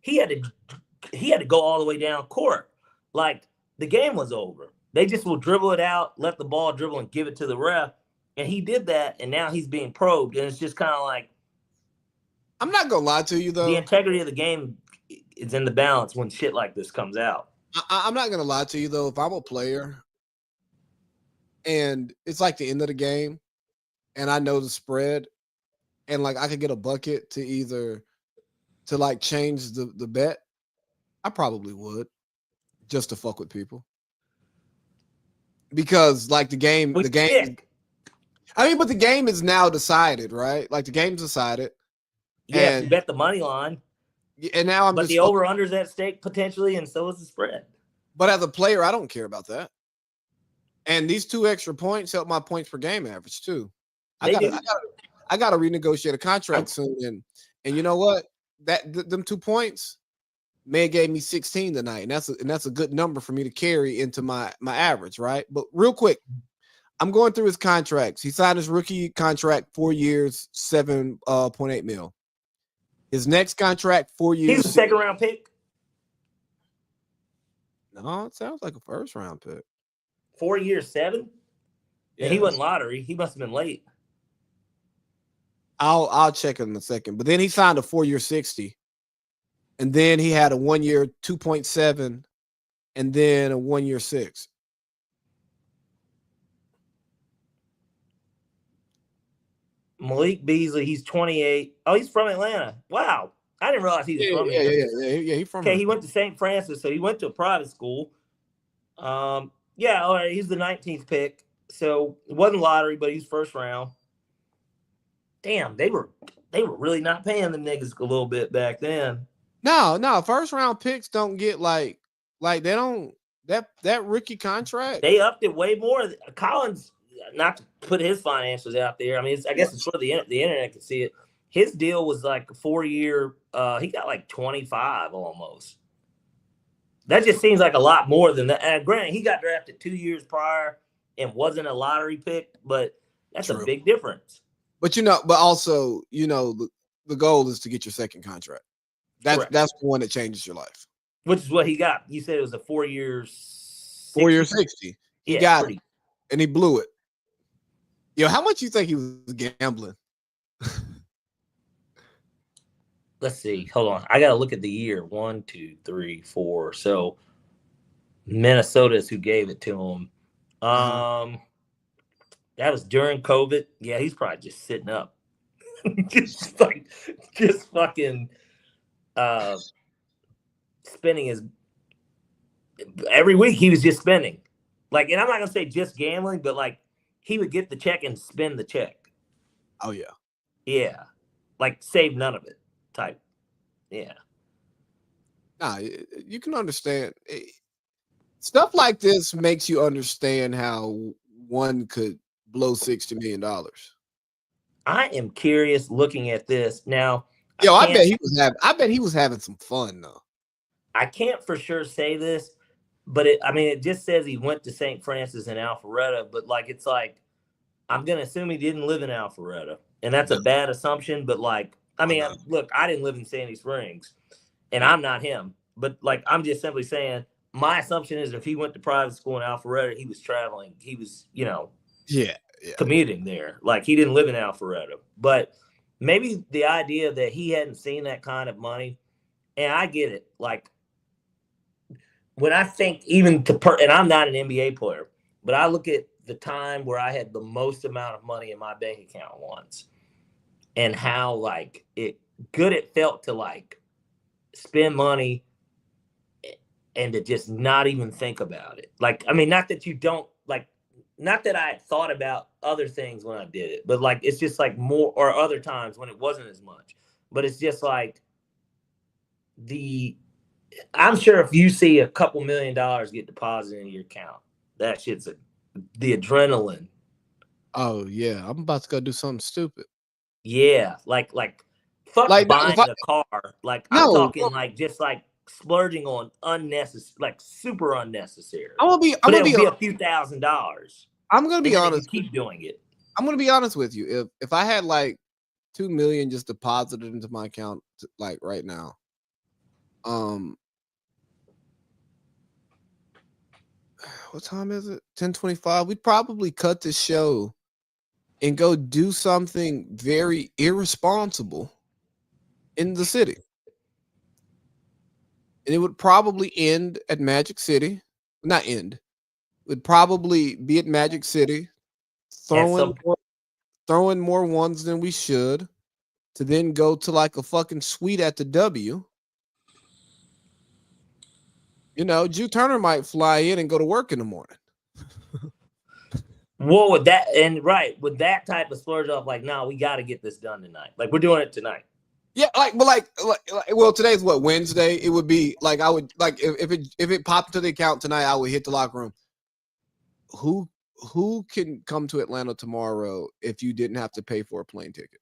Speaker 1: he had to go all the way down court. Like the game was over. They just will dribble it out, let the ball dribble and give it to the ref. And he did that, and now he's being probed. And it's just kind of like,
Speaker 2: I'm not going to lie to you, though.
Speaker 1: The integrity of the game is in the balance when shit like this comes out.
Speaker 2: I'm not gonna lie to you though. If I'm a player and it's like the end of the game, and I know the spread, and like I could get a bucket to either to like change the bet, I probably would just to fuck with people because like the game. I mean, but the game is now decided, right? Like the game's decided.
Speaker 1: Yeah,
Speaker 2: and,
Speaker 1: you bet the money line.
Speaker 2: And now I'm
Speaker 1: but
Speaker 2: just
Speaker 1: the over under's at stake potentially, and so is the spread.
Speaker 2: But as a player, I don't care about that. And these 2 extra points help my points per game average too. I gotta renegotiate a contract soon. And you know what? Them 2 points may have gave me 16 tonight, and that's a good number for me to carry into my average, right? But real quick, I'm going through his contracts. He signed his rookie contract 4 years, 7.8 mil. His next contract 4 years.
Speaker 1: He's a second round pick.
Speaker 2: No, it sounds like a first round pick.
Speaker 1: 4 years, 7.
Speaker 2: Yeah,
Speaker 1: and he wasn't lottery. He must have been late.
Speaker 2: I'll check it in a second. But then he signed a 4 year 60. And then he had a 1 year 2.7 and then a 1 year 6.
Speaker 1: Malik Beasley, he's 28. Oh, he's from Atlanta. Wow. I didn't realize he was from here.
Speaker 2: Yeah, he's from
Speaker 1: Okay, he went to St. Francis, so he went to a private school. Yeah, all right, he's the 19th pick. So it wasn't lottery, but he's first round. Damn, they were really not paying them niggas a little bit back then.
Speaker 2: No, first round picks don't get like they don't that rookie contract.
Speaker 1: They upped it way more. Collins, not to put his financials out there. I mean, I guess it's for the internet can see it. His deal was like a 4 year. He got like 25 almost. That just seems like a lot more than that. And granted, he got drafted 2 years prior and wasn't a lottery pick, but that's a big difference.
Speaker 2: But also, the goal is to get your second contract. That's the one that changes your life.
Speaker 1: Which is what he got. You said it was a 4 years.
Speaker 2: 4 year 60. He got it, and he blew it. Yo, how much you think he was gambling?
Speaker 1: Let's see. Hold on. I got to look at the year. 1, 2, 3, 4. So Minnesota is who gave it to him. That was during COVID. Yeah, he's probably just sitting up. just fucking spending his every week. He was just spending. Like, and I'm not going to say just gambling, but like he would get the check and spend the check.
Speaker 2: Oh, yeah.
Speaker 1: Yeah. Like save none of it. Type. Yeah.
Speaker 2: Nah, you can understand. Stuff like this makes you understand how one could blow $60 million.
Speaker 1: I am curious looking at this now.
Speaker 2: Yo, I bet he was having some fun though.
Speaker 1: I can't for sure say this, but it just says he went to St. Francis in Alpharetta, but like it's like I'm gonna assume he didn't live in Alpharetta, and that's a bad assumption. But like, look, I didn't live in Sandy Springs, and I'm not him. But like, I'm just simply saying my assumption is if he went to private school in Alpharetta, he was traveling. He was, commuting there. Like he didn't live in Alpharetta. But maybe the idea that he hadn't seen that kind of money, and I get it. Like when I think and I'm not an NBA player, but I look at the time where I had the most amount of money in my bank account once, and how like it felt to like spend money and to just not even think about it. Like, I mean, not that you don't like, not that I thought about other things when I did it, but like, it's just like more, or other times when it wasn't as much, but it's just like I'm sure if you see a couple $1 million get deposited in your account, that shit's the adrenaline.
Speaker 2: Oh yeah. I'm about to go do something stupid.
Speaker 1: Yeah. Like buying a car. Like I'm talking like just like splurging on unnecessary, like super unnecessary. I'm gonna be a few $1,000s.
Speaker 2: I'm gonna be honest.
Speaker 1: Keep doing it.
Speaker 2: I'm gonna be honest with you. If I had like $2 million just deposited into my account, like right now, what time is it? 10:25. We'd probably cut this show and go do something very irresponsible in the city. And it would probably end at Magic City. Not end. It would probably be at Magic City, throwing more ones than we should, to then go to like a fucking suite at the W. You know, Drew Turner might fly in and go to work in the morning.
Speaker 1: Well, with that with that type of splurge off, like, no, we got to get this done tonight. Like, we're doing it tonight.
Speaker 2: Yeah, well, today's what, Wednesday. It would be like I would like if it popped into the account tonight, I would hit the locker room. Who can come to Atlanta tomorrow if you didn't have to pay for a plane ticket?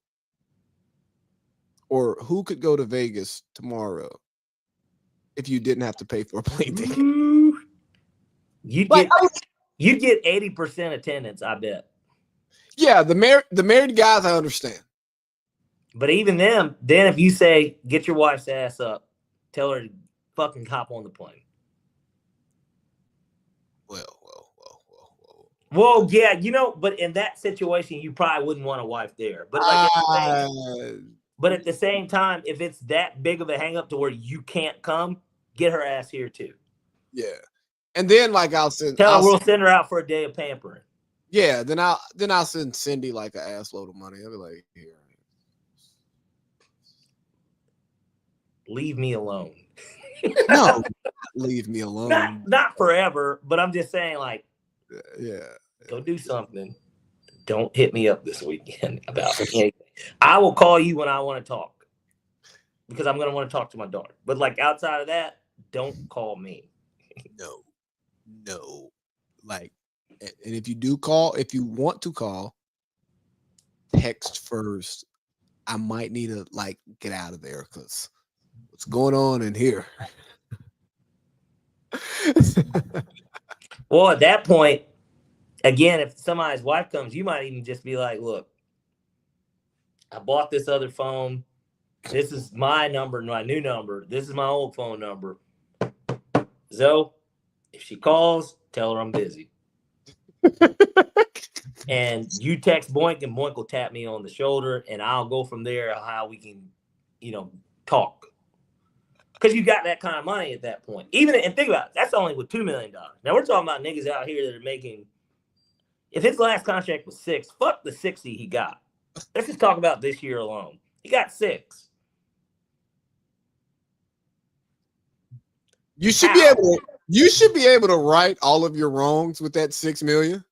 Speaker 2: Or who could go to Vegas tomorrow if you didn't have to pay for a plane ticket?
Speaker 1: You'd get 80% attendance, I bet.
Speaker 2: Yeah, the married guys, I understand.
Speaker 1: But even them, then if you say, get your wife's ass up, tell her to fucking hop on the plane. Well, yeah, you know, but in that situation, you probably wouldn't want a wife there. But at the same time, if it's that big of a hang up to where you can't come, get her ass here too.
Speaker 2: Yeah. And then like we'll send
Speaker 1: her out for a day of pampering.
Speaker 2: Yeah, then I'll send Cindy like an ass load of money. I'll be like, here.
Speaker 1: Leave me alone.
Speaker 2: No, leave me alone.
Speaker 1: Not forever, but I'm just saying, like,
Speaker 2: yeah.
Speaker 1: Go do something. Don't hit me up this weekend about anything. I will call you when I want to talk because I'm going to want to talk to my daughter. But like outside of that, don't call me.
Speaker 2: No. Like, and if you do call, if you want to call, text first. I might need to like get out of there because what's going on in here?
Speaker 1: Well, at that point, again, if somebody's wife comes, you might even just be like, look, I bought this other phone. This is my number, my new number. This is my old phone number. Zoe, if she calls, tell her I'm busy. And you text Boink, and Boink will tap me on the shoulder, and I'll go from there how we can, talk. Because you got that kind of money at that point. And think about it, that's only with $2 million. Now we're talking about niggas out here that are making. If his last contract was 6, fuck the 60 he got. Let's just talk about this year alone. He got 6.
Speaker 2: You should be able to right all of your wrongs with that $6 million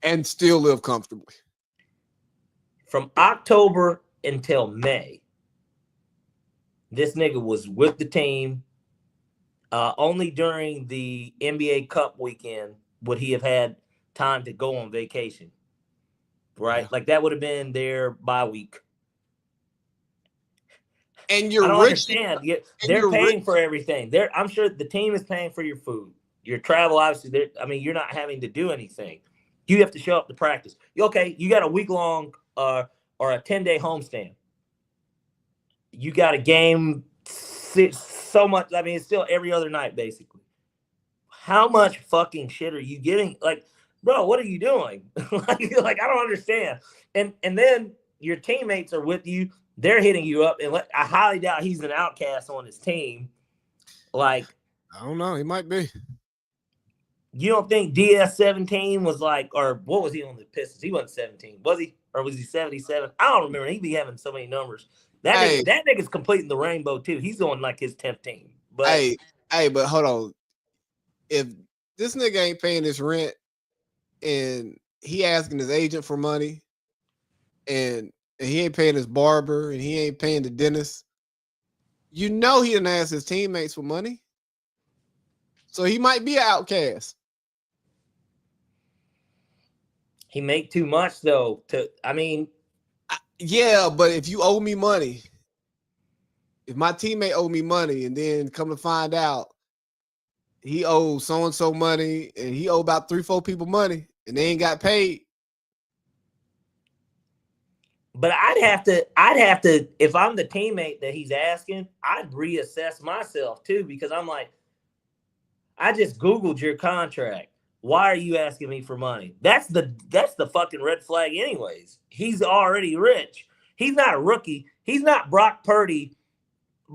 Speaker 2: and still live comfortably.
Speaker 1: From October until May, this nigga was with the team. Only during the NBA Cup weekend would he have had time to go on vacation, right? Yeah. Like that would have been their bye week.
Speaker 2: And you're
Speaker 1: I don't
Speaker 2: rich.
Speaker 1: Understand. They're paying for everything. I'm sure the team is paying for your food, your travel. Obviously, you're not having to do anything. You have to show up to practice. Okay, you got a week long or a 10-day homestand. You got a game so much. It's still every other night basically. How much fucking shit are you getting? Like, bro, what are you doing? like I don't understand. And then your teammates are with you. They're hitting you up, and I highly doubt he's an outcast on his team. Like,
Speaker 2: I don't know. He might be.
Speaker 1: You don't think DS-17 was like, or what was he on the Pistons? He wasn't 17, was he? Or was he 77? I don't remember. He'd be having so many numbers. That nigga's completing the rainbow too. He's on like his 10th team. But
Speaker 2: but hold on. If this nigga ain't paying his rent and he asking his agent for money and he ain't paying his barber and he ain't paying the dentist, he didn't ask his teammates for money. So he might be an outcast.
Speaker 1: He make too much though.
Speaker 2: Yeah, but if you owe me money, if my teammate owe me money and then come to find out he owes so-and-so money and he owe about 3-4 people money and they ain't got paid.
Speaker 1: But I'd have to, if I'm the teammate that he's asking, I'd reassess myself too, because I'm like, I just Googled your contract. Why are you asking me for money? That's the fucking red flag anyways. He's already rich. He's not a rookie. He's not Brock Purdy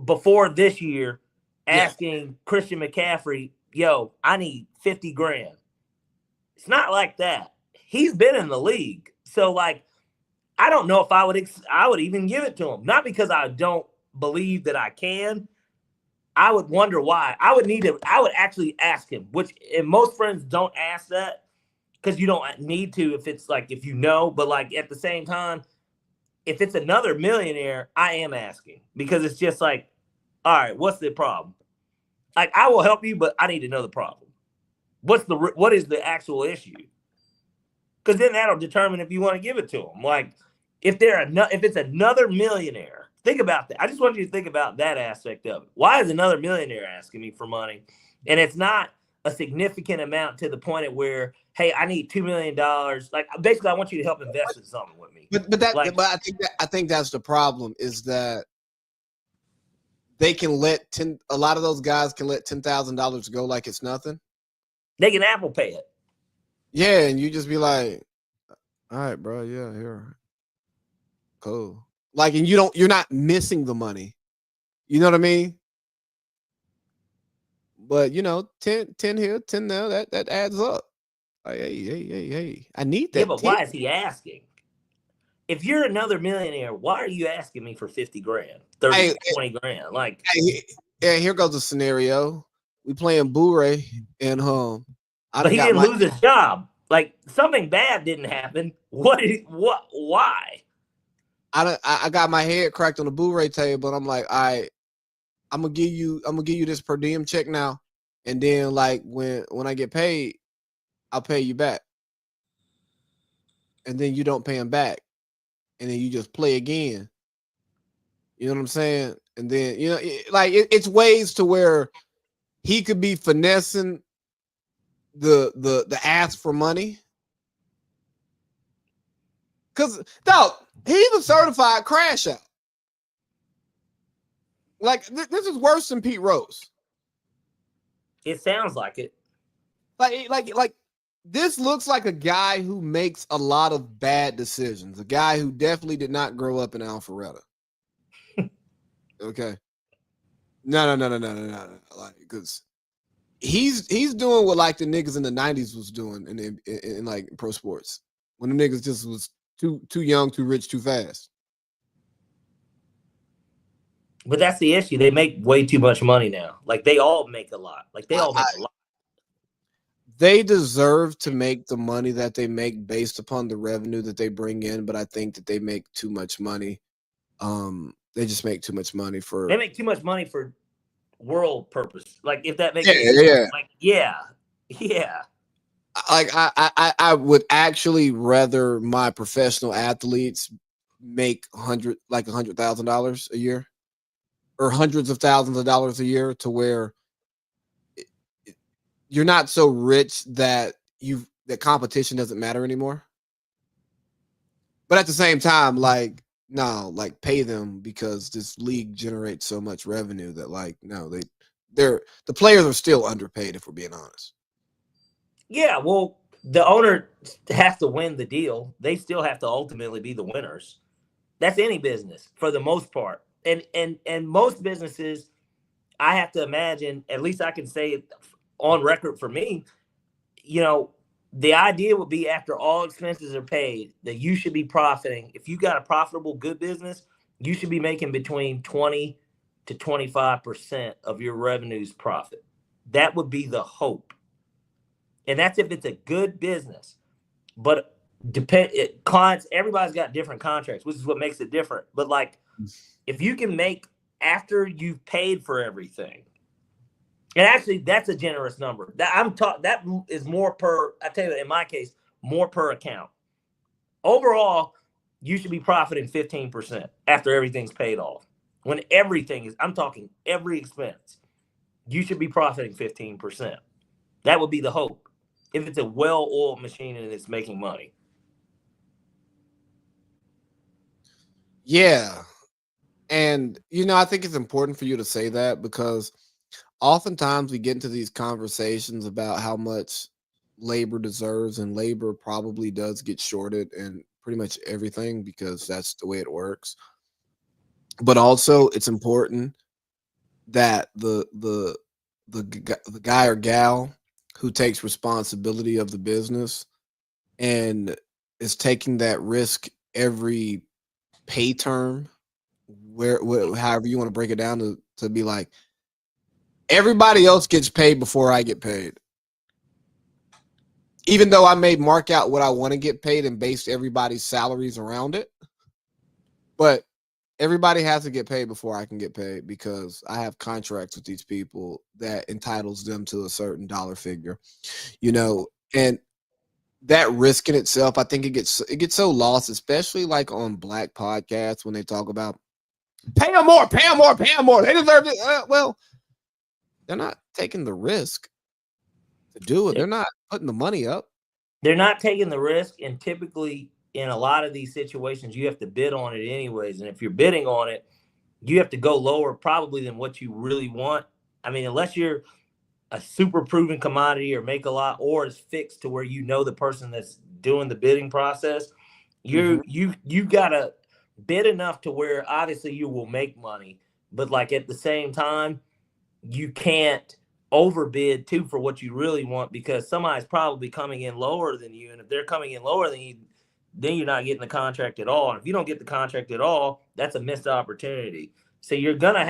Speaker 1: before this year asking Christian McCaffrey, yo, I need 50 grand. It's not like that. He's been in the league. So, like, I don't know if I would even give it to him. Not because I don't believe that I can. I would wonder why. I would actually ask him, and most friends don't ask that because you don't need to if you know, but like at the same time, if it's another millionaire, I am asking because it's just like, all right, what's the problem? Like, I will help you, but I need to know the problem. What is the actual issue? Because then that'll determine if you want to give it to them. Like, if it's another millionaire, think about that. I just want you to think about that aspect of it. Why is another millionaire asking me for money? And it's not a significant amount to the point at where, hey, I need $2 million. Like, basically, I want you to help invest in something with me.
Speaker 2: But I think that's the problem is that they can a lot of those guys can let $10,000 go like it's nothing.
Speaker 1: They can Apple Pay it.
Speaker 2: Yeah, and you just be like, all right, bro, yeah, here. Cool. Like, and you're not missing the money. You know what I mean? But 10 here, 10 there, that adds up. Like, hey, I need that.
Speaker 1: Yeah, but why is he asking? If you're another millionaire, why are you asking me for 50 grand, 30, 20 grand? Like,
Speaker 2: here goes a scenario. We playing Blu-ray and
Speaker 1: but he didn't lose his job. Like, something bad didn't happen. Why?
Speaker 2: I got my head cracked on the Blu-ray table, and I'm like, all right, I'm gonna give you this per diem check now, and then like when I get paid, I'll pay you back, and then you don't pay him back, and then you just play again. You know what I'm saying? And then it's ways to where he could be finessing the ask for money, because he's a certified crash out. Like, this is worse than Pete Rose.
Speaker 1: It sounds like it.
Speaker 2: Like this looks like a guy who makes a lot of bad decisions. A guy who definitely did not grow up in Alpharetta. Okay. No. Like, because he's doing what like the niggas in the 90s was doing in like pro sports, when the niggas just was too young, too rich, too fast.
Speaker 1: But that's the issue. They make way too much money now. Like, they all make a lot. Like, they all make a lot.
Speaker 2: They deserve to make the money that they make based upon the revenue that they bring in, but I think that they make too much money. They just make too much money for.
Speaker 1: They make too much money for world purpose. Like, if that makes
Speaker 2: sense.
Speaker 1: Like, yeah.
Speaker 2: Like, I would actually rather my professional athletes make $100,000 a year, or hundreds of thousands of dollars a year, to where you're not so rich that competition doesn't matter anymore. But at the same time, like, no, like, pay them, because this league generates so much revenue that, like, no, the players are still underpaid, if we're being honest. Yeah,
Speaker 1: well, the owner has to win the deal. They still have to ultimately be the winners. That's any business for the most part. And most businesses, I have to imagine, at least I can say it on record for me, the idea would be, after all expenses are paid, that you should be profiting. If you got a profitable, good business, you should be making between 20 to 25% of your revenues profit. That would be the hope. And that's if it's a good business. But clients, everybody's got different contracts, which is what makes it different. But like, if you can make after you've paid for everything, and actually that's a generous number. That is more per. I tell you, in my case, more per account. Overall, you should be profiting 15% after everything's paid off. When everything is, I'm talking every expense, you should be profiting 15%. That would be the hope, if it's a well-oiled machine and it's making money.
Speaker 2: Yeah. And, I think it's important for you to say that, because oftentimes we get into these conversations about how much labor deserves, and labor probably does get shorted in pretty much everything, because that's the way it works. But also, it's important that the guy or gal who takes responsibility of the business and is taking that risk every pay term, however you want to break it down, to be like, everybody else gets paid before I get paid. Even though I may mark out what I want to get paid and base everybody's salaries around it, but everybody has to get paid before I can get paid, because I have contracts with these people that entitles them to a certain dollar figure, and that risk in itself, I think it gets so lost, especially like on Black podcasts when they talk about pay them more. They deserve it. Well, they're not taking the risk to do it. They're not putting the money up.
Speaker 1: They're not taking the risk, and typically in a lot of these situations, you have to bid on it anyways. And if you're bidding on it, you have to go lower probably than what you really want. I mean, unless you're a super proven commodity or make a lot, or it's fixed to where the person that's doing the bidding process, you gotta bid enough to where obviously you will make money, but like at the same time, you can't overbid too for what you really want, because somebody's probably coming in lower than you, and if they're coming in lower than you, then you're not getting the contract at all. And if you don't get the contract at all, that's a missed opportunity. So you're gonna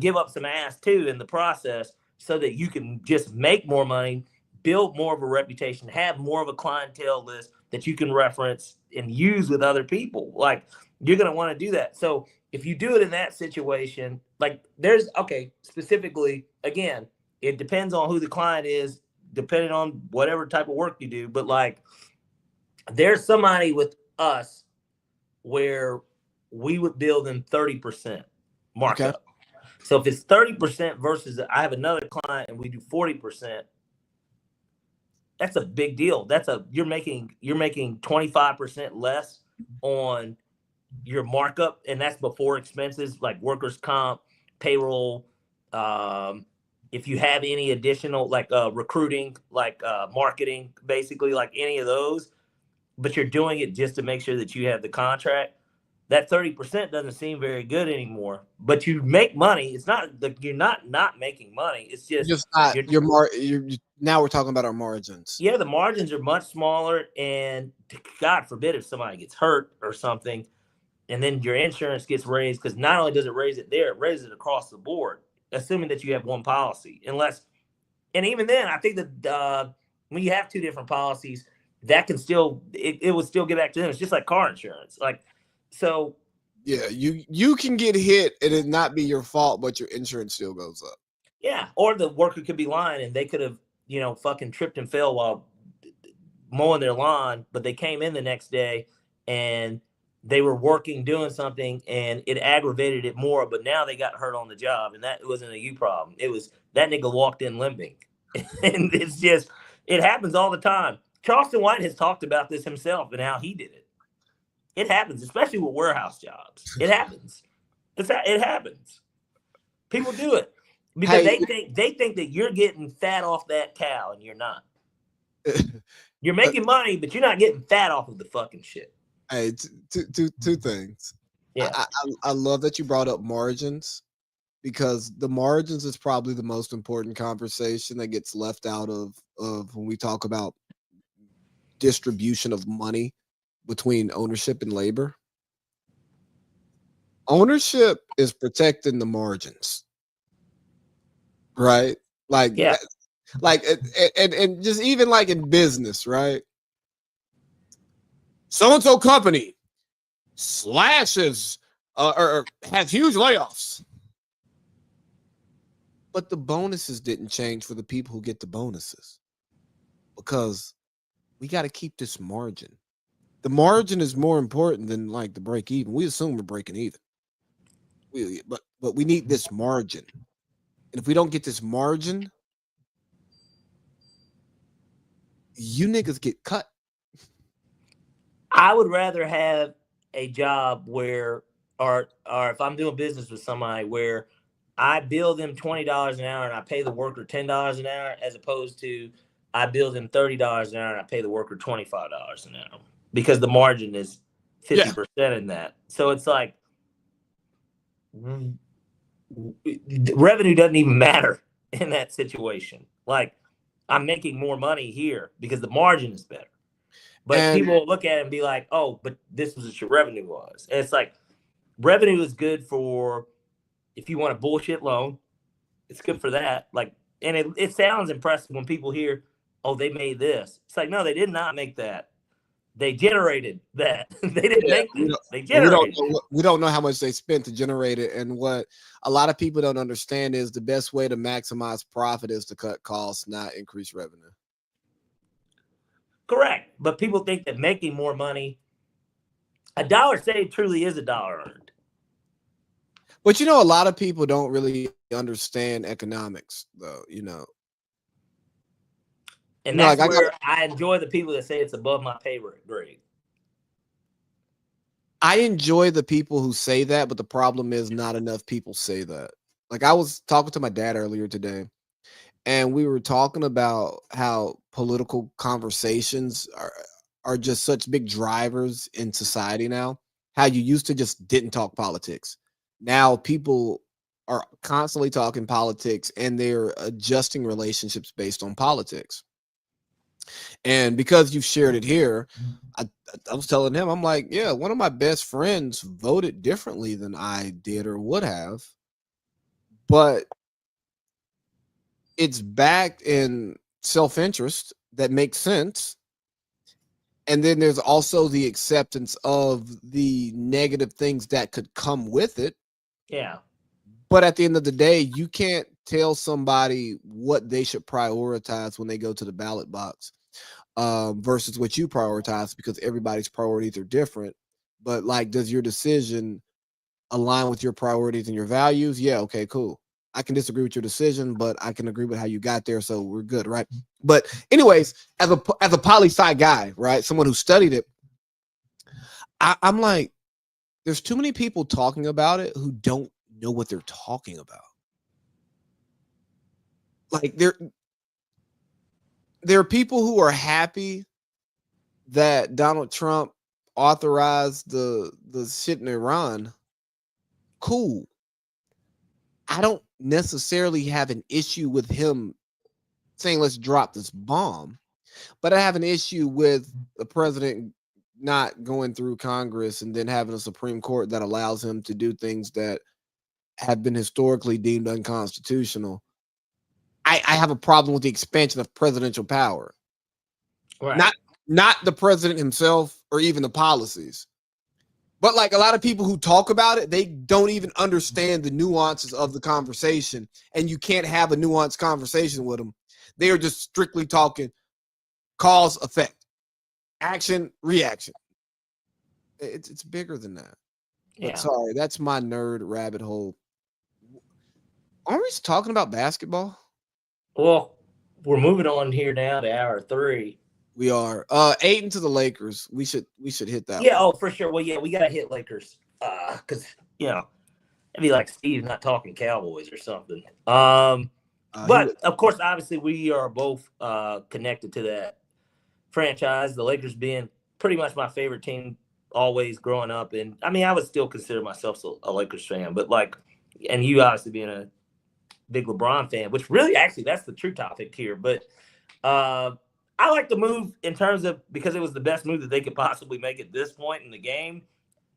Speaker 1: give up some ass too in the process, so that you can just make more money, build more of a reputation, have more of a clientele list that you can reference and use with other people. Like, you're going to want to do that. So if you do it in that situation, like specifically, again, it depends on who the client is, depending on whatever type of work you do. But like, there's somebody with us where we would bill them 30% markup. Okay. So if it's 30% versus I have another client and we do 40%, that's a big deal. You're making 25% less on your markup, and that's before expenses like workers' comp, payroll. If you have any additional like recruiting, like marketing, basically like any of those, but you're doing it just to make sure that you have the contract. That 30% doesn't seem very good anymore, but you make money. It's not like you're not making money. It's just not
Speaker 2: now we're talking about our margins.
Speaker 1: Yeah, the margins are much smaller, and God forbid if somebody gets hurt or something, and then your insurance gets raised, because not only does it raise it there, it raises it across the board, assuming that you have one policy. And even then, I think that when you have two different policies, that can still it would still get back to them. It's just like car insurance, like. So
Speaker 2: yeah, you can get hit and it not be your fault, but your insurance still goes up.
Speaker 1: Yeah, or the worker could be lying and they could have, fucking tripped and fell while mowing their lawn, but they came in the next day and they were working, doing something, and it aggravated it more, but now they got hurt on the job, and that wasn't a you problem. It was that nigga walked in limping. And it happens all the time. Charleston White has talked about this himself and how he did it. It happens, especially with warehouse jobs. It happens. It happens. People do it because they think that you're getting fat off that cow, and you're not. You're making money, but you're not getting fat off of the fucking shit.
Speaker 2: Hey, two things. Yeah, I love that you brought up margins, because the margins is probably the most important conversation that gets left out of when we talk about distribution of money between ownership and labor. Ownership is protecting the margins, right? Like, yeah, and just even like in business, right? So-and-so company slashes or has huge layoffs, but the bonuses didn't change for the people who get the bonuses, because we got to keep this margin. The margin is more important than like the break even. We assume we're breaking even. But we need this margin. And if we don't get this margin, you niggas get cut.
Speaker 1: I would rather have a job where, or if I'm doing business with somebody where I bill them $20 an hour and I pay the worker $10 an hour, as opposed to I bill them $30 an hour and I pay the worker $25 an hour. Because the margin is 50% in that. So it's like, revenue doesn't even matter in that situation. Like, I'm making more money here because the margin is better. But
Speaker 2: And
Speaker 1: people will look at it and be like, oh, but this was what your revenue was. And it's like, revenue is good for if you want a bullshit loan. It's good for that. Like, and it sounds impressive when people hear, oh, they made this. It's like, no, they did not make that. They generated that. They didn't make it. They generated it.
Speaker 2: we don't know how much they spent to generate it. And what a lot of people don't understand is the best way to maximize profit is to cut costs, not increase revenue.
Speaker 1: Correct. But people think that making more money, a dollar saved truly is a dollar earned.
Speaker 2: But a lot of people don't really understand economics, though,
Speaker 1: And that's where I enjoy the people that say it's above my pay grade.
Speaker 2: I enjoy the people who say that, but the problem is not enough people say that. Like, I was talking to my dad earlier today, and we were talking about how political conversations are just such big drivers in society now. How you used to just didn't talk politics. Now people are constantly talking politics, and they're adjusting relationships based on politics. And because you've shared it here, I was telling him, I'm like, yeah, one of my best friends voted differently than I did or would have, but it's backed in self-interest that makes sense. And then there's also the acceptance of the negative things that could come with it.
Speaker 1: Yeah.
Speaker 2: But at the end of the day, you can't tell somebody what they should prioritize when they go to the ballot box versus what you prioritize, because everybody's priorities are different. But like, does your decision align with your priorities and your values? Yeah, okay, cool. I can disagree with your decision, but I can agree with how you got there, so we're good, right? But anyways, as a poli-sci guy, right, someone who studied it, I'm like, there's too many people talking about it who don't know what they're talking about. Like, there are people who are happy that Donald Trump authorized the shit in Iran. Cool. I don't necessarily have an issue with him saying, let's drop this bomb, but I have an issue with the president not going through Congress and then having a Supreme Court that allows him to do things that have been historically deemed unconstitutional. I have a problem with the expansion of presidential power.
Speaker 1: Right.
Speaker 2: Not the president himself or even the policies. But like a lot of people who talk about it, they don't even understand the nuances of the conversation, and you can't have a nuanced conversation with them. They are just strictly talking cause, effect, action, reaction. It's bigger than that.
Speaker 1: Yeah.
Speaker 2: But sorry, that's my nerd rabbit hole. Aren't we talking about basketball?
Speaker 1: Well, we're moving on here now to hour 3.
Speaker 2: We are 8 to the Lakers. We should hit that.
Speaker 1: Yeah,
Speaker 2: one.
Speaker 1: oh, for sure. Well, yeah, we gotta hit Lakers. Because it'd be like Steve not talking Cowboys or something. But of course, obviously, we are both connected to that franchise. The Lakers being pretty much my favorite team always growing up, and I mean, I would still consider myself a Lakers fan. But like, and you obviously being a big LeBron fan, which really actually that's the true topic here. But I like the move in terms of because it was the best move that they could possibly make at this point in the game.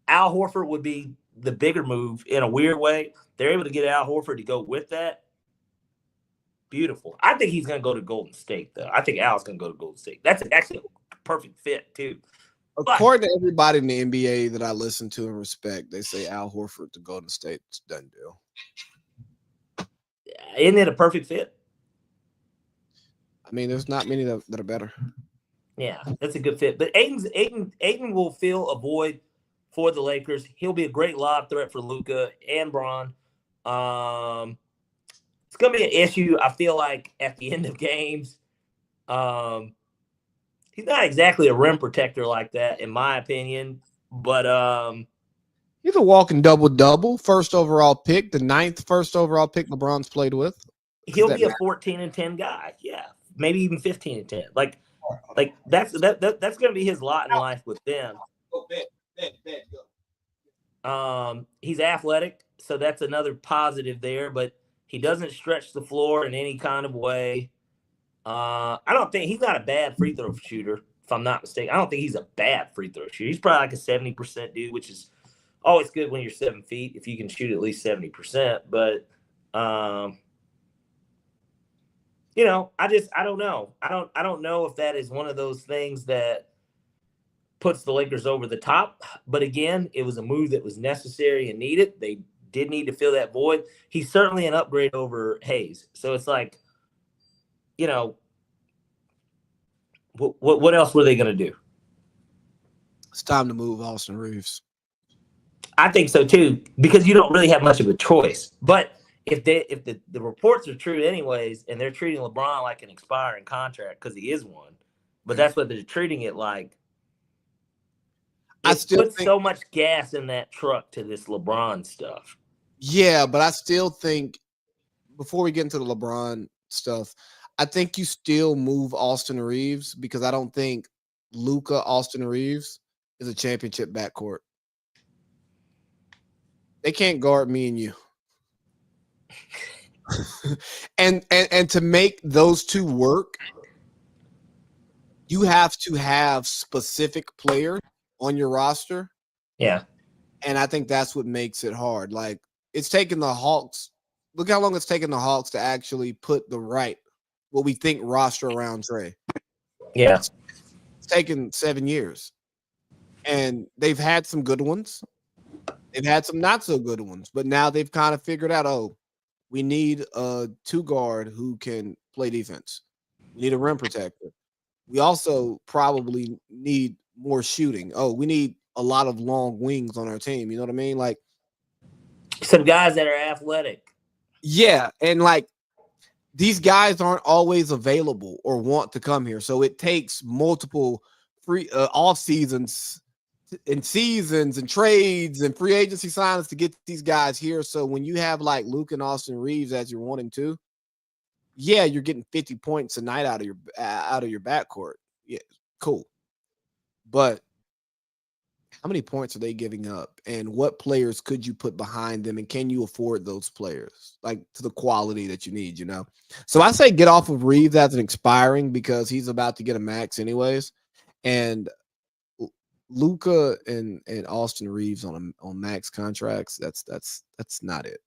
Speaker 1: Al Horford would be the bigger move in a weird way. They're able to get Al Horford to go with that. Beautiful. I think he's going to go to Golden State, though. I think Al's going to go to Golden State. That's actually a perfect fit, too.
Speaker 2: According to everybody in the NBA that I listen to and respect, they say Al Horford to Golden State. It's a done deal.
Speaker 1: Isn't it a perfect fit?
Speaker 2: I mean, there's not many that are better.
Speaker 1: Yeah, that's a good fit. But Ayton will fill a void for the Lakers. He'll be a great lob threat for Luka and Bron. It's going to be an issue, I feel like, at the end of games. He's not exactly a rim protector like that, in my opinion. But
Speaker 2: he's a walking double-double. First overall pick, the 9th first overall pick LeBron's played with.
Speaker 1: He'll be a 14-10 guy. Yeah, maybe even 15-10. Like that's going to be his lot in life with them. He's athletic. So that's another positive there, but he doesn't stretch the floor in any kind of way. I don't think he's not a bad free throw shooter, if I'm not mistaken. I don't think he's a bad free throw shooter. He's probably like a 70% dude, which is always good when you're 7 feet if you can shoot at least 70%. But you know, I don't know. I don't know if that is one of those things that puts the Lakers over the top. But again, it was a move that was necessary and needed. They did need to fill that void. He's certainly an upgrade over Hayes. So it's like, you know, what else were they going to do?
Speaker 2: It's time to move Austin Reeves.
Speaker 1: I think so too, because you don't really have much of a choice. But if the reports are true anyways, and they're treating LeBron like an expiring contract because he is one, but that's what they're treating it like.
Speaker 2: I still
Speaker 1: put so much gas in that truck to this LeBron stuff.
Speaker 2: Yeah, but I still think before we get into the LeBron stuff, I think you still move Austin Reeves because I don't think Luka Austin Reeves is a championship backcourt. They can't guard me and you. and to make those two work, you have to have specific players on your roster.
Speaker 1: Yeah.
Speaker 2: And I think that's what makes it hard. Like, it's taken the Hawks. Look how long it's taken the Hawks to actually put what we think roster around Trey.
Speaker 1: Yeah.
Speaker 2: It's taken 7 years. And they've had some good ones. They've had some not so good ones. But now they've kind of figured out, we need a 2-guard who can play defense. We need a rim protector. We also probably need more shooting. We need a lot of long wings on our team. You know what I mean? Like,
Speaker 1: some guys that are athletic.
Speaker 2: Yeah, and like these guys aren't always available or want to come here. So it takes multiple free off seasons and seasons and trades and free agency signings to get these guys here. So when you have like Luke and Austin Reeves as you're wanting to, yeah, you're getting 50 points a night out of your backcourt. Yeah, cool. But how many points are they giving up? And what players could you put behind them? And can you afford those players, like to the quality that you need, you know? So I say get off of Reeves as an expiring because he's about to get a max anyways. And Luka and Austin Reeves on max contracts, that's not it.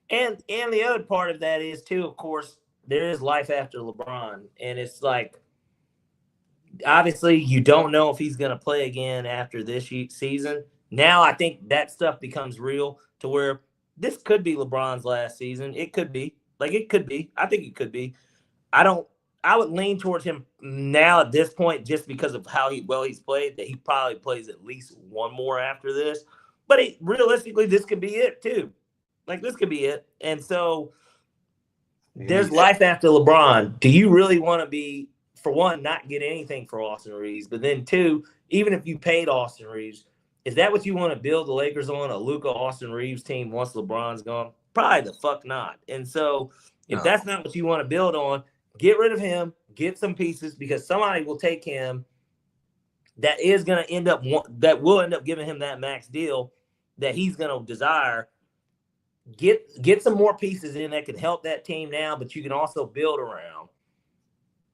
Speaker 1: And the other part of that is too, of course, there is life after LeBron. And it's like, obviously, you don't know if he's going to play again after this season. Now, I think that stuff becomes real to where this could be LeBron's last season. It could be. Like, it could be. I think it could be. I would lean towards him now at this point just because of how he's played, that he probably plays at least one more after this. But realistically, this could be it, too. Like, this could be it. And so there's life after LeBron. Do you really want to be, for one, not get anything for Austin Reeves, but then two, even if you paid Austin Reeves, is that what you want to build the Lakers on, a Luka Austin Reeves team once LeBron's gone? Probably the fuck not. And so if that's not what you want to build on, get rid of him, get some pieces, because somebody will take him that is going to that will end up giving him that max deal that he's going to desire. Get some more pieces in that can help that team now, but you can also build around.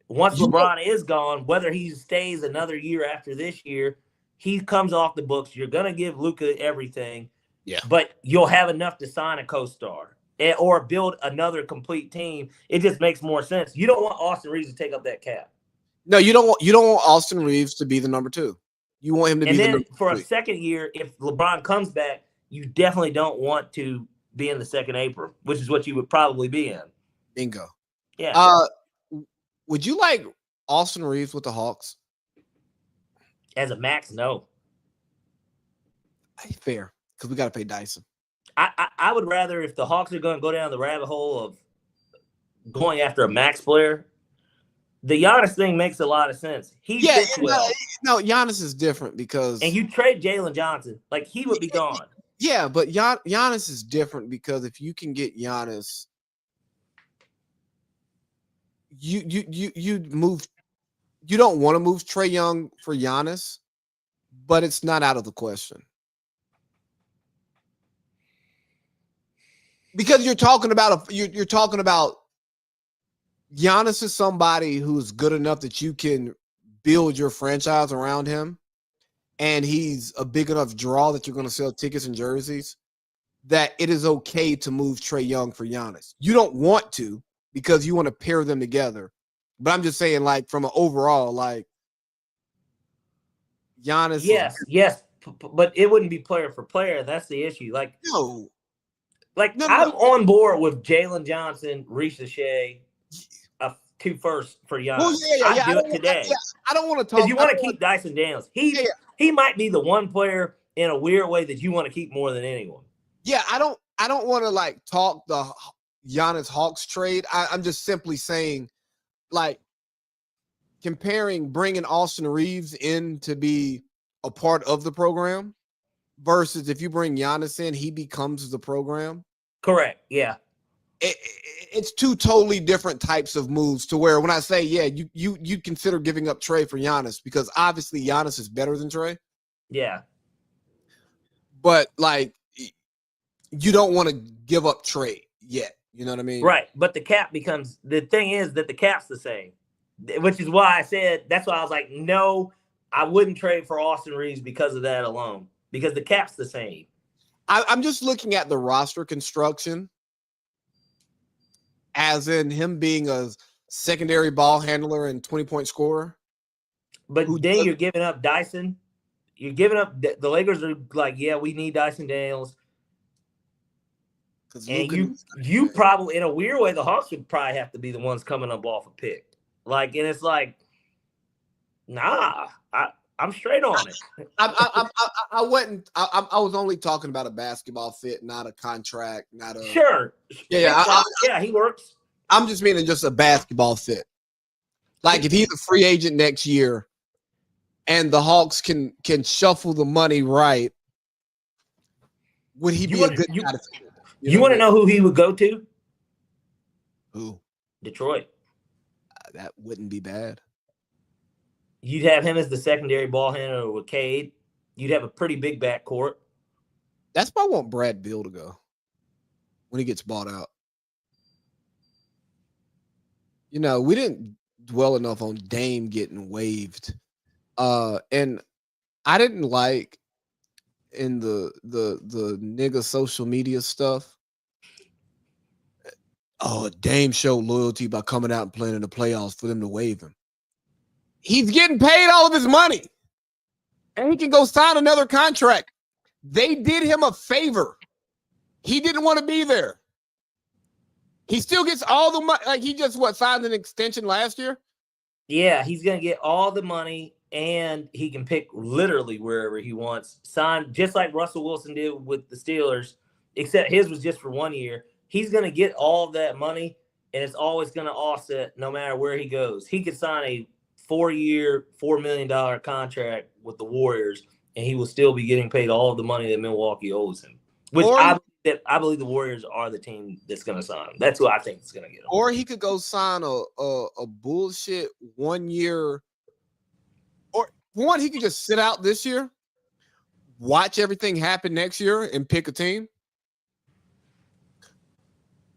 Speaker 1: Once LeBron is gone, whether he stays another year after this year, he comes off the books. You're going to give Luka everything, but you'll have enough to sign a co-star or build another complete team. It just makes more sense. You don't want Austin Reeves to take up that cap.
Speaker 2: No, you don't want Austin Reeves to be the number 2. You want him to be the number 3.
Speaker 1: For a second year, if LeBron comes back, you definitely don't want to be in the second apron, which is what you would probably be in.
Speaker 2: Bingo.
Speaker 1: Yeah.
Speaker 2: Would you like Austin Reeves with the Hawks?
Speaker 1: As a max, no.
Speaker 2: Fair, because we got to pay Dyson.
Speaker 1: I would rather, if the Hawks are going to go down the rabbit hole of going after a max player, the Giannis thing makes a lot of sense. Fits well.
Speaker 2: No, Giannis is different because...
Speaker 1: And you trade Jalen Johnson, like he would be gone.
Speaker 2: Yeah, but Giannis is different because if you can get Giannis... You move. You don't want to move Trae Young for Giannis, but it's not out of the question. Because you're talking about you're talking about Giannis is somebody who's good enough that you can build your franchise around him, and he's a big enough draw that you're going to sell tickets and jerseys, that it is okay to move Trae Young for Giannis. You don't want to because you want to pair them together. But I'm just saying, like, from an overall, like, Giannis.
Speaker 1: Yes, but it wouldn't be player for player. That's the issue. Like,
Speaker 2: No.
Speaker 1: I'm on board with Jalen Johnson, Reese Shea, 2 firsts for Giannis.
Speaker 2: Well, yeah.
Speaker 1: I'd do it today.
Speaker 2: I don't want to talk.
Speaker 1: Because you want to keep Dyson Daniels. He might be the one player in a weird way that you want to keep more than anyone.
Speaker 2: Yeah, I don't want to like talk the Giannis Hawks trade. I'm just simply saying, like, comparing bringing Austin Reeves in to be a part of the program versus if you bring Giannis in, he becomes the program.
Speaker 1: Correct. Yeah.
Speaker 2: It's two totally different types of moves to where when I say, yeah, you consider giving up Trae for Giannis because obviously Giannis is better than Trae.
Speaker 1: Yeah.
Speaker 2: But like, you don't want to give up Trae yet. You know what I mean?
Speaker 1: Right. But the cap becomes, the thing is that the cap's the same, which is why I said, that's why I was like, no, I wouldn't trade for Austin Reeves because of that alone, because the cap's the same.
Speaker 2: I'm just looking at the roster construction as in him being a secondary ball handler and 20-point scorer.
Speaker 1: But then you're giving up Dyson. You're giving up the Lakers are like, yeah, we need Dyson Daniels. And you probably, in a weird way, the Hawks would probably have to be the ones coming up off a pick. Like, and it's like, nah, I'm straight on it.
Speaker 2: I wasn't. I was only talking about a basketball fit, not a contract, not a.
Speaker 1: Sure.
Speaker 2: Yeah,
Speaker 1: he works.
Speaker 2: I'm just meaning just a basketball fit. Like if he's a free agent next year, and the Hawks can shuffle the money right, would he be a good guy to fit?
Speaker 1: You want to know who he would go to?
Speaker 2: Who?
Speaker 1: Detroit.
Speaker 2: That wouldn't be bad.
Speaker 1: You'd have him as the secondary ball handler with Cade. You'd have a pretty big backcourt.
Speaker 2: That's why I want Brad Beal to go when he gets bought out. You know, we didn't dwell enough on Dame getting waived. And I didn't like in the nigga social media stuff. Oh, Dame showed loyalty by coming out and playing in the playoffs for them to waive him. He's getting paid all of his money. And he can go sign another contract. They did him a favor. He didn't want to be there. He still gets all the money. Like he just signed an extension last year?
Speaker 1: Yeah, he's going to get all the money and he can pick literally wherever he wants. Sign just like Russell Wilson did with the Steelers, except his was just for 1 year. He's going to get all of that money and it's always going to offset no matter where he goes. He could sign a 4-year, $4 million contract with the Warriors, and he will still be getting paid all of the money that Milwaukee owes him. Which I believe the Warriors are the team that's going to sign him. That's who I think is going to get him.
Speaker 2: Or he could go sign a bullshit 1 year. Or one, he could just sit out this year, watch everything happen next year, and pick a team.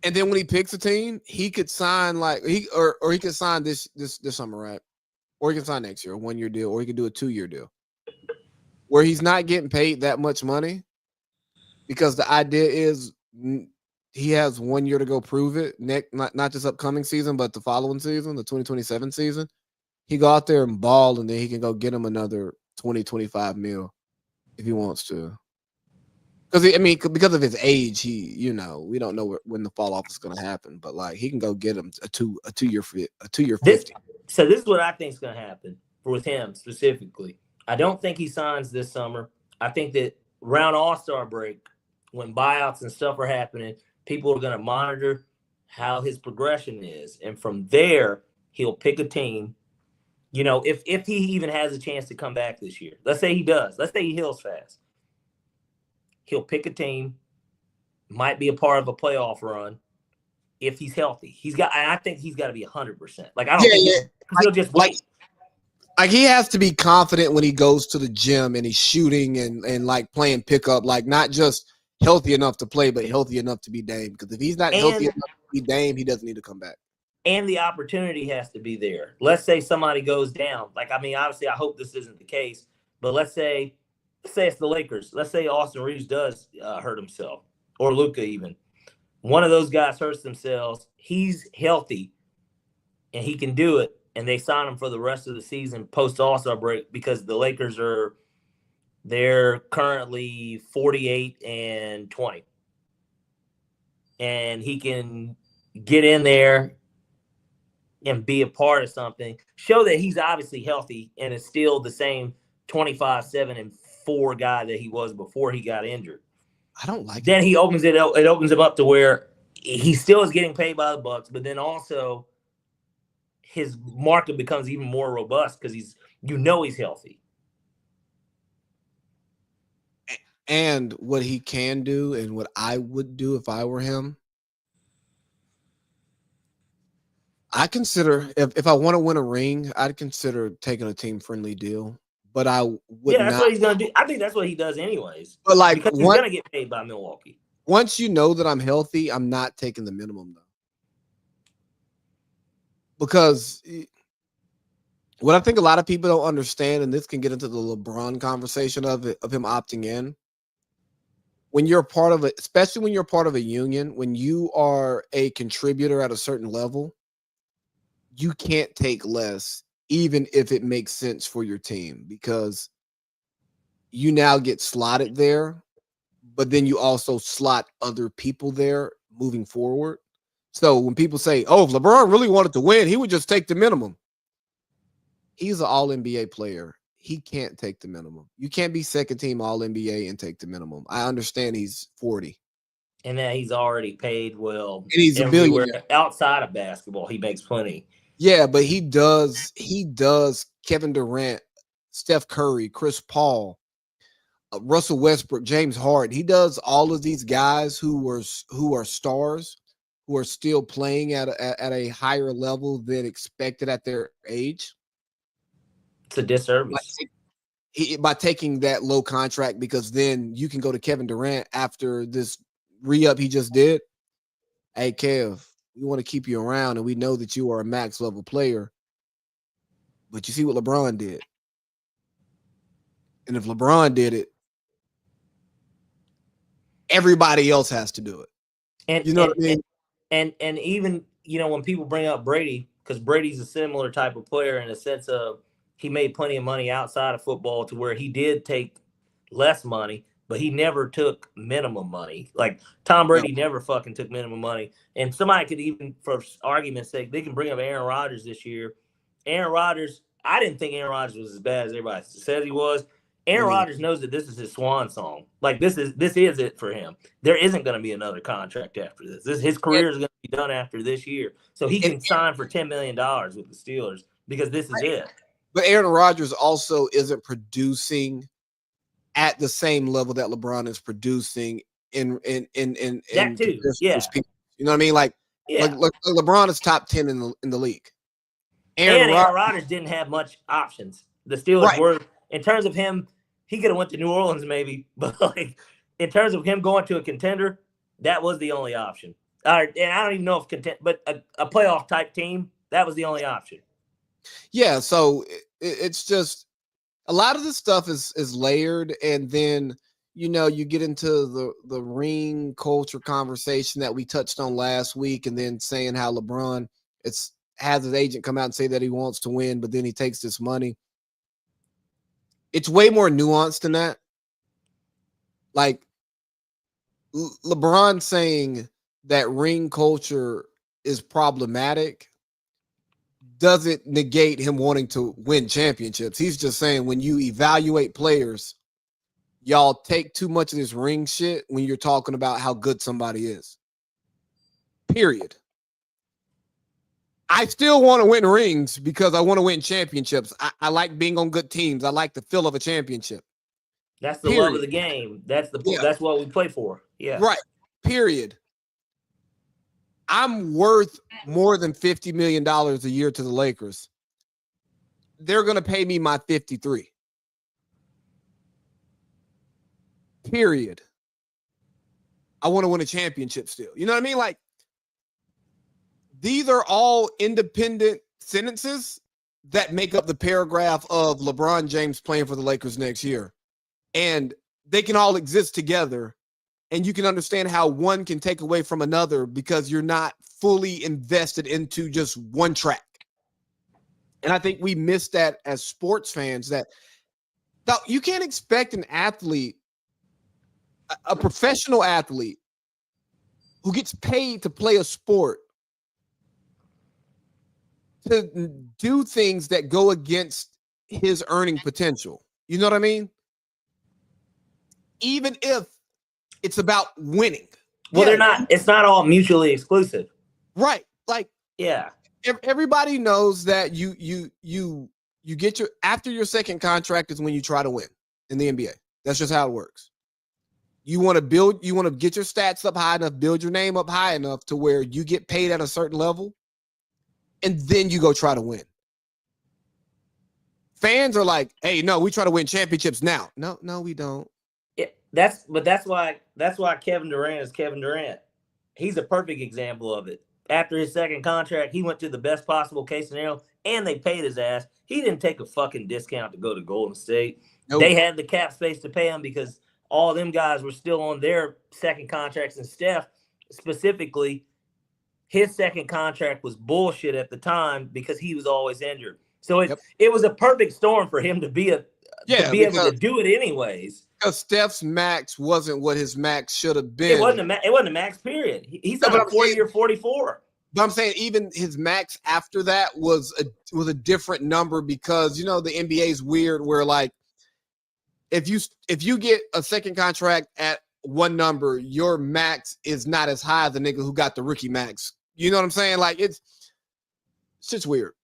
Speaker 2: And then when he picks a team, he could sign he could sign this summer, right? Or he can sign next year, a 1 year deal, or he could do a 2-year deal where he's not getting paid that much money because the idea is he has 1 year to go prove it. Not this upcoming season, but the following season, the 2027 season. He go out there and ball, and then he can go get him another 20-25 mil if he wants to. Because of his age, we don't know when the fall off is going to happen. But like, he can go get him a 2-year 50.
Speaker 1: So this is what I think is going to happen with him specifically. I don't think he signs this summer. I think that around All-Star break, when buyouts and stuff are happening, people are going to monitor how his progression is, and from there he'll pick a team. You know, if he even has a chance to come back this year, let's say he does. Let's say he heals fast. He'll pick a team, might be a part of a playoff run if he's healthy. I think he's got to be 100%. Like, I don't think he'll just wait.
Speaker 2: Like he has to be confident when he goes to the gym and he's shooting and like playing pickup, like not just healthy enough to play, but healthy enough to be Dame. Because if he's not healthy
Speaker 1: And
Speaker 2: enough to be Dame, he doesn't need to come back.
Speaker 1: and the opportunity has to be there. Let's say somebody goes down. Like, I mean, obviously, I hope this isn't the case, but let's say it's the Lakers. Let's say Austin Reeves does hurt himself, or Luka even. One of those guys hurts themselves. He's healthy, and he can do it. And they sign him for the rest of the season post All-Star break because the Lakers they're currently 48-20, and he can get in there and be a part of something, show that he's obviously healthy and is still the same 25-7-4 guy that he was before he got injured.
Speaker 2: I don't like
Speaker 1: Then
Speaker 2: it.
Speaker 1: he opens it up. It opens him up to where he still is getting paid by the Bucks, but then also his market becomes even more robust because he's healthy.
Speaker 2: And what he can do and what I would do if I were him, I consider if I want to win a ring, I'd consider taking a team-friendly deal. But I would
Speaker 1: That's
Speaker 2: not.
Speaker 1: what he's gonna do. I think that's what he does anyways.
Speaker 2: But like,
Speaker 1: because he's gonna get paid by Milwaukee.
Speaker 2: Once you know that I'm healthy, I'm not taking the minimum though. Because what I think a lot of people don't understand, and this can get into the LeBron conversation of him opting in. When you're part of it, especially when you're part of a union, when you are a contributor at a certain level, you can't take less, even if it makes sense for your team, because you now get slotted there, but then you also slot other people there moving forward. So when people say, oh, if LeBron really wanted to win, he would just take the minimum. He's an all-NBA player. He can't take the minimum. You can't be second team all-NBA and take the minimum. I understand he's 40.
Speaker 1: And that he's already paid well.
Speaker 2: And he's a billionaire.
Speaker 1: Outside of basketball, he makes plenty.
Speaker 2: Yeah, but he does Kevin Durant, Steph Curry, Chris Paul, Russell Westbrook, James Harden. He does all of these guys who are stars, who are still playing at a higher level than expected at their age.
Speaker 1: It's a disservice.
Speaker 2: By taking that low contract, because then you can go to Kevin Durant after this re-up he just did. Hey, Kev, we want to keep you around, and we know that you are a max level player. But you see what LeBron did. And if LeBron did it, everybody else has to do it.
Speaker 1: And
Speaker 2: you know what I mean?
Speaker 1: And even, when people bring up Brady, because Brady's a similar type of player in a sense of he made plenty of money outside of football to where he did take less money, but he never took minimum money. Like Tom Brady never fucking took minimum money. And somebody could even, for argument's sake, they can bring up Aaron Rodgers this year. Aaron Rodgers, I didn't think Aaron Rodgers was as bad as everybody said he was. Aaron Rodgers knows that this is his swan song. Like this is it for him. There isn't going to be another contract after this. His career is going to be done after this year. So he can sign for $10 million with the Steelers because this is it.
Speaker 2: But Aaron Rodgers also isn't producing at the same level that LeBron is producing in
Speaker 1: that too. Yeah.
Speaker 2: You know what I mean? Like LeBron is top 10 in the league.
Speaker 1: Aaron Rodgers didn't have much options. The Steelers were, in terms of him, he could have went to New Orleans maybe, but like in terms of him going to a contender, that was the only option. And I don't even know if but a playoff type team, that was the only option.
Speaker 2: Yeah, so it's just a lot of this stuff is layered, and then you get into the ring culture conversation that we touched on last week, and then saying how LeBron has his agent come out and say that he wants to win, but then he takes this money. It's way more nuanced than that. Like LeBron saying that ring culture is problematic doesn't negate him wanting to win championships. He's just saying when you evaluate players, y'all take too much of this ring shit when you're talking about how good somebody is. Period. I still want to win rings because I want to win championships. I like being on good teams. I like the feel of a championship.
Speaker 1: That's the love of the game. That's that's what we play for. Yeah.
Speaker 2: Right. Period. I'm worth more than $50 million a year to the Lakers. They're going to pay me my 53. Period. I want to win a championship still. You know what I mean? Like, these are all independent sentences that make up the paragraph of LeBron James playing for the Lakers next year. And they can all exist together. And you can understand how one can take away from another because you're not fully invested into just one track. And I think we miss that as sports fans, that you can't expect an athlete, a professional athlete who gets paid to play a sport, to do things that go against his earning potential. You know what I mean? Even if it's about winning.
Speaker 1: Well, they're not. It's not all mutually exclusive.
Speaker 2: Right. Like,
Speaker 1: yeah.
Speaker 2: Everybody knows that you get your, after your second contract is when you try to win in the NBA. That's just how it works. You want to get your stats up high enough, build your name up high enough to where you get paid at a certain level, and then you go try to win. Fans are like, hey, no, we try to win championships now. No, we don't.
Speaker 1: Yeah, that's why Kevin Durant is Kevin Durant. He's a perfect example of it. After his second contract, he went to the best possible case scenario, and they paid his ass. He didn't take a fucking discount to go to Golden State. Nope. They had the cap space to pay him because all them guys were still on their second contracts. And Steph, specifically, his second contract was bullshit at the time because he was always injured. So it was a perfect storm for him to be able to do it anyways.
Speaker 2: Because Steph's max wasn't what his max should have been.
Speaker 1: It wasn't a max period. He's on a 4-year 44.
Speaker 2: But I'm saying even his max after that was a different number because, you know, the NBA is weird where, like, if you get a second contract at one number, your max is not as high as the nigga who got the rookie max. You know what I'm saying? Like, it's just weird.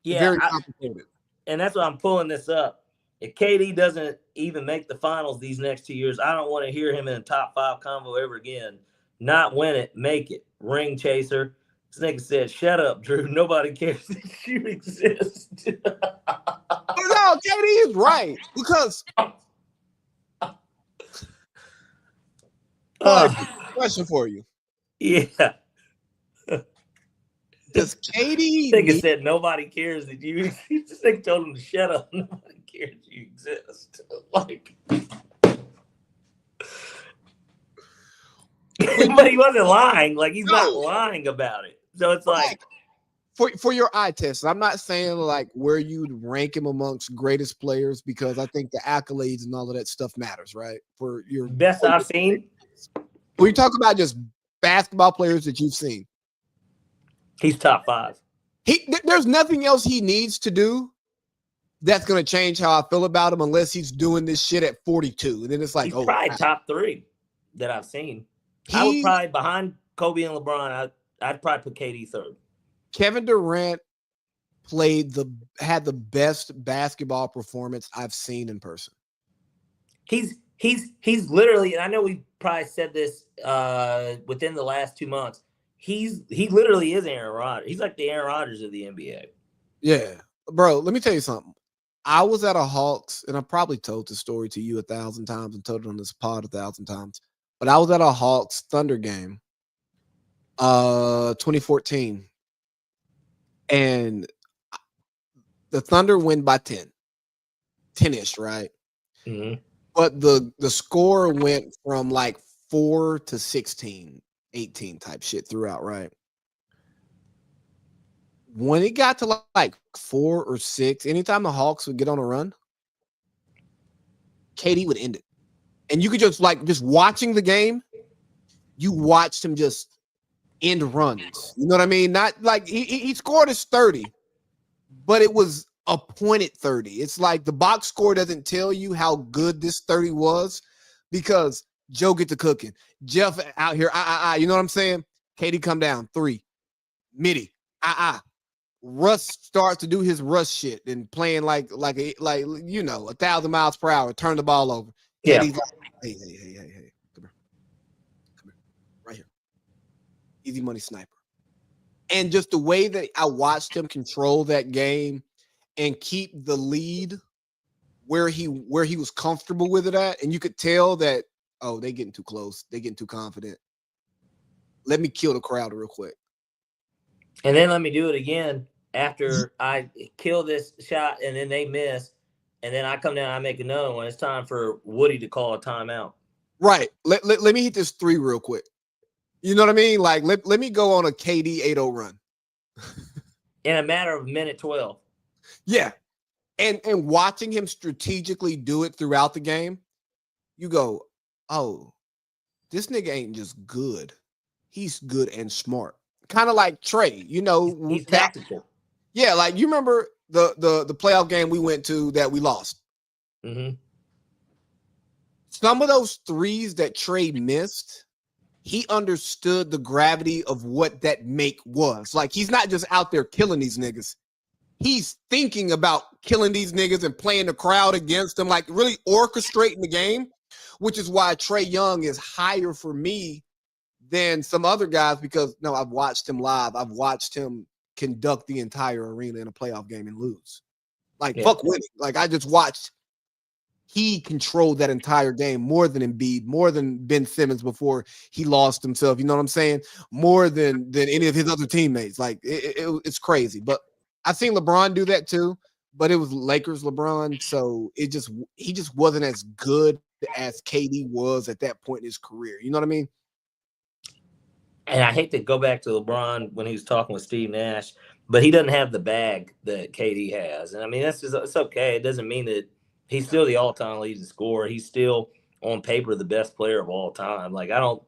Speaker 1: Yeah.
Speaker 2: Very complicated.
Speaker 1: And that's why I'm pulling this up. If KD doesn't even make the finals these next 2 years, I don't want to hear him in a top 5 convo ever again. Not win it, make it. Ring chaser. This nigga said, shut up, Drew. Nobody cares that you exist.
Speaker 2: No, KD is right. Because question for you.
Speaker 1: Yeah.
Speaker 2: Does KD
Speaker 1: nigga said nobody cares that you exist? They told him to shut up. Nobody cares you exist. Like, but he wasn't lying. Like, he's not lying about it. So it's like
Speaker 2: for your eye test, I'm not saying like where you'd rank him amongst greatest players because I think the accolades and all of that stuff matters, right? For your
Speaker 1: best I've seen.
Speaker 2: When you talk about just basketball players that you've seen,
Speaker 1: he's top 5.
Speaker 2: There's nothing else he needs to do that's going to change how I feel about him unless he's doing this shit at 42. And then it's like,
Speaker 1: he's probably top 3 that I've seen. I would probably, behind Kobe and LeBron, I'd probably put KD 3rd.
Speaker 2: Kevin Durant had the best basketball performance I've seen in person.
Speaker 1: He's literally, and I know we probably said this within the last 2 months. He literally is Aaron Rodgers. He's like the Aaron Rodgers of the NBA.
Speaker 2: Yeah, bro. Let me tell you something. I was at a Hawks, and I probably told the story to you 1,000 times and told it on this pod 1,000 times. But I was at a Hawks Thunder game, 2014, and the Thunder win by 10-ish, right?
Speaker 1: Mm-hmm.
Speaker 2: But the score went from like 4 to 16. 18 type shit throughout, right? When it got to like 4 or 6, anytime the Hawks would get on a run, KD would end it. And you could just watching the game, you watched him just end runs. You know what I mean? Not like he scored his 30, but it was a pointed 30. It's like the box score doesn't tell you how good this 30 was because Joe get to cooking. Jeff out here, you know what I'm saying? KD come down, 3. Midi, Russ starts to do his Russ shit and playing like you know 1,000 miles per hour, turn the ball over.
Speaker 1: Yeah.
Speaker 2: KD's like, hey, come here, right here, easy money sniper. And just the way that I watched him control that game and keep the lead where he was comfortable with it at, and you could tell that oh, they getting too close. They getting too confident. Let me kill the crowd real quick.
Speaker 1: And then let me do it again after I kill this shot and then they miss. And then I come down, I make another one. It's time for Woody to call a timeout.
Speaker 2: Right. Let me hit this 3 real quick. You know what I mean? Like, let me go on a KD 8-0 run.
Speaker 1: In a matter of minute 12.
Speaker 2: Yeah. And watching him strategically do it throughout the game, you go, oh, this nigga ain't just good. He's good and smart. Kind of like Trey, you know.
Speaker 1: He's tactical.
Speaker 2: Yeah, like you remember the playoff game we went to that we lost.
Speaker 1: Mm-hmm.
Speaker 2: Some of those threes that Trey missed, he understood the gravity of what that make was. Like, he's not just out there killing these niggas. He's thinking about killing these niggas and playing the crowd against them, like really orchestrating the game, which is why Trae Young is higher for me than some other guys because, no, I've watched him live. I've watched him conduct the entire arena in a playoff game and lose. Like, fuck winning. Like, I just watched. He controlled that entire game more than Embiid, more than Ben Simmons before he lost himself. You know what I'm saying? More than any of his other teammates. Like, it's crazy. But I've seen LeBron do that too, but it was Lakers LeBron. So he just wasn't as good as KD was at that point in his career. You know what I mean?
Speaker 1: And I hate to go back to LeBron when he was talking with Steve Nash, but he doesn't have the bag that KD has. And I mean, it's okay. It doesn't mean that he's still the all-time leading scorer. He's still on paper the best player of all time. Like, I don't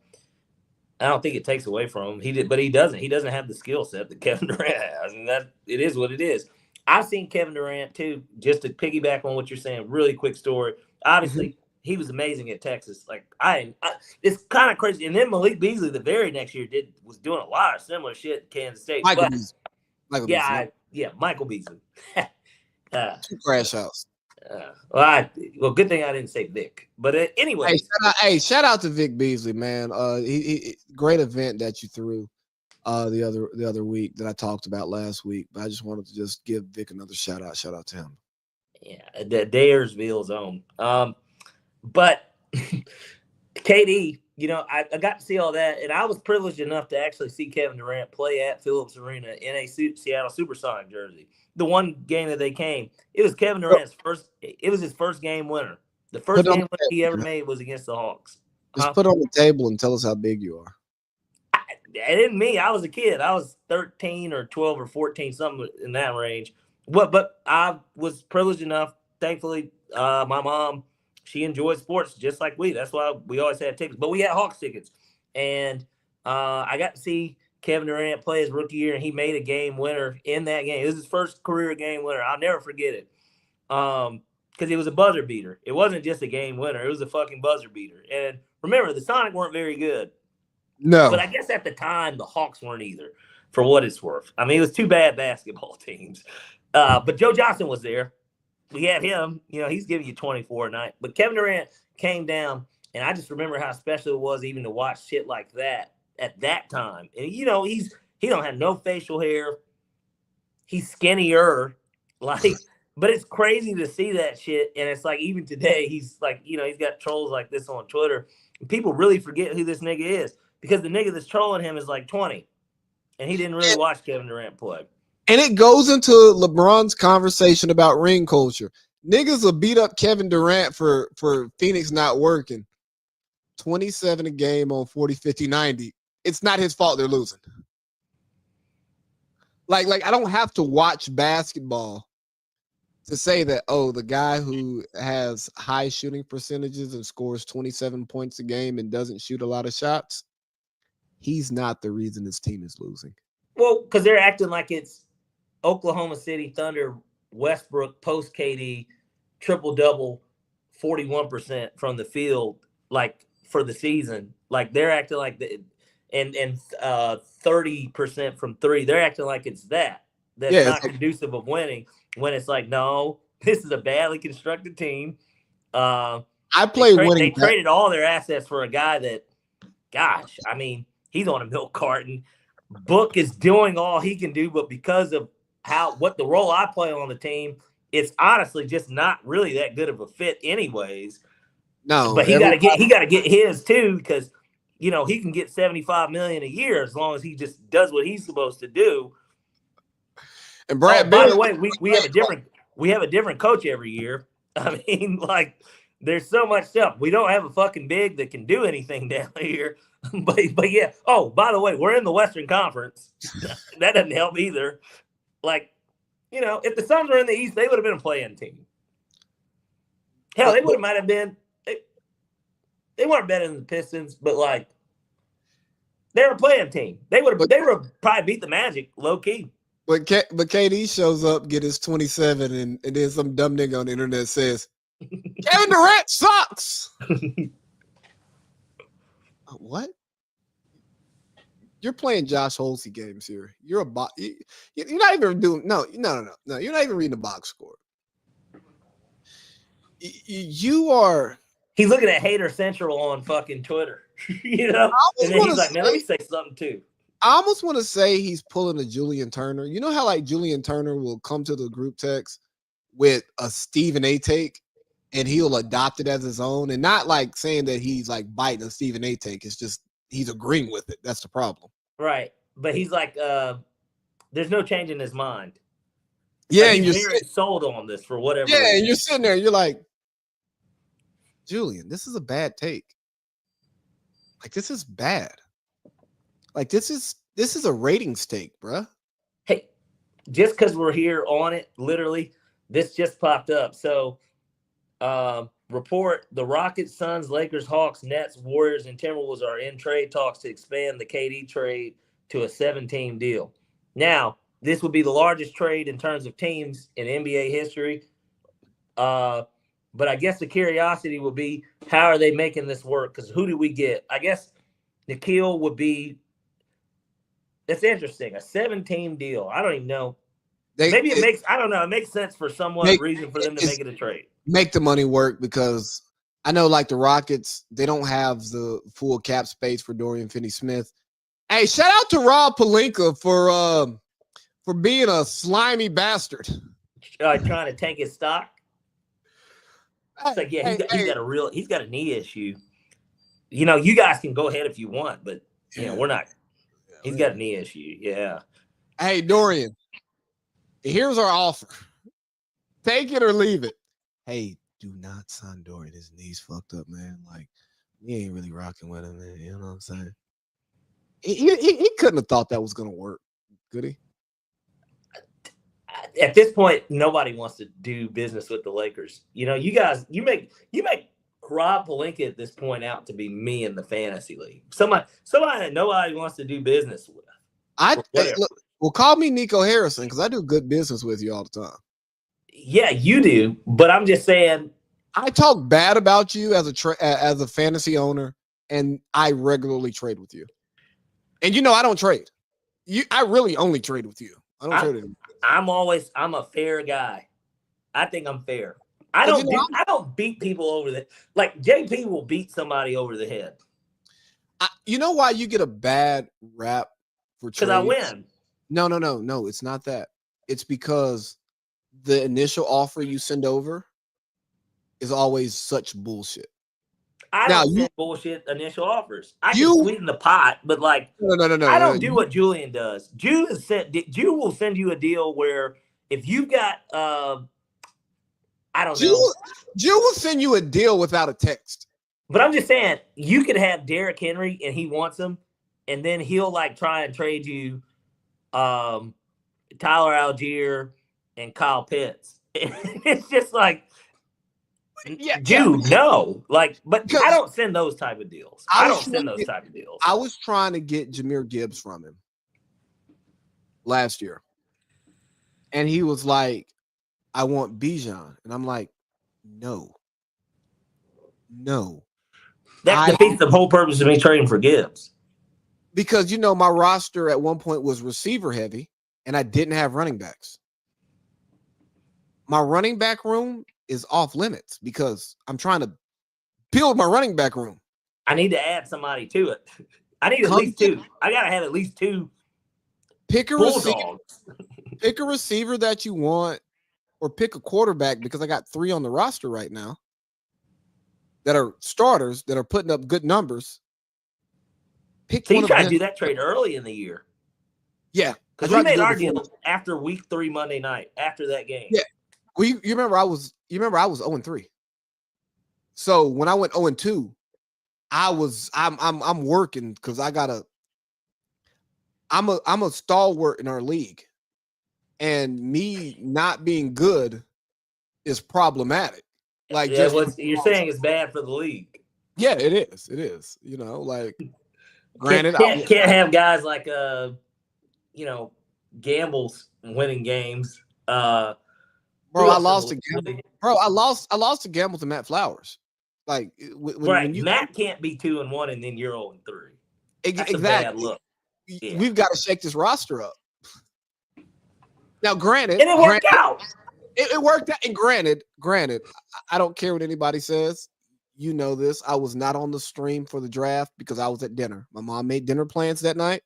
Speaker 1: think it takes away from him. But he doesn't. He doesn't have the skill set that Kevin Durant has, and that it is what it is. I've seen Kevin Durant too. Just to piggyback on what you're saying, really quick story. Obviously, he was amazing at Texas. Like it's kind of crazy. And then Malik Beasley the very next year was doing a lot of similar shit at Kansas State.
Speaker 2: Michael Beasley.
Speaker 1: Michael Beasley.
Speaker 2: Two crash outs.
Speaker 1: Well, good thing I didn't say Vic. But anyway,
Speaker 2: shout out to Vic Beasley, man. He great event that you threw the other week that I talked about last week. But I just wanted to just give Vic another shout out. Shout out to him.
Speaker 1: Yeah, the Dayersville zone. But KD, you know, I got to see all that, and I was privileged enough to actually see Kevin Durant play at Phillips Arena in a Seattle Supersonic jersey. The one game that they came, it was Kevin Durant's first. It was his first game winner. The first game winner he ever made was against the Hawks.
Speaker 2: Just put it on the table and tell us how big you are.
Speaker 1: It didn't me. I was a kid. I was 13 or 12 or 14, something in that range. But I was privileged enough. Thankfully, my mom, she enjoyed sports just like we. That's why we always had tickets. But we had Hawks tickets, and I got to see Kevin Durant play his rookie year, and he made a game winner in that game. It was his first career game winner. I'll never forget it. Because it was a buzzer beater. It wasn't just a game winner. It was a fucking buzzer beater. And remember, the Sonic weren't very good.
Speaker 2: No.
Speaker 1: But I guess at the time, the Hawks weren't either, for what it's worth. I mean, it was two bad basketball teams. But Joe Johnson was there. We had him. You know, he's giving you 24 a night. But Kevin Durant came down, and I just remember how special it was even to watch shit like that at that time. And, you know, he don't have no facial hair. He's skinnier. Like, but it's crazy to see that shit. And it's like, even today, he's like, you know, he's got trolls like this on Twitter. And people really forget who this nigga is because the nigga that's trolling him is like 20. And he didn't really watch Kevin Durant play.
Speaker 2: And it goes into LeBron's conversation about ring culture. Niggas will beat up Kevin Durant for Phoenix not working. 27 a game on 40, 50, 90. It's not his fault they're losing. Like I don't have to watch basketball to say that, oh, the guy who has high shooting percentages and scores 27 points a game and doesn't shoot a lot of shots, he's not the reason his team is losing.
Speaker 1: Well, because they're acting like it's Oklahoma City Thunder, Westbrook, post KD, triple-double, 41% from the field, like, for the season. Like, they're acting like and 30% from three. They're acting like it's that's not conducive of winning, when it's like, no, this is a badly constructed team. They traded all their assets for a guy that, gosh, I mean, he's on a milk carton. Book is doing all he can do, but because of what the role I play on the team, it's honestly just not really that good of a fit anyways.
Speaker 2: No,
Speaker 1: but he got to get his too, because he can get $75 million a year as long as he just does what he's supposed to do.
Speaker 2: And Brad,
Speaker 1: by the way, we have a different coach every year. I mean, like, there's so much stuff. We don't have a fucking big that can do anything down here. But yeah. Oh, by the way, we're in the Western Conference. That doesn't help either. Like, if the Suns were in the East, they would have been a play-in team. Hell, they might have been. They weren't better than the Pistons, but like, they're a play-in team. They would have probably beat the Magic low key.
Speaker 2: But KD shows up, get his 27, and then some dumb nigga on the internet says, Kevin Durant sucks. What? You're playing Josh Holsey games here. You're you're not even doing no. You're not even reading the box score. You are.
Speaker 1: He's looking at Hater Central on fucking Twitter, and then he's like, "Man, let me say something too."
Speaker 2: I almost want to say he's pulling a Julian Turner. You know how like Julian Turner will come to the group text with a Stephen A take, and he'll adopt it as his own, and not like saying that he's like biting a Stephen A take. It's just he's agreeing with it. That's the problem.
Speaker 1: Right, but he's like, there's no change in his mind.
Speaker 2: Yeah,
Speaker 1: like
Speaker 2: and you're
Speaker 1: sold on this for whatever.
Speaker 2: Yeah, and you're sitting there, you're like, Julian, this is a bad take. Like, this is bad. Like, this is a ratings take, bruh.
Speaker 1: Hey, just because we're here on it, literally, this just popped up. So, report: the Rockets, Suns, Lakers, Hawks, Nets, Warriors, and Timberwolves are in trade talks to expand the KD trade to a 7-team deal. Now, this would be the largest trade in terms of teams in NBA history. But I guess the curiosity will be, how are they making this work? Because who do we get? I guess Nikhil would be. That's interesting. A 7-team deal. I don't even know. Maybe it makes. I don't know. It makes sense for reason for them to make it a trade.
Speaker 2: Make the money work, because I know, like the Rockets, they don't have the full cap space for Dorian Finney-Smith. Hey, shout out to Rob Pelinka for being a slimy bastard.
Speaker 1: Trying to tank his stock. It's like, yeah, he's got a knee issue. You guys can go ahead if you want, but we're not. He's got a knee issue. Yeah.
Speaker 2: Hey, Dorian, here's our offer. Take it or leave it. Hey, do not sign Dorian. His knee's fucked up, man. Like, we ain't really rocking with him, man. You know what I'm saying? He couldn't have thought that was gonna work, could he?
Speaker 1: At this point, nobody wants to do business with the Lakers. You make Rob Pelinka at this point out to be me in the fantasy league. Somebody that nobody wants to do business with.
Speaker 2: Well, call me Nico Harrison, because I do good business with you all the time. Yeah,
Speaker 1: you do, but I'm just saying.
Speaker 2: I talk bad about you as a fantasy owner, and I regularly trade with you. And I don't trade. I really only trade with you. I don't trade anymore.
Speaker 1: I'm a fair guy. I think I'm fair. I don't beat people over the, like JP will beat somebody over the head.
Speaker 2: You know why you get a bad rap for trades?
Speaker 1: Because I win.
Speaker 2: No, it's not that. It's because the initial offer you send over is always such bullshit.
Speaker 1: I don't send bullshit initial offers. I can sweeten the pot, but like,
Speaker 2: no.
Speaker 1: I don't do what Julian does. Jew will send you a deal where if you've got, I don't know.
Speaker 2: Jew will send you a deal without a text.
Speaker 1: But I'm just saying, you could have Derrick Henry and he wants him, and then he'll like try and trade you Tyler Algier and Kyle Pitts. It's just like, no. Like, but I don't send those type of deals. I was
Speaker 2: trying to get Jahmyr Gibbs from him last year. And he was like, I want Bijan. And I'm like, no.
Speaker 1: That defeats the whole purpose of me trading for Gibbs.
Speaker 2: Because, my roster at one point was receiver heavy, and I didn't have running backs. My running back room is off limits because I'm trying to build my running back room.
Speaker 1: I need to add somebody to it. I need at least two. I got to have at least two.
Speaker 2: Pick a receiver that you want, or pick a quarterback, because I got 3 on the roster right now. that are starters that are putting up good numbers. Pick
Speaker 1: So
Speaker 2: one
Speaker 1: you
Speaker 2: of
Speaker 1: tried to
Speaker 2: them.
Speaker 1: do that trade early in the year.
Speaker 2: Yeah,
Speaker 1: Because we made our deal after week 3 Monday night, after that game.
Speaker 2: Yeah. Well, you remember I was 0-3. So when I went 0-2, I'm working because I'm a stalwart in our league. And me not being good is problematic. Like,
Speaker 1: yeah, what you're saying is bad for the league.
Speaker 2: Yeah, it is. It is. Like, granted,
Speaker 1: can't have guys like gambles winning games.
Speaker 2: Bro, I lost to Gamble. Bro, I lost to Gamble to Matt Flowers. Like, when you
Speaker 1: Matt can't be 2-1 and then you're 0-3. That's
Speaker 2: exactly.
Speaker 1: a bad look. Yeah.
Speaker 2: We've got to shake this roster up. Now, granted,
Speaker 1: and it worked out.
Speaker 2: It worked out. And granted, I don't care what anybody says. You know this. I was not on the stream for the draft because I was at dinner. My mom made dinner plans that night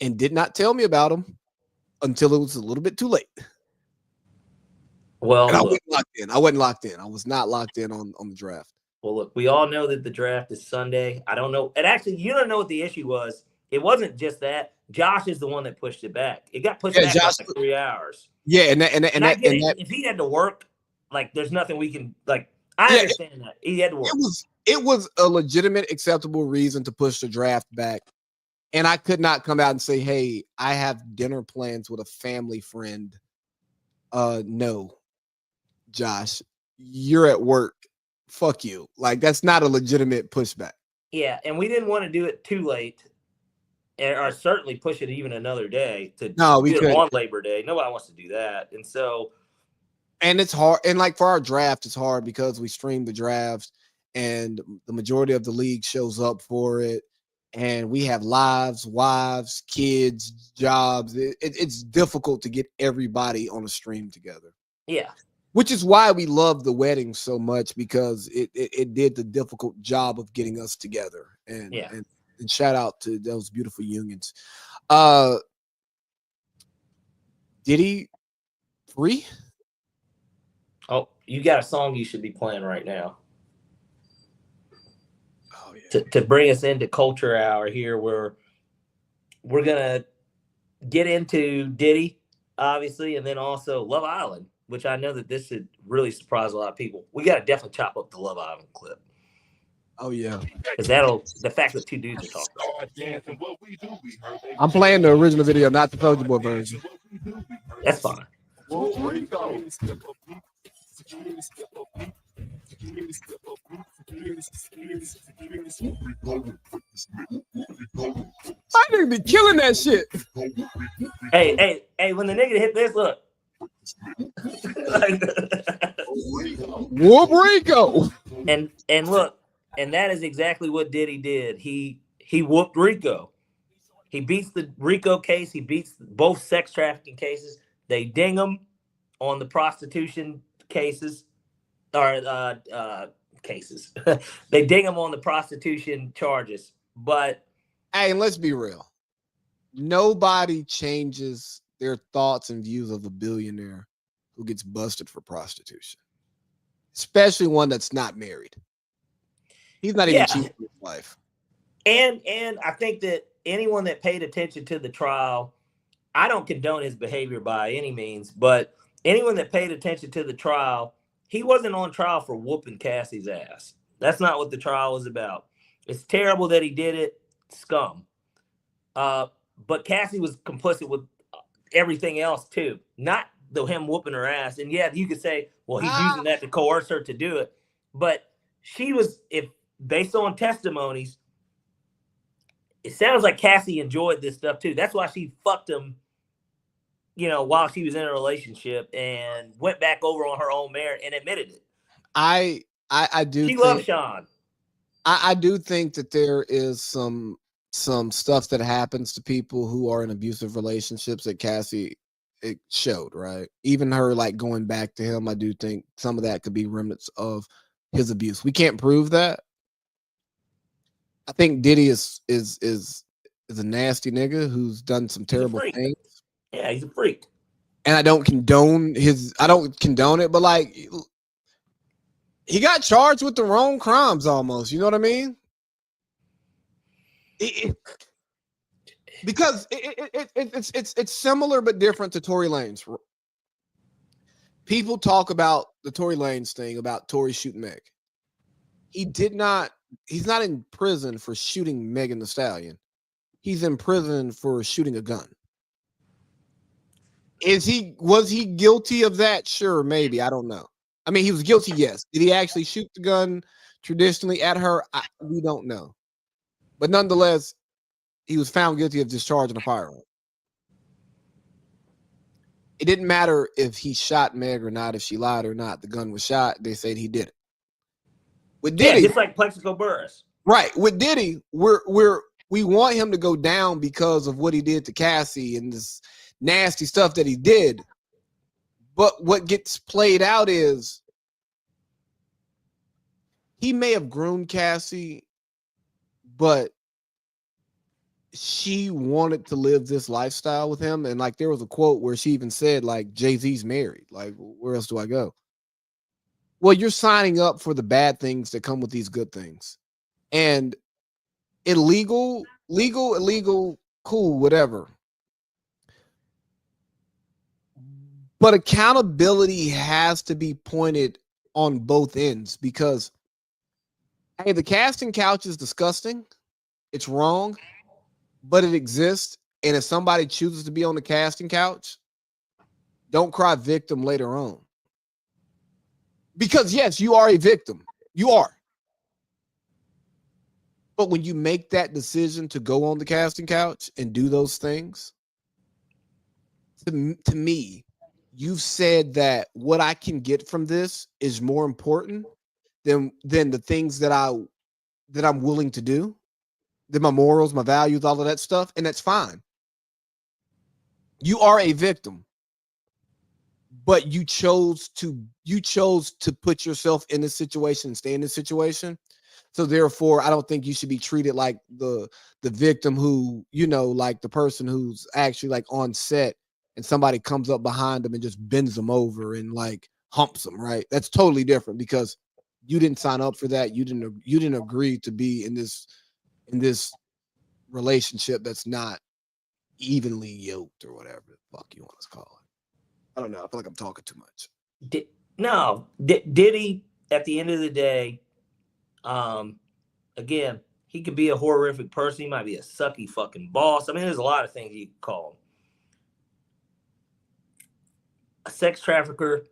Speaker 2: and did not tell me about them until it was a little bit too late.
Speaker 1: Well,
Speaker 2: and I wasn't locked in. I wasn't locked in. I was not locked in on the draft.
Speaker 1: Well, look, we all know that the draft is Sunday. I don't know. And actually, you don't know what the issue was. It wasn't just that. Josh is the one that pushed it back. It got pushed back
Speaker 2: Josh,
Speaker 1: by like 3 hours.
Speaker 2: Yeah, and
Speaker 1: if he had to work, like, there's nothing we can like. I understand that he had to work.
Speaker 2: It was a legitimate, acceptable reason to push the draft back, and I could not come out and say, "Hey, I have dinner plans with a family friend." No, Josh, you're at work. Fuck you. Like, that's not a legitimate pushback.
Speaker 1: Yeah, and we didn't want to do it too late. Or certainly push it even another day to
Speaker 2: we
Speaker 1: do it on Labor Day. Nobody wants to do that. And so,
Speaker 2: and it's hard. And like for our draft, it's hard because we stream the draft and the majority of the league shows up for it. And we have lives, wives, kids, jobs. It's difficult to get everybody on a stream together.
Speaker 1: Yeah.
Speaker 2: Which is why we love the wedding so much, because it did the difficult job of getting us together. And shout out to those beautiful unions. Diddy 3?
Speaker 1: Oh, you got a song you should be playing right now.
Speaker 2: Oh yeah.
Speaker 1: To bring us into Culture Hour here, where we're gonna get into Diddy, obviously, and then also Love Island, which I know that this should really surprise a lot of people. We got to definitely chop up the Love Island clip.
Speaker 2: Oh yeah,
Speaker 1: because the fact that 2 dudes are talking.
Speaker 2: I'm playing the original video, not the Soulja Boy version.
Speaker 1: That's fine.
Speaker 2: I nigga be killing that shit.
Speaker 1: Hey, when the nigga hit this, look.
Speaker 2: Whoop Rico.
Speaker 1: And look. And that is exactly what Diddy did. He whooped Rico. He beats the Rico case. He beats both sex trafficking cases. They ding him on the prostitution cases. Cases. They ding him on the prostitution charges. But
Speaker 2: hey, let's be real. Nobody changes their thoughts and views of a billionaire who gets busted for prostitution, especially one that's not married. He's not even cheating in his life.
Speaker 1: And I think that anyone that paid attention to the trial, I don't condone his behavior by any means, but anyone that paid attention to the trial, he wasn't on trial for whooping Cassie's ass. That's not what the trial was about. It's terrible that he did it. Scum. But Cassie was complicit with everything else too. Not him whooping her ass. And yeah, you could say, well, he's using that to coerce her to do it. But she was, based on testimonies, it sounds like Cassie enjoyed this stuff too. That's why she fucked him, while she was in a relationship, and went back over on her own merit and admitted it.
Speaker 2: I do.
Speaker 1: She loves Sean.
Speaker 2: I do think that there is some stuff that happens to people who are in abusive relationships that Cassie it showed, right? Even her like going back to him, I do think some of that could be remnants of his abuse. We can't prove that. I think Diddy is a nasty nigga who's done some terrible things.
Speaker 1: Yeah, he's a freak.
Speaker 2: And I don't condone it, but like He got charged with the wrong crimes almost. You know what I mean? Because it's similar but different to Tory Lanez. People talk about the Tory Lanez thing about Tory shooting Meg. He's not in prison for shooting Megan Thee Stallion. He's in prison for shooting a gun. Was he guilty of that? Sure, maybe. I don't know. I mean, he was guilty, yes. Did he actually shoot the gun traditionally at her? We don't know. But nonetheless, he was found guilty of discharging a firearm. It didn't matter if he shot Meg or not, if she lied or not. The gun was shot. They said he did it. With Diddy,
Speaker 1: just like Plexico Burris.
Speaker 2: Right. With Diddy, we want him to go down because of what he did to Cassie and this nasty stuff that he did. But what gets played out is he may have groomed Cassie, but she wanted to live this lifestyle with him. And like there was a quote where she even said, like, Jay-Z's married. Like, where else do I go? Well, you're signing up for the bad things that come with these good things. And illegal, cool, whatever. But accountability has to be pointed on both ends because, hey, the casting couch is disgusting. It's wrong, but it exists. And if somebody chooses to be on the casting couch, don't cry victim later on. Because, yes, you are a victim. You are. But when you make that decision to go on the casting couch and do those things, to me, you've said that what I can get from this is more important than the things that I'm willing to do, than my morals, my values, all of that stuff, and that's fine. You are a victim, but you chose to put yourself in this situation and stay in this situation. So therefore, I don't think you should be treated like the victim who, like the person who's actually like on set and somebody comes up behind them and just bends them over and like humps them, right? That's totally different because you didn't sign up for that. You didn't agree to be in this relationship that's not evenly yoked or whatever the fuck you want to call it. I don't know. I feel like I'm talking too much.
Speaker 1: Diddy, at the end of the day, again, he could be a horrific person. He might be a sucky fucking boss. I mean, there's a lot of things you could call him. A sex trafficker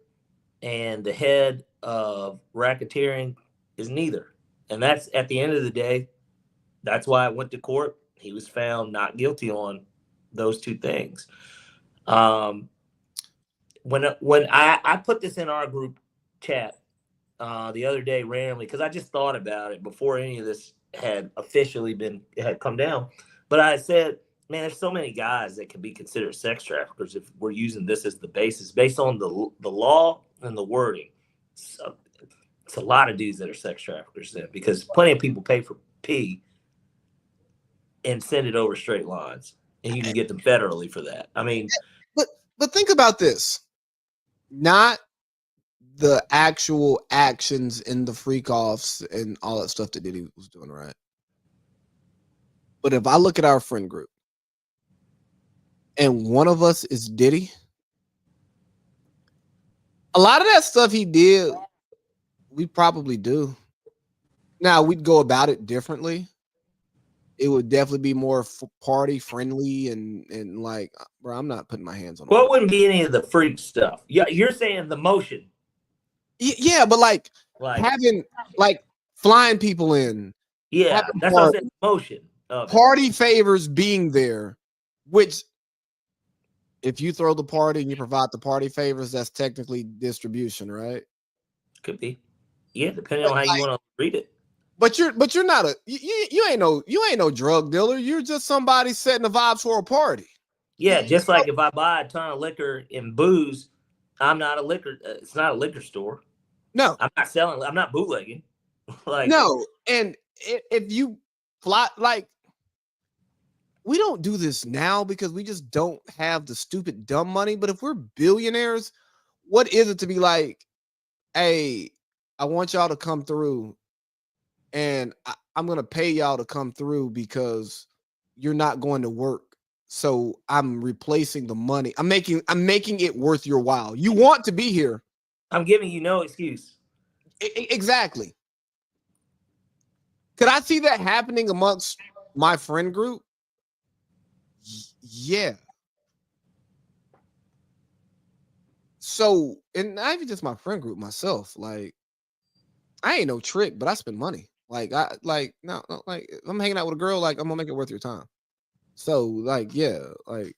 Speaker 1: and the head of racketeering is neither. And that's, at the end of the day, that's why I went to court. He was found not guilty on those two things. When I put this in our group chat the other day randomly, because I just thought about it before any of this had officially had come down. But I said, man, there's so many guys that can be considered sex traffickers if we're using this as the basis, based on the law and the wording. So it's a lot of dudes that are sex traffickers then, because plenty of people pay for pee and send it over straight lines, and you can get them federally for that. I mean,
Speaker 2: but think about this. Not the actual actions and the freak offs and all that stuff that Diddy was doing, right? But if I look at our friend group and one of us is Diddy, a lot of that stuff he did, we probably do. Now, we'd go about it differently. It would definitely be more party friendly and like, bro, I'm not putting my hands on it.
Speaker 1: Well, it wouldn't be any of the freak stuff. Yeah, you're saying the motion.
Speaker 2: Yeah, but like having like flying people in.
Speaker 1: Yeah, that's what I'm saying. Motion.
Speaker 2: Party favors being there, which if you throw the party and you provide the party favors, that's technically distribution, right?
Speaker 1: Could be. Yeah, depending on how you want to read it.
Speaker 2: But you're not you ain't no drug dealer. You're just somebody setting the vibes for a party.
Speaker 1: Yeah, just like if I buy a ton of liquor and booze, I'm not a liquor. It's not a liquor store.
Speaker 2: No,
Speaker 1: I'm not selling. I'm not bootlegging. Like
Speaker 2: no, and if you fly, like, we don't do this now because we just don't have the stupid dumb money. But if we're billionaires, what is it to be like, hey, I want y'all to come through, and I'm gonna pay y'all to come through because you're not going to work. So I'm replacing the money. I'm making it worth your while. You want to be here.
Speaker 1: I'm giving you no excuse.
Speaker 2: Exactly. Could I see that happening amongst my friend group? Yeah. So, and not even just my friend group, myself. Like, I ain't no trick, but I spend money. Like, no, like if I'm hanging out with a girl, like I'm gonna make it worth your time. So, like, yeah, like,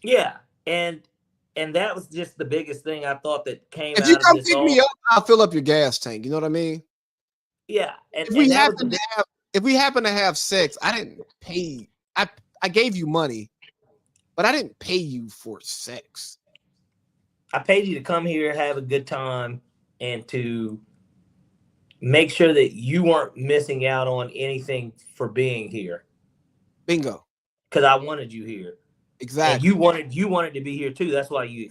Speaker 1: yeah, and that was just the biggest thing I thought that came
Speaker 2: if
Speaker 1: out
Speaker 2: you
Speaker 1: of
Speaker 2: come
Speaker 1: this
Speaker 2: pick
Speaker 1: all.
Speaker 2: me up, I'll fill up your gas tank. You know what I mean?
Speaker 1: Yeah, and
Speaker 2: If we
Speaker 1: that was
Speaker 2: happen to have, if we happen to have sex, I didn't pay. I gave you money, but I didn't pay you for sex.
Speaker 1: I paid you to come here, have a good time, and to make sure that you weren't missing out on anything for being here.
Speaker 2: Bingo.
Speaker 1: Because I wanted you here.
Speaker 2: Exactly.
Speaker 1: And you wanted to be here too. That's why you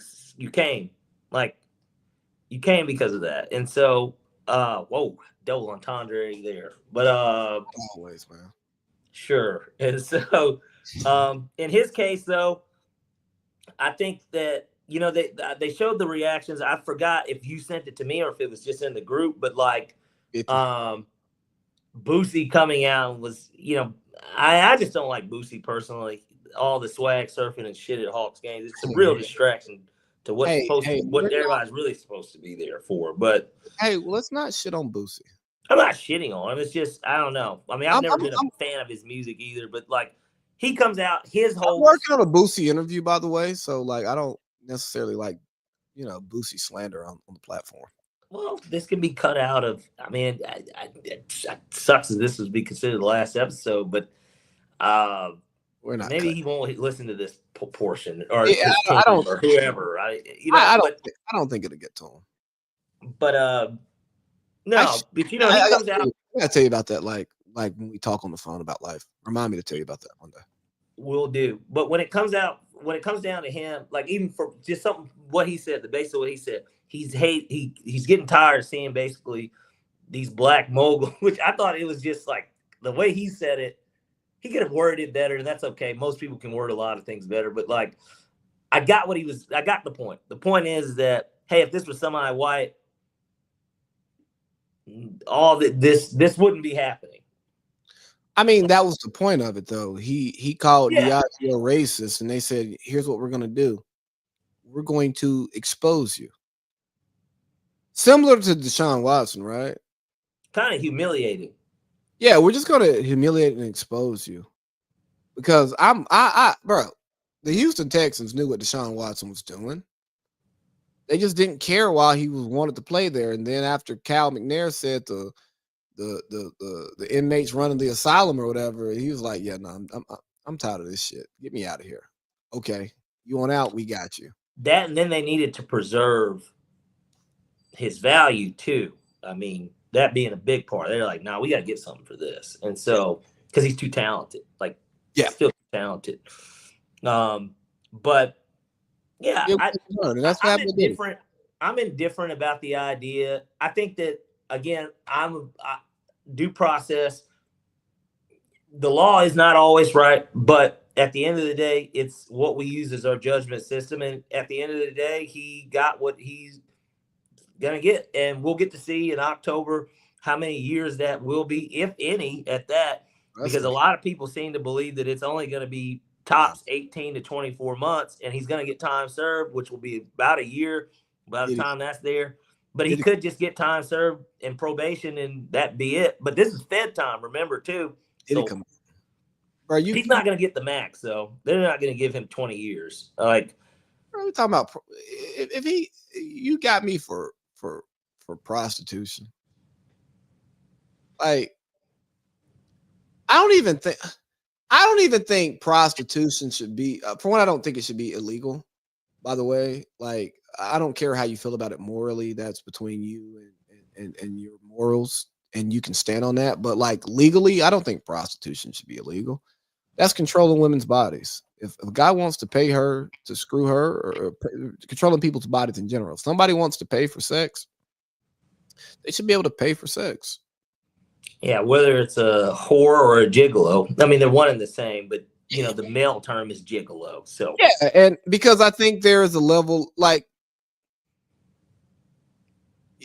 Speaker 1: came. Like, you came because of that. And so, whoa, double entendre there. But
Speaker 2: Always, man.
Speaker 1: sure. And so, in his case though, I think that, you know, they showed the reactions. I forgot if you sent it to me or if it was just in the group, but like, Boosie coming out was, you know, I just don't like Boosie personally. All the swag surfing and shit at Hawks games, it's a real distraction to what's what everybody's really supposed to be there for. But
Speaker 2: hey, well, let's not shit on Boosie.
Speaker 1: I'm not shitting on him. It's just, I don't know. I mean, I've never been a fan of his music either, but like, he comes out, his whole.
Speaker 2: I'm working on a Boosie interview, by the way, so like I don't necessarily like, you know, Boosie slander on the platform.
Speaker 1: Well, this can be cut out of. I mean, it sucks that this would be considered the last episode, but
Speaker 2: we're not.
Speaker 1: Maybe he won't listen to this portion, or
Speaker 2: I don't,
Speaker 1: or whoever. I
Speaker 2: don't think it'll get to him.
Speaker 1: But no, but you know, he comes out.
Speaker 2: I gotta tell you about that. Like when we talk on the phone about life. Remind me to tell you about that one day.
Speaker 1: Will do. But when it comes down to him, like even for just something what he said, the base of what he said, he's getting tired of seeing basically these black moguls, which I thought it was just like the way he said it. He could have worded it better, and that's okay. Most people can word a lot of things better, but like I got the point. The point is that, hey, if this was somebody white, all this wouldn't be happening.
Speaker 2: I mean, that was the point of it, though. He called Diageo racist, and they said, "Here's what we're going to do: we're going to expose you." Similar to Deshaun Watson, right?
Speaker 1: Kind of humiliating.
Speaker 2: Yeah, we're just going to humiliate and expose you because bro. The Houston Texans knew what Deshaun Watson was doing. They just didn't care while he wanted to play there, and then after Cal McNair said the inmates running the asylum or whatever, he was like, "Yeah, no, I'm tired of this shit. Get me out of here." Okay, you want out? We got you.
Speaker 1: That, and then they needed to preserve his value too. I mean, that being a big part. They're like, "Nah, we got to get something for this," and so because he's too talented, like, still talented. But yeah, I'm indifferent. I'm indifferent about the idea. I think that again, due process. The law is not always right, but at the end of the day, it's what we use as our judgment system. And at the end of the day, he got what he's gonna get, and we'll get to see in October how many years that will be, if any, at that. Because a lot of people seem to believe that it's only going to be tops 18 to 24 months, and he's going to get time served, which will be about a year by the time that's there. But he could just get time served and probation, and that be it. But this is Fed time, remember, too. So
Speaker 2: bro,
Speaker 1: he's not going to get the max, so they're not going to give him 20 years. Like,
Speaker 2: what are we talking about? If you got me for prostitution. Like, I don't even think prostitution should be, for one, I don't think it should be illegal, by the way. Like, I don't care how you feel about it morally. That's between you and your morals, and you can stand on that. But like legally, I don't think prostitution should be illegal. That's controlling women's bodies. If a guy wants to pay her to screw her, or controlling people's bodies in general, if somebody wants to pay for sex, They should be able to pay for sex.
Speaker 1: Yeah, whether it's a whore or a gigolo. I mean, they're one and the same, but you know, the male term is gigolo. So
Speaker 2: Yeah, and because I think there is a level like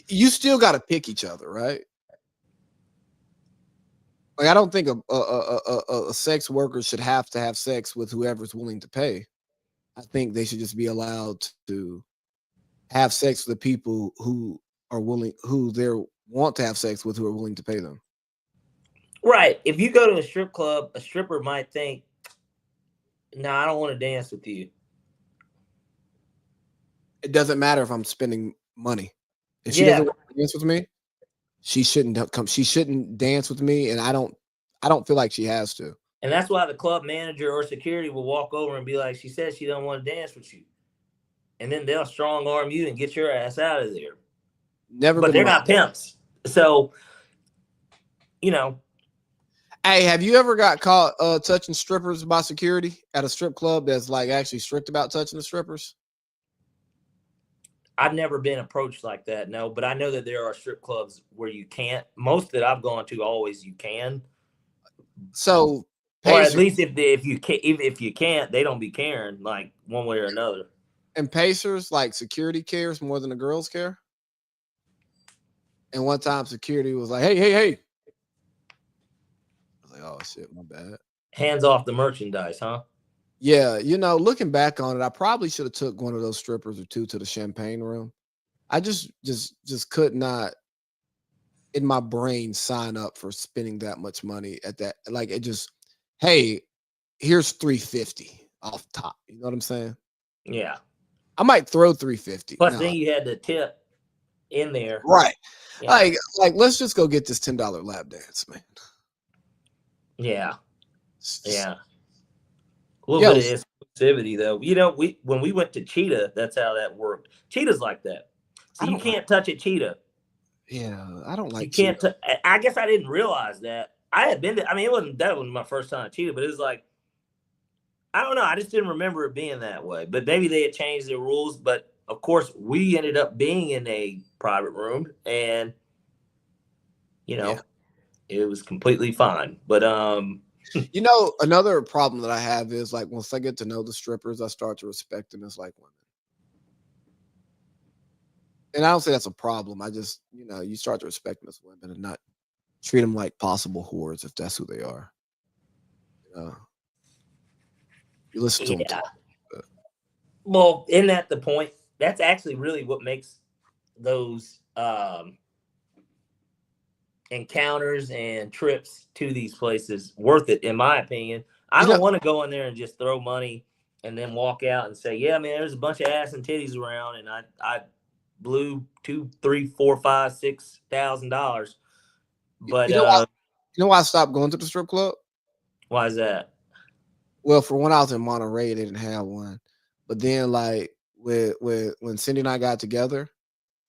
Speaker 2: you still got to pick each other, right? Like I don't think a sex worker should have to have sex with whoever's willing to pay. I think they should just be allowed to have sex with the people who are willing, who they want to have sex with, who are willing to pay them.
Speaker 1: right. If you go to a strip club, a stripper might think, no, I don't want to dance with you.
Speaker 2: It doesn't matter if I'm spending money. If she
Speaker 1: Yeah.
Speaker 2: doesn't want to dance with me, she shouldn't come. She shouldn't dance with me, and I don't feel like she has to.
Speaker 1: And that's why the club manager or security will walk over and be like, she says she don't want to dance with you. And then they'll strong arm you and get your ass out of there.
Speaker 2: Never
Speaker 1: But
Speaker 2: been
Speaker 1: they're
Speaker 2: my-
Speaker 1: not pimps. So, you know,
Speaker 2: Hey, have you ever got caught touching strippers by security at a strip club that's like actually strict about touching the strippers?
Speaker 1: I've never been approached like that, no. But I know that there are strip clubs where you can't. Most that I've gone to, always you can.
Speaker 2: So,
Speaker 1: Or at
Speaker 2: Pacers,
Speaker 1: least if you can, even if you can't, they don't be caring like one way or another.
Speaker 2: and Pacers, like security cares more than the girls care. And one time, security was like, "Hey." I was like, "Oh shit, my bad."
Speaker 1: Hands off the merchandise, huh?
Speaker 2: Yeah, you know, looking back on it, I probably should have took one of those strippers or two to the champagne room. I just could not in my brain sign up for spending that much money at that. Like it just, hey, here's $350 off top. You know what I'm saying?
Speaker 1: Yeah.
Speaker 2: I might throw $350.
Speaker 1: Plus,
Speaker 2: No.
Speaker 1: then you had the tip in there.
Speaker 2: Right.
Speaker 1: Yeah.
Speaker 2: Like let's just go get this $10 lap dance, man.
Speaker 1: Yeah.
Speaker 2: It's just-
Speaker 1: Yeah. A little
Speaker 2: Yo,
Speaker 1: bit of exclusivity, though. You know, when we went to Cheetah, that's how that worked. Cheetah's like that. So
Speaker 2: I
Speaker 1: you
Speaker 2: don't
Speaker 1: can't touch a cheetah.
Speaker 2: Yeah, I don't like
Speaker 1: You can't.
Speaker 2: Cheetah.
Speaker 1: I guess I didn't realize that. I had been to. I mean, that wasn't my first time at Cheetah, but it was like, I don't know. I just didn't remember it being that way. But maybe they had changed their rules. But of course, we ended up being in a private room, and you know, it was completely fine. But
Speaker 2: You know, another problem that I have is like once I get to know the strippers, I start to respect them as like women. And I don't say that's a problem. I just, you know, you start to respect them as women and not treat them like possible whores if that's who they are. You listen to them
Speaker 1: yeah.
Speaker 2: talk.
Speaker 1: Well, isn't that the point? That's actually really what makes those encounters and trips to these places worth it, in my opinion. I don't want to go in there and just throw money and then walk out and say, yeah, man, there's a bunch of ass and titties around, and I blew $2,000, $3,000, $4,000, $5,000, $6,000. But
Speaker 2: you know why I stopped going to the strip club?
Speaker 1: Why is that?
Speaker 2: Well, for when I was in Monterey, they didn't have one. But then, like, when Cindy and I got together,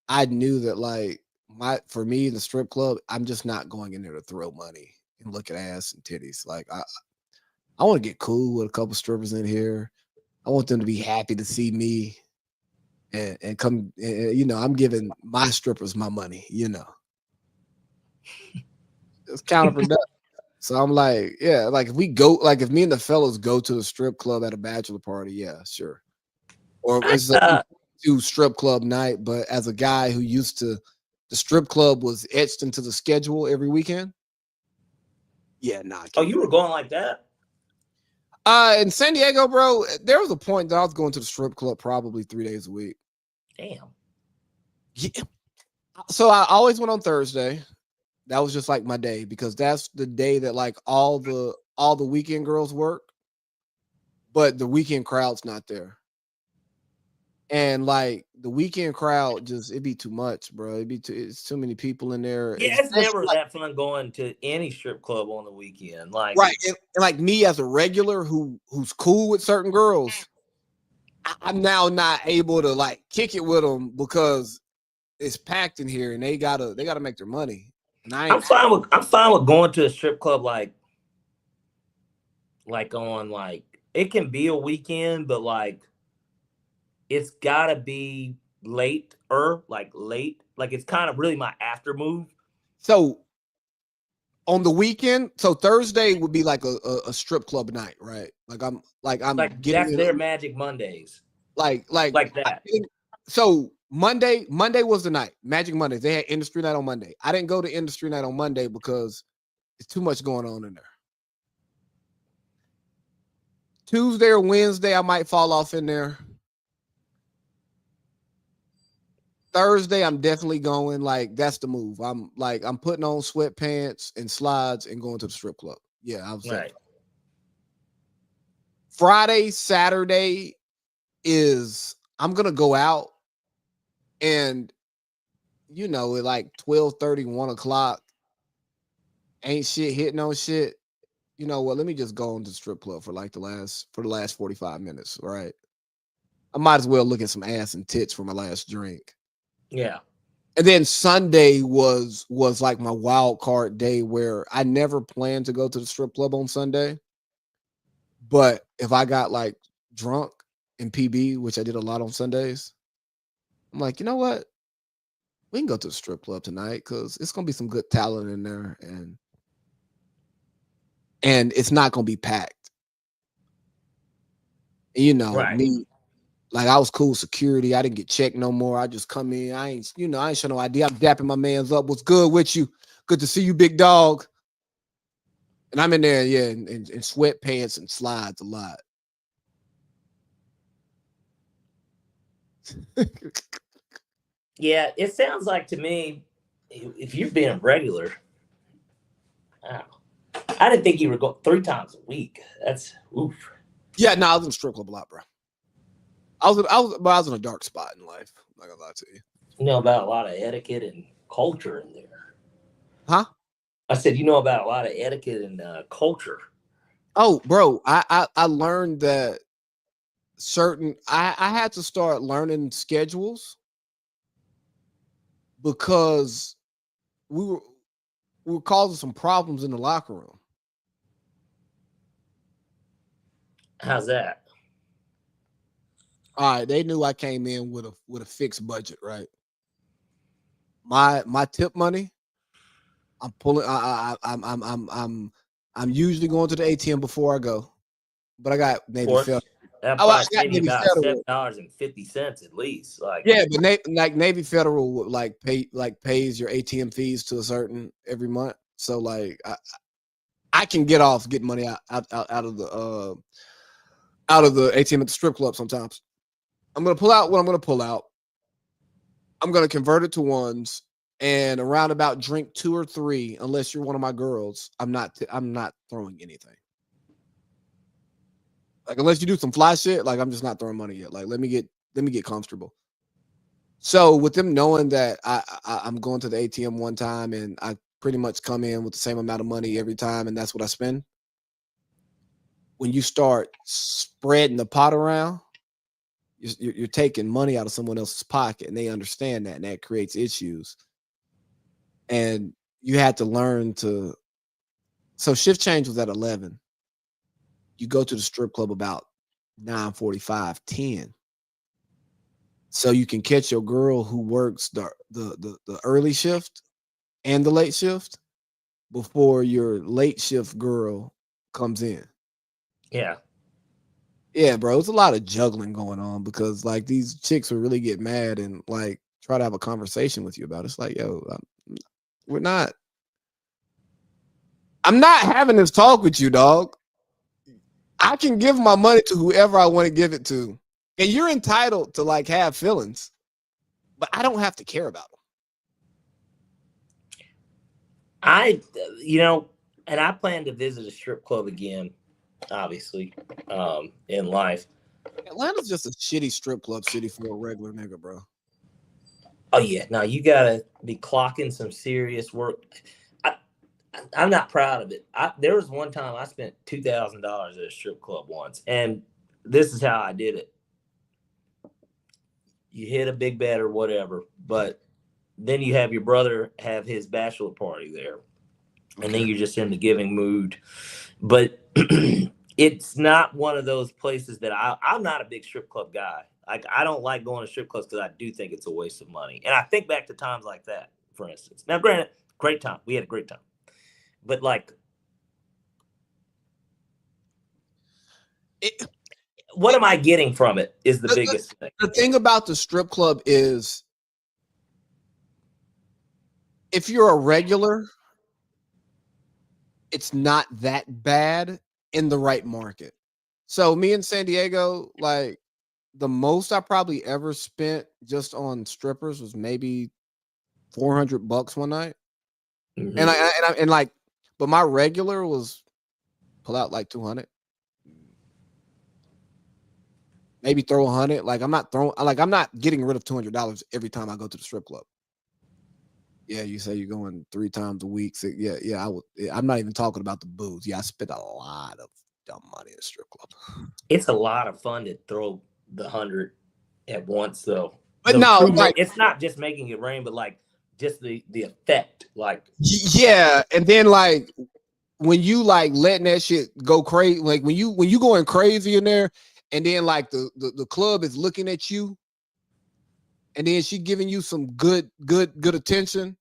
Speaker 2: I knew that, like, for me, the strip club, I'm just not going in there to throw money and look at ass and titties. Like, I want to get cool with a couple strippers in here. I want them to be happy to see me and come. You know, I'm giving my strippers my money. You know, it's counterproductive. So I'm like, yeah, like if we go, like if me and the fellas go to a strip club at a bachelor party, yeah, sure. Or it's like do strip club night, but as a guy who used to, the strip club was etched into the schedule every weekend. Yeah, nah.
Speaker 1: Oh, you were going like that?
Speaker 2: In San Diego, bro, there was a point that I was going to the strip club probably 3 days a week.
Speaker 1: Damn.
Speaker 2: Yeah. So I always went on Thursday. That was just like my day because that's the day that like all the weekend girls work, but the weekend crowd's not there. And like the weekend crowd, it'd be too much, bro. It's too many people in there.
Speaker 1: Yeah, it's never that fun going to any strip club on the weekend. Like,
Speaker 2: right. And like me as a regular who's cool with certain girls, I'm now not able to like kick it with them because it's packed in here and they gotta make their money. And I'm fine
Speaker 1: with going to a strip club like on like it can be a weekend, but like it's gotta be late Like it's kind of really my after move.
Speaker 2: So on the weekend, so Thursday would be like a strip club night, right? I'm
Speaker 1: Like
Speaker 2: getting
Speaker 1: that's
Speaker 2: in,
Speaker 1: their Magic Mondays.
Speaker 2: like
Speaker 1: that.
Speaker 2: So Monday was the night, Magic Mondays. They had industry night on Monday. I didn't go to industry night on Monday because it's too much going on in there. Tuesday or Wednesday, I might fall off in there. Thursday, I'm definitely going. Like, that's the move. I'm putting on sweatpants and slides and going to the strip club. Yeah, I was saying.
Speaker 1: Right.
Speaker 2: Friday, Saturday is I'm gonna go out, and at like 12:30, 1 o'clock, ain't shit hitting on shit. You know what? Let me just go into the strip club for the last 45 minutes. Right. I might as well look at some ass and tits for my last drink.
Speaker 1: Yeah.
Speaker 2: And then Sunday was like my wild card day where I never planned to go to the strip club on Sunday. But if I got like drunk in PB, which I did a lot on Sundays, I'm like, you know what? We can go to the strip club tonight because it's gonna be some good talent in there, and it's not gonna be packed.
Speaker 1: Right.
Speaker 2: Me, like I was cool security. I didn't get checked no more. I just come in. I ain't show no idea. I'm dapping my mans up. What's good with you? Good to see you, big dog. And I'm in there, yeah, in sweatpants and slides a lot.
Speaker 1: Yeah, it sounds like to me, if you're being regular, wow. I didn't think you were going 3 times a week. That's oof.
Speaker 2: Yeah, no, I was in the strip club a lot, bro. I was in a dark spot in life. I'm not gonna lie to you.
Speaker 1: You know about a lot of etiquette and culture in there.
Speaker 2: Huh?
Speaker 1: I said you know about a lot of etiquette and culture.
Speaker 2: Oh, bro, I learned that I had to start learning schedules because we were causing some problems in the locker room.
Speaker 1: How's that?
Speaker 2: All right, they knew I came in with a fixed budget, right? My tip money, I'm pulling. I'm usually going to the ATM before I go, but I got Navy Federal.
Speaker 1: That
Speaker 2: I
Speaker 1: probably
Speaker 2: got
Speaker 1: maybe
Speaker 2: Navy
Speaker 1: about
Speaker 2: Federal.
Speaker 1: $7.50 at least. Like
Speaker 2: Yeah, but Navy Federal would pays your ATM fees to a certain every month. So like I can get off getting money out of the ATM at the strip club sometimes. I'm gonna pull out what I'm gonna pull out. I'm gonna convert it to ones, and around about drink 2 or 3, unless you're one of my girls, I'm not throwing anything. Like unless you do some fly shit, like I'm just not throwing money yet. Like let me get comfortable. So with them knowing that I'm going to the ATM one time and I pretty much come in with the same amount of money every time, and that's what I spend. When you start spreading the pot around, you're taking money out of someone else's pocket, and they understand that, and that creates issues. And you had to learn to. So shift change was at 11. You go to the strip club about 9:45, 10. So you can catch your girl who works the early shift and the late shift before your late shift girl comes in.
Speaker 1: yeah.
Speaker 2: Yeah, bro, it's a lot of juggling going on because like these chicks will really get mad and like try to have a conversation with you about it. It's like, yo, I'm not having this talk with you, dog. I can give my money to whoever I want to give it to. And you're entitled to like have feelings, but I don't have to care about them.
Speaker 1: And I plan to visit a strip club again, obviously, in life.
Speaker 2: Atlanta's just a shitty strip club city for a regular nigga, bro.
Speaker 1: Oh yeah, now you gotta be clocking some serious work. I'm not proud of it. There was one time I spent $2,000 at a strip club once, and this is how I did it. You hit a big bet or whatever, but then you have your brother have his bachelor party there, and then you're just in the giving mood. But it's not one of those places that I'm not a big strip club guy. Like I don't like going to strip clubs because I do think it's a waste of money. And I think back to times like that, for instance. Now, granted, great time. We had a great time. But like, what am I getting from it is the biggest thing.
Speaker 2: The thing about the strip club is if you're a regular, it's not that bad in the right market. So me in San Diego, like the most I probably ever spent just on strippers was maybe $400 one night.
Speaker 1: Mhm.
Speaker 2: And like, but my regular was pull out like 200. Maybe throw 100. Like I'm not getting rid of $200 every time I go to the strip club. Yeah, you say you're going 3 times a week. So yeah, I'm not even talking about the booze. Yeah, I spent a lot of dumb money in the strip club.
Speaker 1: It's a lot of fun to throw the 100 at once, though.
Speaker 2: But no, like,
Speaker 1: it's not just making it rain, but like just the effect. Like,
Speaker 2: yeah, and then like when you like letting that shit go crazy, like when you going crazy in there, and then like the club is looking at you, and then she giving you some good attention,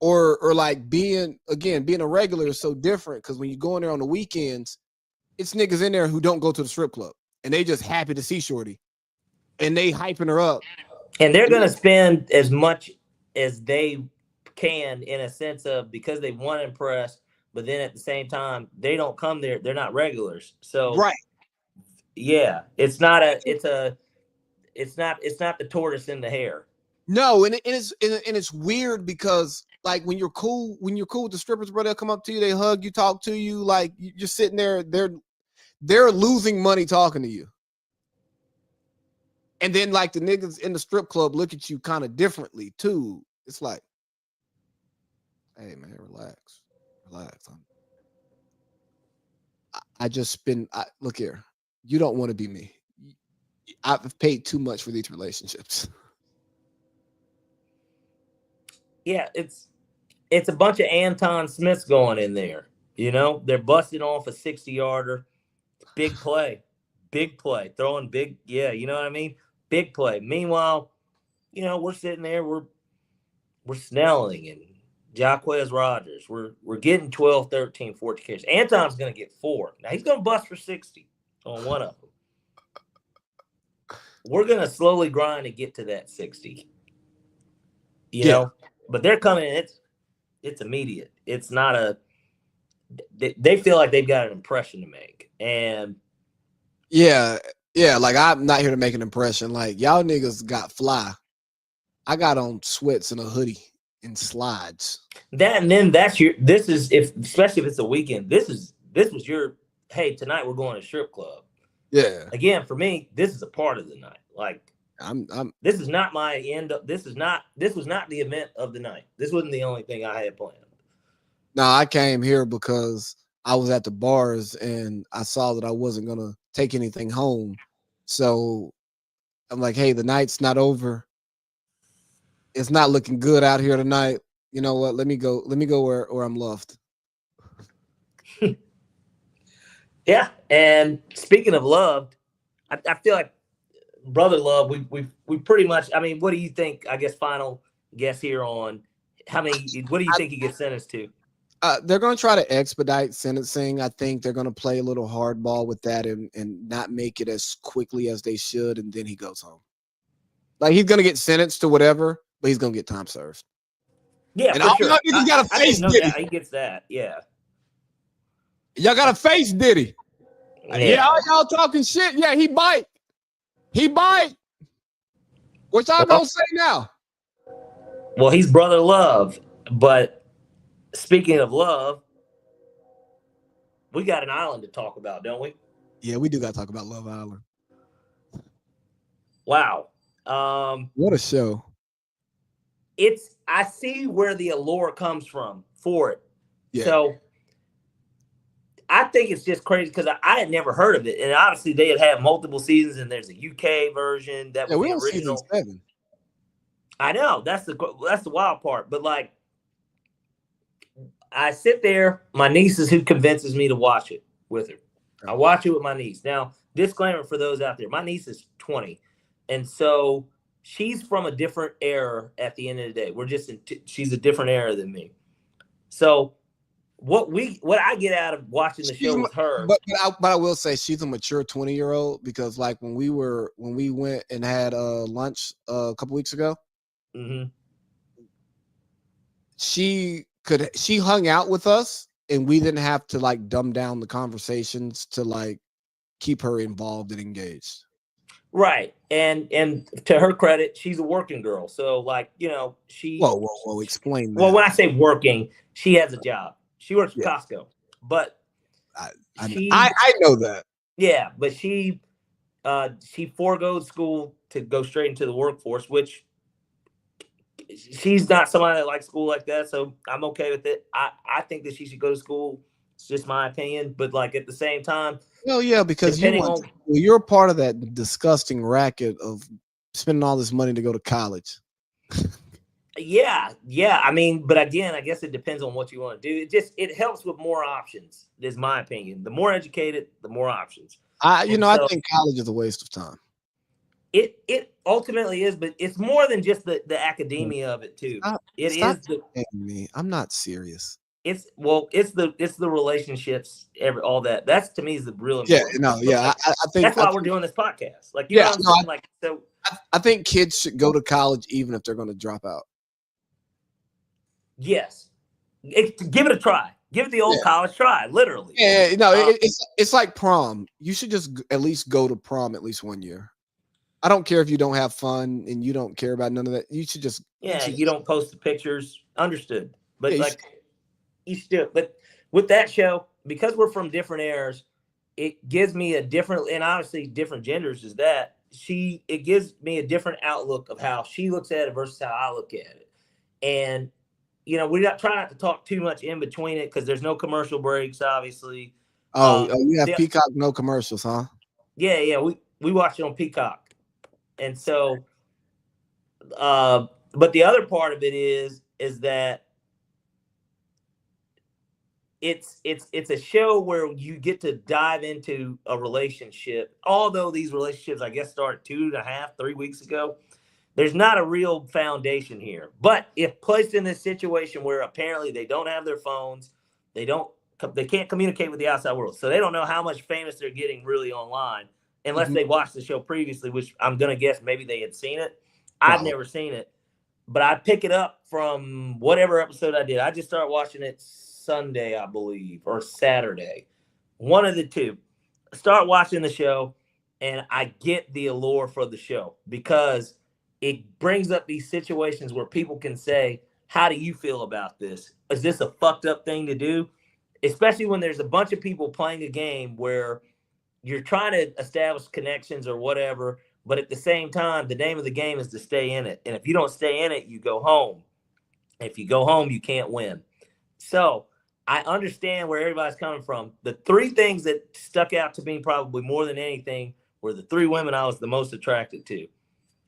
Speaker 2: or like being a regular is so different because when you go in there on the weekends, it's niggas in there who don't go to the strip club and they just happy to see shorty, and they hyping her up,
Speaker 1: and they're gonna spend as much as they can in a sense of because they want to impress, but then at the same time they don't come there. They're not regulars, so
Speaker 2: right.
Speaker 1: Yeah, it's not the tortoise in the hare.
Speaker 2: No, and it's weird because like when you're cool with the strippers, bro, they'll come up to you, they hug you, talk to you, like you're sitting there, they're losing money talking to you. And then like the niggas in the strip club look at you kind of differently too. It's like, hey man, relax. Look here. You don't want to be me. I've paid too much for these relationships.
Speaker 1: Yeah, it's a bunch of Anton Smiths going in there. You know, they're busting off a 60-yarder. Big play. Throwing big, yeah, you know what I mean? Big play. Meanwhile, you know, we're sitting there, we're Snelling and Jaquez Rogers. We're getting 12, 13, 14 carries. Anton's going to get 4. Now, he's going to bust for 60 on one of them. We're going to slowly grind to get to that 60. You know? But they're coming in. It's immediate. It's not they feel like they've got an impression to make. And
Speaker 2: yeah, like I'm not here to make an impression. Like y'all niggas got fly. I got on sweats and a hoodie and slides.
Speaker 1: That, and then especially if it's a weekend, this was your, hey, tonight we're going to strip club.
Speaker 2: Yeah.
Speaker 1: Again, for me, this is a part of the night. Like this is not my end. This was not the event of the night. This wasn't the only thing I had planned.
Speaker 2: No, I came here because I was at the bars and I saw that I wasn't gonna take anything home. So I'm like, hey, the night's not over. It's not looking good out here tonight. You know what? Let me go where I'm loved.
Speaker 1: Yeah. And speaking of loved, I feel like Brother Love, we pretty much, I mean, what do you think? I guess final guess here on what do you think he gets sentenced to?
Speaker 2: They're going to try to expedite sentencing. I think they're going to play a little hardball with that and not make it as quickly as they should, and then he goes home. Like he's going to get sentenced to whatever, but he's going to get time served.
Speaker 1: Yeah,
Speaker 2: and
Speaker 1: for
Speaker 2: all
Speaker 1: sure.
Speaker 2: y'all niggas got a face Diddy.
Speaker 1: He gets that. Yeah.
Speaker 2: Y'all got a face Diddy. Yeah, y'all talking shit. Yeah, he bite. What y'all gonna say now?
Speaker 1: Well, he's Brother Love, but speaking of love, we got an island to talk about, don't we?
Speaker 2: Yeah, we do got to talk about Love Island.
Speaker 1: Wow.
Speaker 2: What a show.
Speaker 1: I see where the allure comes from for it.
Speaker 2: Yeah.
Speaker 1: So I think it's just crazy because I had never heard of it. And obviously they had multiple seasons and there's a UK version that was the original.
Speaker 2: Season 7.
Speaker 1: I know. That's the wild part. But like, I sit there, my niece is who convinces me to watch it with her. I watch it with my niece. Now, disclaimer for those out there, my niece is 20. And so she's from a different era at the end of the day. She's a different era than me. So what I get out of watching the show with her.
Speaker 2: But I will say she's a mature 20-year-old, because like when we went and had lunch a couple weeks ago,
Speaker 1: Mm-hmm.
Speaker 2: she hung out with us and we didn't have to like dumb down the conversations to like keep her involved and engaged.
Speaker 1: Right. And to her credit, she's a working girl. So like, she
Speaker 2: Whoa, explain that.
Speaker 1: Well, when I say working, she has a job. She works for Costco. But
Speaker 2: I know that.
Speaker 1: Yeah, but she forgoed school to go straight into the workforce, which she's not somebody that likes school like that, so I'm okay with it. I think that she should go to school. It's just my opinion, but like at the same time,
Speaker 2: well, yeah, because you're a part of that disgusting racket of spending all this money to go to college.
Speaker 1: Yeah. I mean, but again, I guess it depends on what you want to do. It helps with more options, is my opinion. The more educated, the more options.
Speaker 2: I think college is a waste of time.
Speaker 1: It ultimately is, but it's more than just the academia of it too.
Speaker 2: I'm not serious.
Speaker 1: It's the relationships, all that. That's to me is the real
Speaker 2: important. I think
Speaker 1: that's why we're doing this podcast. Like, you know what I'm saying? Like, so
Speaker 2: I think kids should go to college even if they're going to drop out.
Speaker 1: Yes, give it a try. Give it the old college try, literally.
Speaker 2: Yeah, it's like prom. You should just at least go to prom at least 1 year. I don't care if you don't have fun and you don't care about none of that. You should just
Speaker 1: you don't post the pictures. Understood, but you still. But with that show, because we're from different eras, it gives me a different, and obviously different genders. Is that it gives me a different outlook of how she looks at it versus how I look at it, and. We're not trying not to talk too much in between it because there's no commercial breaks, obviously.
Speaker 2: You have Peacock, no commercials, huh?
Speaker 1: Yeah. We watch it on Peacock. And so, but the other part of it is that it's a show where you get to dive into a relationship. Although these relationships, I guess, started 2.5, 3 weeks ago. There's not a real foundation here, but if placed in this situation where apparently they don't have their phones, they can't communicate with the outside world, so they don't know how much famous they're getting really online unless they watched the show previously, which I'm gonna guess maybe they had seen it. I've never seen it, but I pick it up from whatever episode I did. I just started watching it Sunday, I believe, or Saturday, one of the two. I start watching the show, and I get the allure for the show because it brings up these situations where people can say, how do you feel about this? Is this a fucked up thing to do? Especially when there's a bunch of people playing a game where you're trying to establish connections or whatever, but at the same time, the name of the game is to stay in it. And if you don't stay in it, you go home. If you go home, you can't win. So I understand where everybody's coming from. The three things that stuck out to me probably more than anything were the three women I was the most attracted to.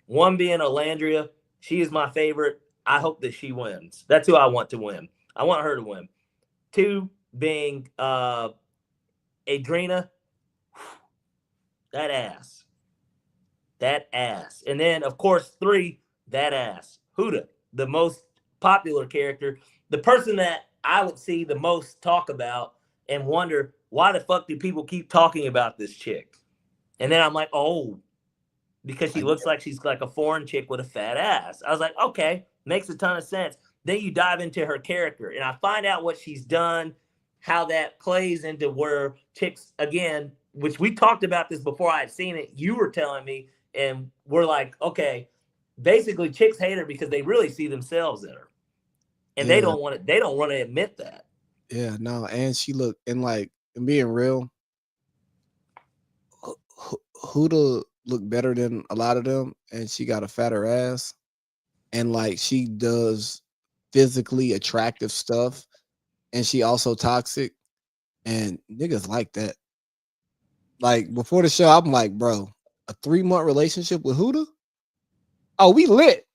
Speaker 1: One being Olandria. She is my favorite. I hope that she wins. That's who I want to win. I want her to win. 2 being Adrena. That ass. And then, of course, 3, that ass. Huda, the most popular character. The person that I would see the most talk about and wonder, why the fuck do people keep talking about this chick? And then I'm like, oh, because she looks like she's like a foreign chick with a fat ass. I was like, okay, makes a ton of sense. Then you dive into her character, and I find out what she's done, how that plays into where chicks, again, which we talked about this before I had seen it, you were telling me, and we're like, okay, basically chicks hate her because they really see themselves in her. And they don't want to admit that.
Speaker 2: Yeah, no, and she looked, and like, and being real, Huda look better than a lot of them, and she got a fatter ass, and like she does physically attractive stuff, and she also toxic, and niggas like that. Like before the show, I'm like, bro, a 3-month relationship with Huda? Oh, we lit.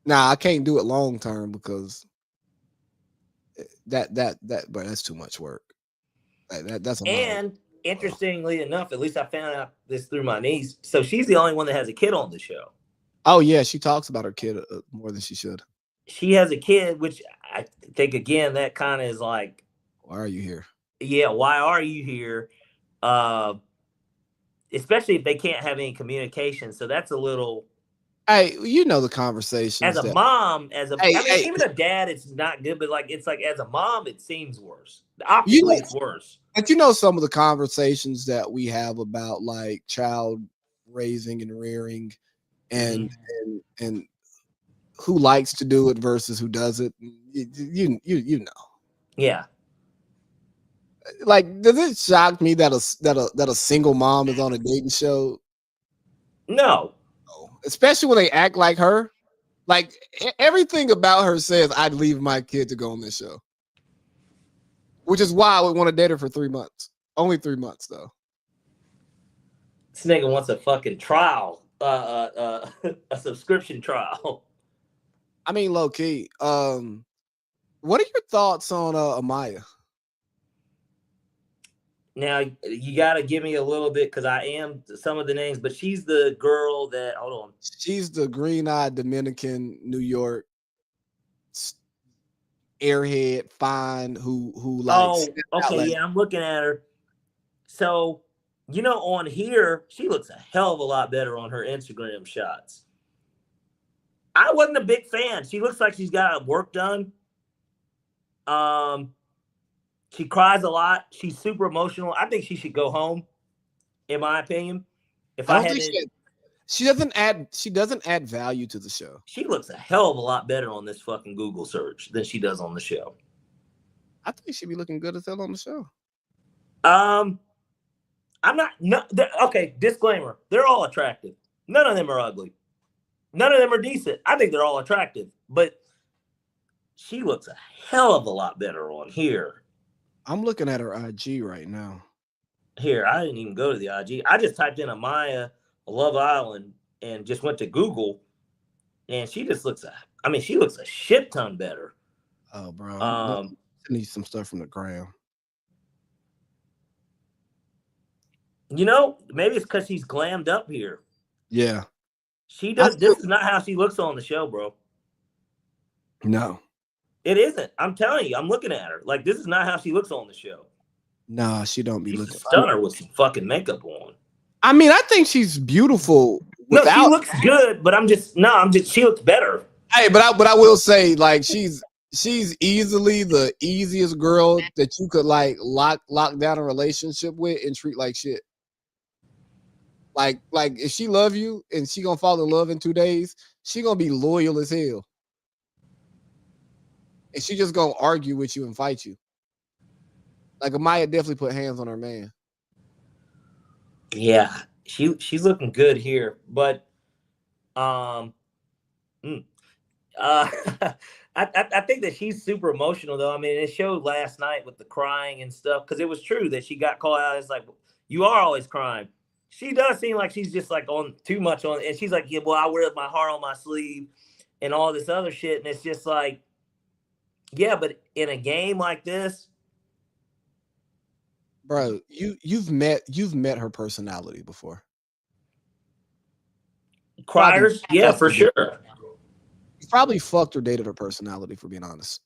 Speaker 2: Nah, I can't do it long term because but that's too much work. That's a
Speaker 1: and interestingly enough, at least I found out this through my niece. So she's the only one that has a kid on the show.
Speaker 2: Oh yeah, she talks about her kid more than she should.
Speaker 1: She has a kid, which I think again that kind of is like,
Speaker 2: why are you here?
Speaker 1: Yeah, why are you here? Especially if they can't have any communication. So that's a little.
Speaker 2: Hey, you know the conversations.
Speaker 1: As a mom, I mean,
Speaker 2: hey,
Speaker 1: even a dad, it's not good, but like it's like as a mom, it seems worse. Optically, it's worse.
Speaker 2: But you know some of the conversations that we have about like child raising and rearing, and who likes to do it versus who does it. You know.
Speaker 1: Yeah.
Speaker 2: Like, does it shock me that a single mom is on a dating show?
Speaker 1: No.
Speaker 2: Especially when they act like her. Like everything about her says I'd leave my kid to go on this show. Which is why I would want to date her for 3 months. Only 3 months though.
Speaker 1: This nigga wants a fucking trial. A subscription trial.
Speaker 2: I mean, low key. What are your thoughts on Amaya?
Speaker 1: Now you got to give me a little bit because I am some of the names, but she's the girl that. Hold on.
Speaker 2: She's the green-eyed Dominican, New York airhead, fine. Who like?
Speaker 1: Oh, okay, like, yeah, I'm looking at her. So you know, on here, she looks a hell of a lot better on her Instagram shots. I wasn't a big fan. She looks like she's got work done. She cries a lot. She's super emotional. I think she should go home, in my opinion. If I had
Speaker 2: she doesn't add value to the show.
Speaker 1: She looks a hell of a lot better on this fucking Google search than she does on the show.
Speaker 2: I think she'd be looking good as hell on the show.
Speaker 1: I'm not okay, disclaimer. They're all attractive. None of them are ugly. None of them are decent. I think they're all attractive, but she looks a hell of a lot better on here.
Speaker 2: I'm looking at her IG right now.
Speaker 1: Here, I didn't even go to the IG. I just typed in Amaya Love Island and just went to Google, and she just looks she looks a shit ton better.
Speaker 2: Oh, bro. I need some stuff from the gram.
Speaker 1: You know, maybe it's because she's glammed up here.
Speaker 2: Yeah.
Speaker 1: She does. This is not how she looks on the show, bro.
Speaker 2: No.
Speaker 1: It isn't. I'm telling you, I'm looking at her. Like, this is not how she looks on the show.
Speaker 2: Nah, she don't be
Speaker 1: she's
Speaker 2: looking.
Speaker 1: A stunner with some fucking makeup on.
Speaker 2: I mean, I think she's beautiful.
Speaker 1: No, she looks good, but she looks better.
Speaker 2: Hey, but I will say, like, she's easily the easiest girl that you could like lock down a relationship with and treat like shit. Like if she love you and she gonna fall in love in 2 days, she gonna be loyal as hell. And she just gonna argue with you and fight you. Like Amaya definitely put hands on her man.
Speaker 1: Yeah, she's looking good here, but I think that she's super emotional though. I mean, it showed last night with the crying and stuff because it was true that she got called out. It's like, you are always crying. She does seem like she's just like on too much on, and she's like, yeah, well, I wear my heart on my sleeve and all this other shit, and it's just like, yeah, but in a game like this,
Speaker 2: bro, you've met her personality before.
Speaker 1: Criers, yeah, for sure.
Speaker 2: You probably fucked or dated her personality, for being honest.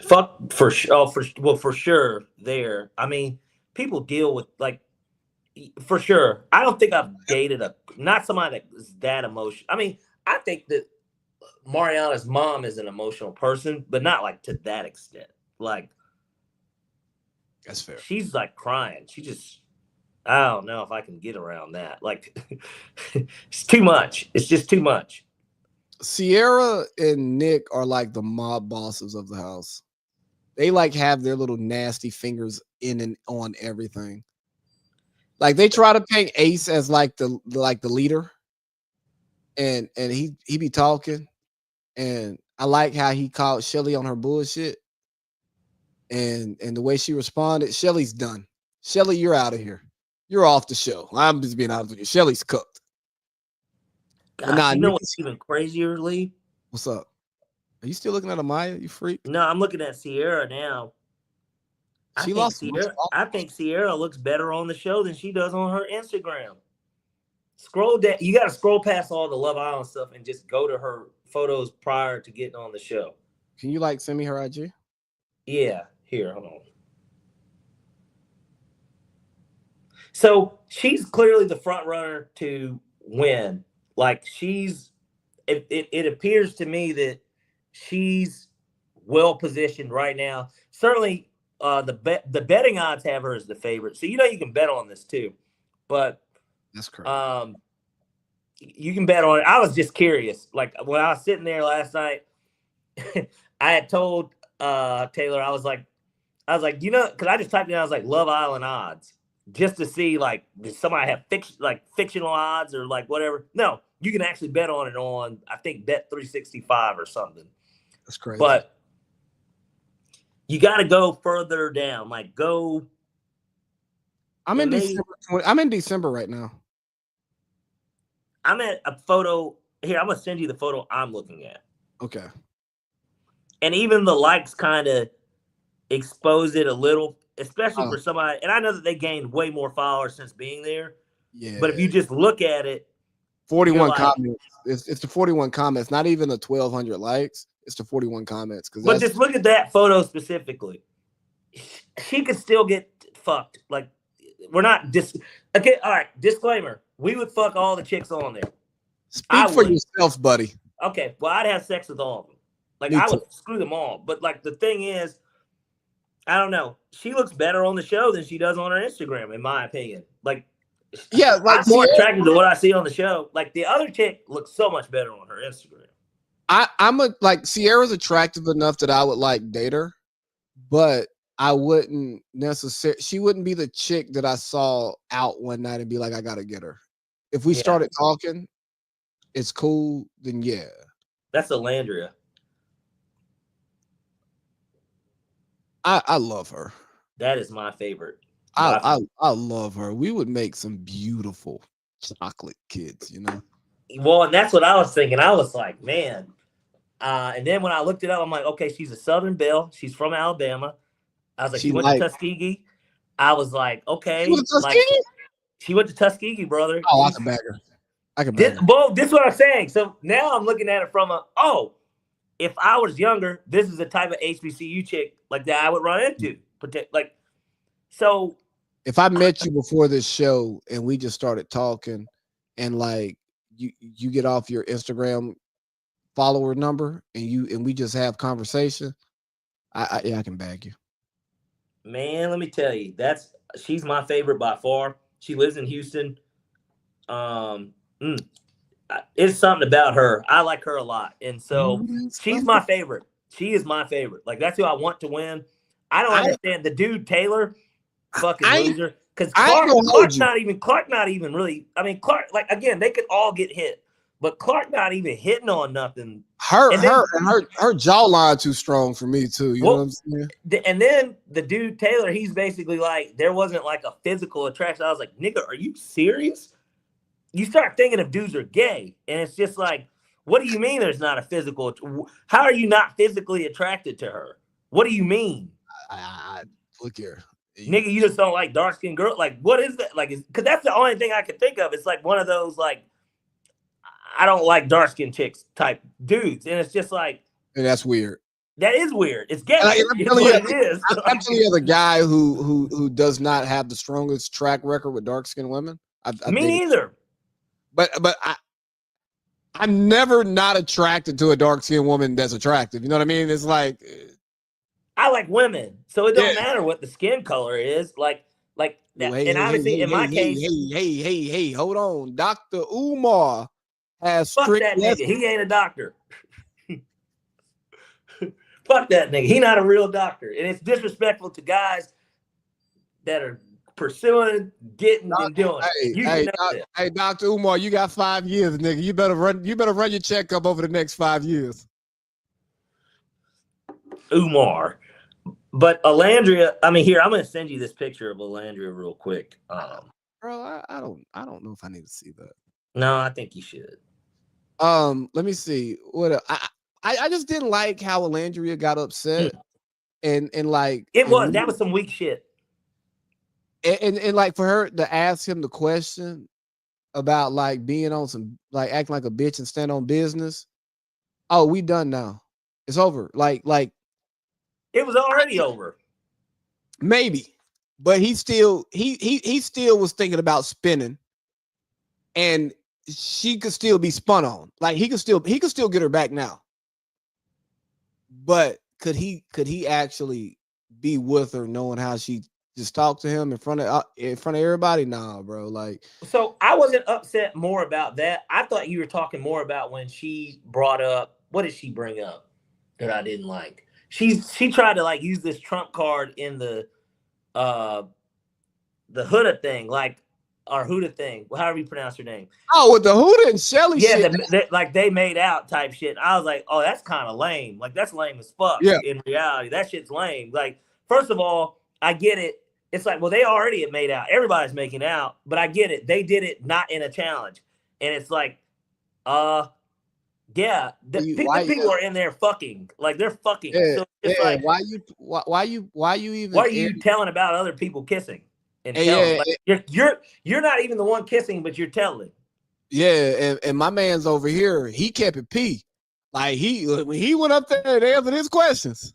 Speaker 1: Fuck for sure. Oh, for sure. There. I mean, people deal with like, for sure. I don't think I've dated not somebody that is that emotional. I mean, I think that Mariana's mom is an emotional person, but not like to that extent. Like,
Speaker 2: that's fair.
Speaker 1: She's like crying. I don't know if I can get around that. Like, it's too much. It's just too much.
Speaker 2: Sierra and Nick are like the mob bosses of the house. They like have their little nasty fingers in and on everything. Like they try to paint Ace as like the leader, and he be talking, and I like how he called Shelly on her bullshit, and the way she responded. Shelly's done. Shelly, you're out of here. You're off the show. I'm just being honest with you. Shelly's cooked.
Speaker 1: God, you know what's even crazier, Lee?
Speaker 2: What's up? Are you still looking at Amaya, you freak?
Speaker 1: No, I'm looking at Sierra now.
Speaker 2: She lost so much
Speaker 1: I think Sierra looks better on the show than she does on her Instagram. Scroll down. You got to scroll past all the Love Island stuff and just go to her photos prior to getting on the show.
Speaker 2: Can you send me her IG?
Speaker 1: Yeah, here, hold on. So she's clearly the front runner to win. Like it appears to me that she's well positioned right now. Certainly, the betting odds have her as the favorite, so you can bet on this too. But
Speaker 2: that's correct.
Speaker 1: You can bet on it. I was just curious. Like when I was sitting there last night, I had told Taylor, I was like, because I just typed in, I was like, Love Island odds, just to see does somebody have fictional odds or whatever. No, you can actually bet on it on, I think, Bet365 or something.
Speaker 2: That's crazy.
Speaker 1: But you got to go further down. Go.
Speaker 2: I'm in December. I'm in December right now.
Speaker 1: I'm at a photo here. I'm gonna send you the photo I'm looking at.
Speaker 2: Okay.
Speaker 1: And even the likes kind of expose it a little, especially for somebody. And I know that they gained way more followers since being there.
Speaker 2: Yeah.
Speaker 1: But if you just look at it,
Speaker 2: 41 comments. It's the 41 comments, not even the 1,200 likes. It's the 41 comments.
Speaker 1: But just look at that photo specifically. She could still get fucked. We're not okay. All right. Disclaimer: we would fuck all the chicks on there.
Speaker 2: Speak for yourself, buddy.
Speaker 1: Okay. Well, I'd have sex with all of them. I would screw them all. But the thing is, I don't know. She looks better on the show than she does on her Instagram, in my opinion.
Speaker 2: Yeah,
Speaker 1: I'm more attracted to what I see on the show. The other chick looks so much better on her Instagram.
Speaker 2: I'm Sierra's attractive enough that I would date her, but I wouldn't necessarily. She wouldn't be the chick that I saw out one night and be like, I gotta get her. If we started talking, it's cool. Then yeah,
Speaker 1: that's Alandria.
Speaker 2: I love her.
Speaker 1: That is my favorite.
Speaker 2: I love her. We would make some beautiful chocolate kids,
Speaker 1: Well, and that's what I was thinking. I was like, man. And then when I looked it up, I'm like, okay, she's a Southern Belle. She's from Alabama. I was like, she went to Tuskegee. I was like, okay. She went to Tuskegee, brother.
Speaker 2: Oh, I can bag her.
Speaker 1: This is what I'm saying. So now I'm looking at it from if I was younger, this is the type of HBCU chick that I would run into. So
Speaker 2: if I met you before this show and we just started talking and you get off your Instagram follower number and we just have conversation, I can bag you.
Speaker 1: Man, let me tell you, she's my favorite by far. She lives in Houston. It's something about her. I like her a lot. And so she's my favorite. She is my favorite. That's who I want to win. I don't understand the dude Taylor, fucking loser. Because Clark not even really. I mean, Clark, again, they could all get hit, but Clark not even hitting on nothing.
Speaker 2: Her jawline too strong for me too. You know what I'm saying?
Speaker 1: And then the dude Taylor, he's basically there wasn't a physical attraction. I was like, nigga, are you serious? You start thinking if dudes are gay, and it's just what do you mean there's not a physical? How are you not physically attracted to her? What do you mean?
Speaker 2: Look here.
Speaker 1: Nigga, you just don't like dark skinned girl. What is that? Because that's the only thing I could think of. It's one of those I don't like dark skinned chicks type dudes, and it's just
Speaker 2: and that's weird.
Speaker 1: That is weird. It's gay.
Speaker 2: I'm telling you, the guy who does not have the strongest track record with dark skinned women.
Speaker 1: Me neither.
Speaker 2: But I'm never not attracted to a dark skinned woman that's attractive. You know what I mean? It's
Speaker 1: I like women, so it don't matter what the skin color is. That. And obviously, in my case,
Speaker 2: hey, hold on. Dr. Umar has
Speaker 1: fuck that nigga. He ain't a doctor. Fuck that nigga. He not a real doctor, and it's disrespectful to guys that are pursuing, getting, and doing.
Speaker 2: Hey, Dr. Umar, you got 5 years, nigga. You better run your checkup over the next 5 years.
Speaker 1: Umar. But Alandria, I mean, here, I'm going to send you this picture of Alandria real quick.
Speaker 2: Bro, I don't know if I need to see that.
Speaker 1: No, I think you should.
Speaker 2: Let me see. What I just didn't like how Alandria got upset and like
Speaker 1: It was that was some weak shit.
Speaker 2: And like for her to ask him the question about like being on some like acting like a bitch and stand on business. Oh, we done now. It's over. Like
Speaker 1: it was already over.
Speaker 2: Maybe, but he still was thinking about spinning, and she could still be spun on. Like he could still get her back now. But could he actually be with her knowing how she just talked to him in front of everybody? Nah, bro. Like,
Speaker 1: so I wasn't upset more about that. I thought you were talking more about when she brought up, what did she bring up that I didn't like? She tried to like use this trump card in the Huda thing, like, or Huda thing, however you pronounce her name.
Speaker 2: Oh, with the Huda and Shelly shit.
Speaker 1: Like they made out type shit. I was like, oh, that's kind of lame. Like that's lame as fuck.
Speaker 2: Yeah.
Speaker 1: In reality, that shit's lame. Like, first of all, I get it. It's like, well, they already had made out. Everybody's making out, but I get it. They did it not in a challenge, and it's like, yeah, people are in there fucking, like they're fucking.
Speaker 2: Yeah,
Speaker 1: so it's
Speaker 2: yeah.
Speaker 1: like,
Speaker 2: Why you even?
Speaker 1: Why are you telling about other people kissing? And like, you're not even the one kissing, but you're telling.
Speaker 2: Yeah, and my man's over here. He kept it P. Like when he went up there and answered his questions.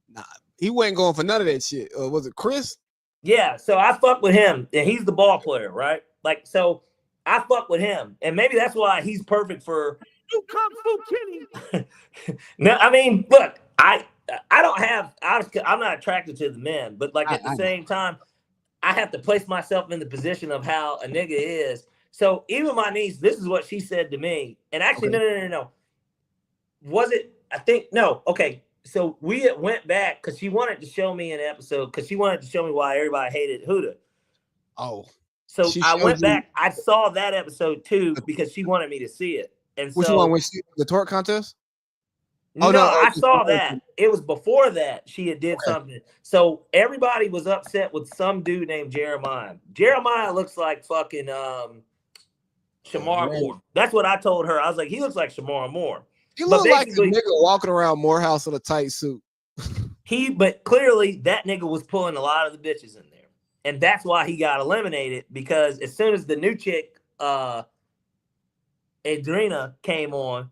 Speaker 2: Nah, he wasn't going for none of that shit. Was it Chris?
Speaker 1: Yeah, so I fuck with him, and he's the ball player, right? Like, so I fuck with him, and maybe that's why he's perfect for.
Speaker 4: You come so Kenny.
Speaker 1: No, I mean, look, I'm not attracted to the men, but like at the same time, I have to place myself in the position of how a nigga is. So even my niece, this is what she said to me, and actually, no. Was it? I think no. Okay, so we went back because she wanted to show me an episode because she wanted to show me why everybody hated Huda.
Speaker 2: Oh,
Speaker 1: so I went back. I saw that episode too because she wanted me to see it. And
Speaker 2: which
Speaker 1: so,
Speaker 2: one? The twerk contest?
Speaker 1: Oh no, I saw that. It was before that she had did something. So everybody was upset with some dude named Jeremiah. Jeremiah looks like fucking Shamar Moore. That's what I told her. I was like, he looks like Shamar Moore.
Speaker 2: He looked like a nigga walking around Morehouse in a tight suit.
Speaker 1: But clearly that nigga was pulling a lot of the bitches in there. And that's why he got eliminated, because as soon as the new chick, Adrina, came on,